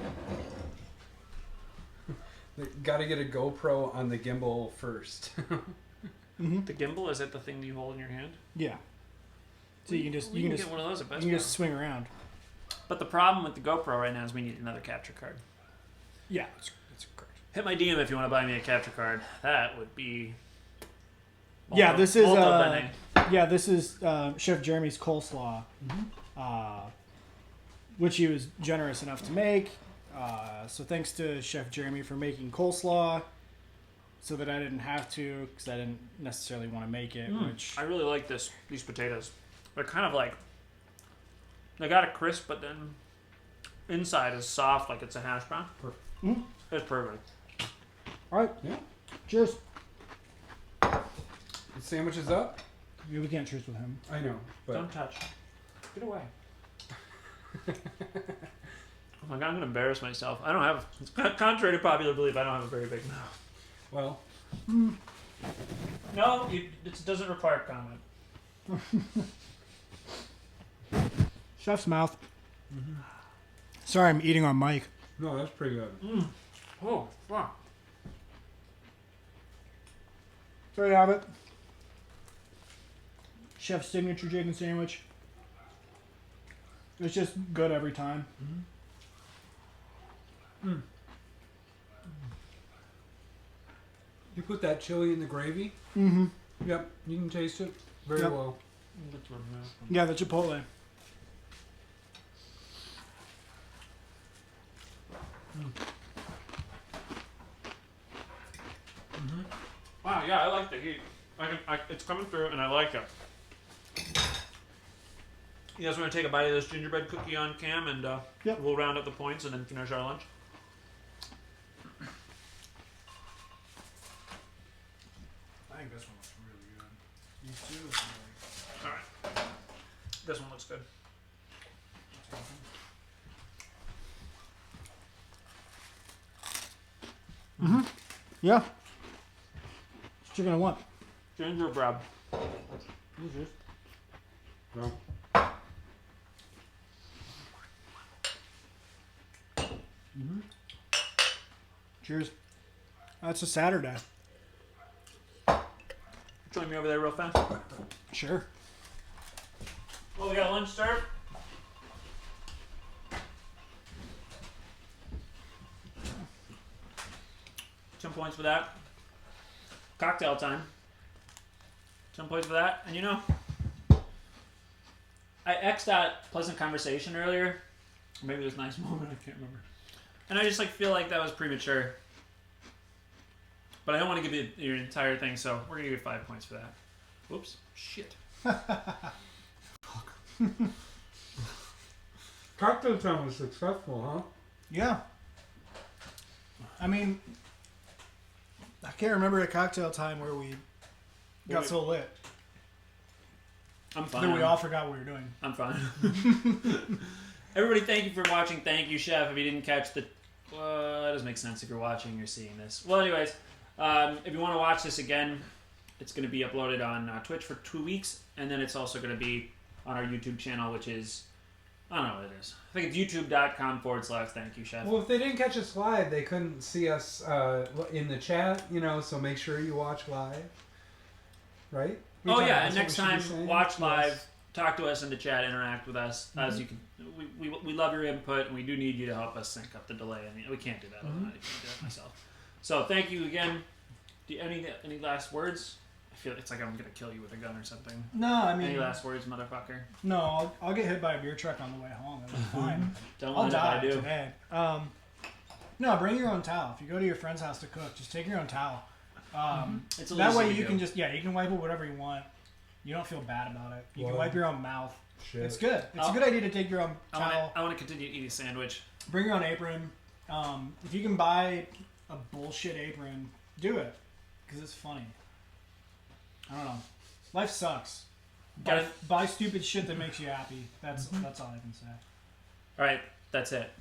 Got to get a GoPro on the gimbal first. Mm-hmm. The gimbal, is it the thing that you hold in your hand? Yeah. So you can just We get one of those at Best you can Buy. just swing around. But the problem with the GoPro right now is we need another capture card. Yeah, that's correct. Hit my DM if you want to buy me a capture card. That would be. Yeah, this is, molto bene. Yeah, this is Chef Jeremy's coleslaw, which he was generous enough to make. So thanks to Chef Jeremy for making coleslaw, so that I didn't have to, because I didn't necessarily want to make it. Which I really like these potatoes. They're kind of like they got a crisp, but then inside is soft, like it's a hash brown. Mhm. It's perfect. all right, Yeah. cheers. The sandwich is up. Yeah, we can't cheers with him. I know, but Don't touch. Get away. Oh my god, I'm gonna embarrass myself. I don't have. Contrary to popular belief, I don't have a very big mouth. well, No, it doesn't require comment. Chef's mouth. Sorry, I'm eating on mic. no, that's pretty good. Oh, fuck. There you have it. Chef's signature chicken sandwich. It's just good every time. You put that chili in the gravy? Mm-hmm. Yep, you can taste it very Yep. well. Yeah, the chipotle. Wow, yeah, I like the heat. It's coming through, and I like it. You guys want to take a bite of this gingerbread cookie on cam, and Yep. we'll round up the points and then finish our lunch. I think this one looks really good. These two look really All right, this one looks good. Yeah. What you gonna want? Gingerbread. Well, Cheers. That's a Saturday. Join me over there real fast. Sure. Well, we got lunch served. Ten points for that. Cocktail time. 10 points for that. And you know, I X'd that pleasant conversation earlier. Or maybe it was a nice moment, I can't remember. And I just like feel like that was premature. But I don't want to give you your entire thing, so we're gonna give you 5 points for that. Whoops. Shit. cocktail time was successful, huh? Yeah. I mean, I can't remember a cocktail time where we got so lit I'm fine. that we all forgot what we were doing. I'm fine. Everybody, thank you for watching. Thank you, Chef. If you didn't catch the... that doesn't make sense if you're watching or seeing this. Well, anyways, if you want to watch this again, it's going to be uploaded on Twitch for 2 weeks, and then it's also going to be on our YouTube channel, which is... I don't know what it is. I think it's youtube.com/thank you, Chef. Well, if they didn't catch us live, they couldn't see us in the chat, so make sure you watch live. Right? Oh, yeah, That's and next what we time, should be saying? watch live, Yes. talk to us in the chat, interact with us. As you can, we love your input, and we do need you to help us sync up the delay. I mean, we can't do that. I'm not even gonna do that myself. So thank you again. Do you, any last words? I feel it's like I'm gonna kill you with a gun or something. No, I mean, Any last words, motherfucker? no, I'll get hit by a beer truck on the way home. It'll be fine. Don't I'll mind if I die do. today. No, bring your own towel. If you go to your friend's house to cook, just take your own towel. It's a That least way you you can can just, you can wipe it whatever you want. You don't feel bad about it. You can Wow. wipe your own mouth. Shit. It's good. It's I'll- a good idea to take your own towel. I want to continue eating a sandwich. Bring your own apron. If you can buy a bullshit apron, do it. Because it's funny. I don't know. Life sucks. Gotta- Buy stupid shit that makes you happy. That's all I can say. All right, that's it.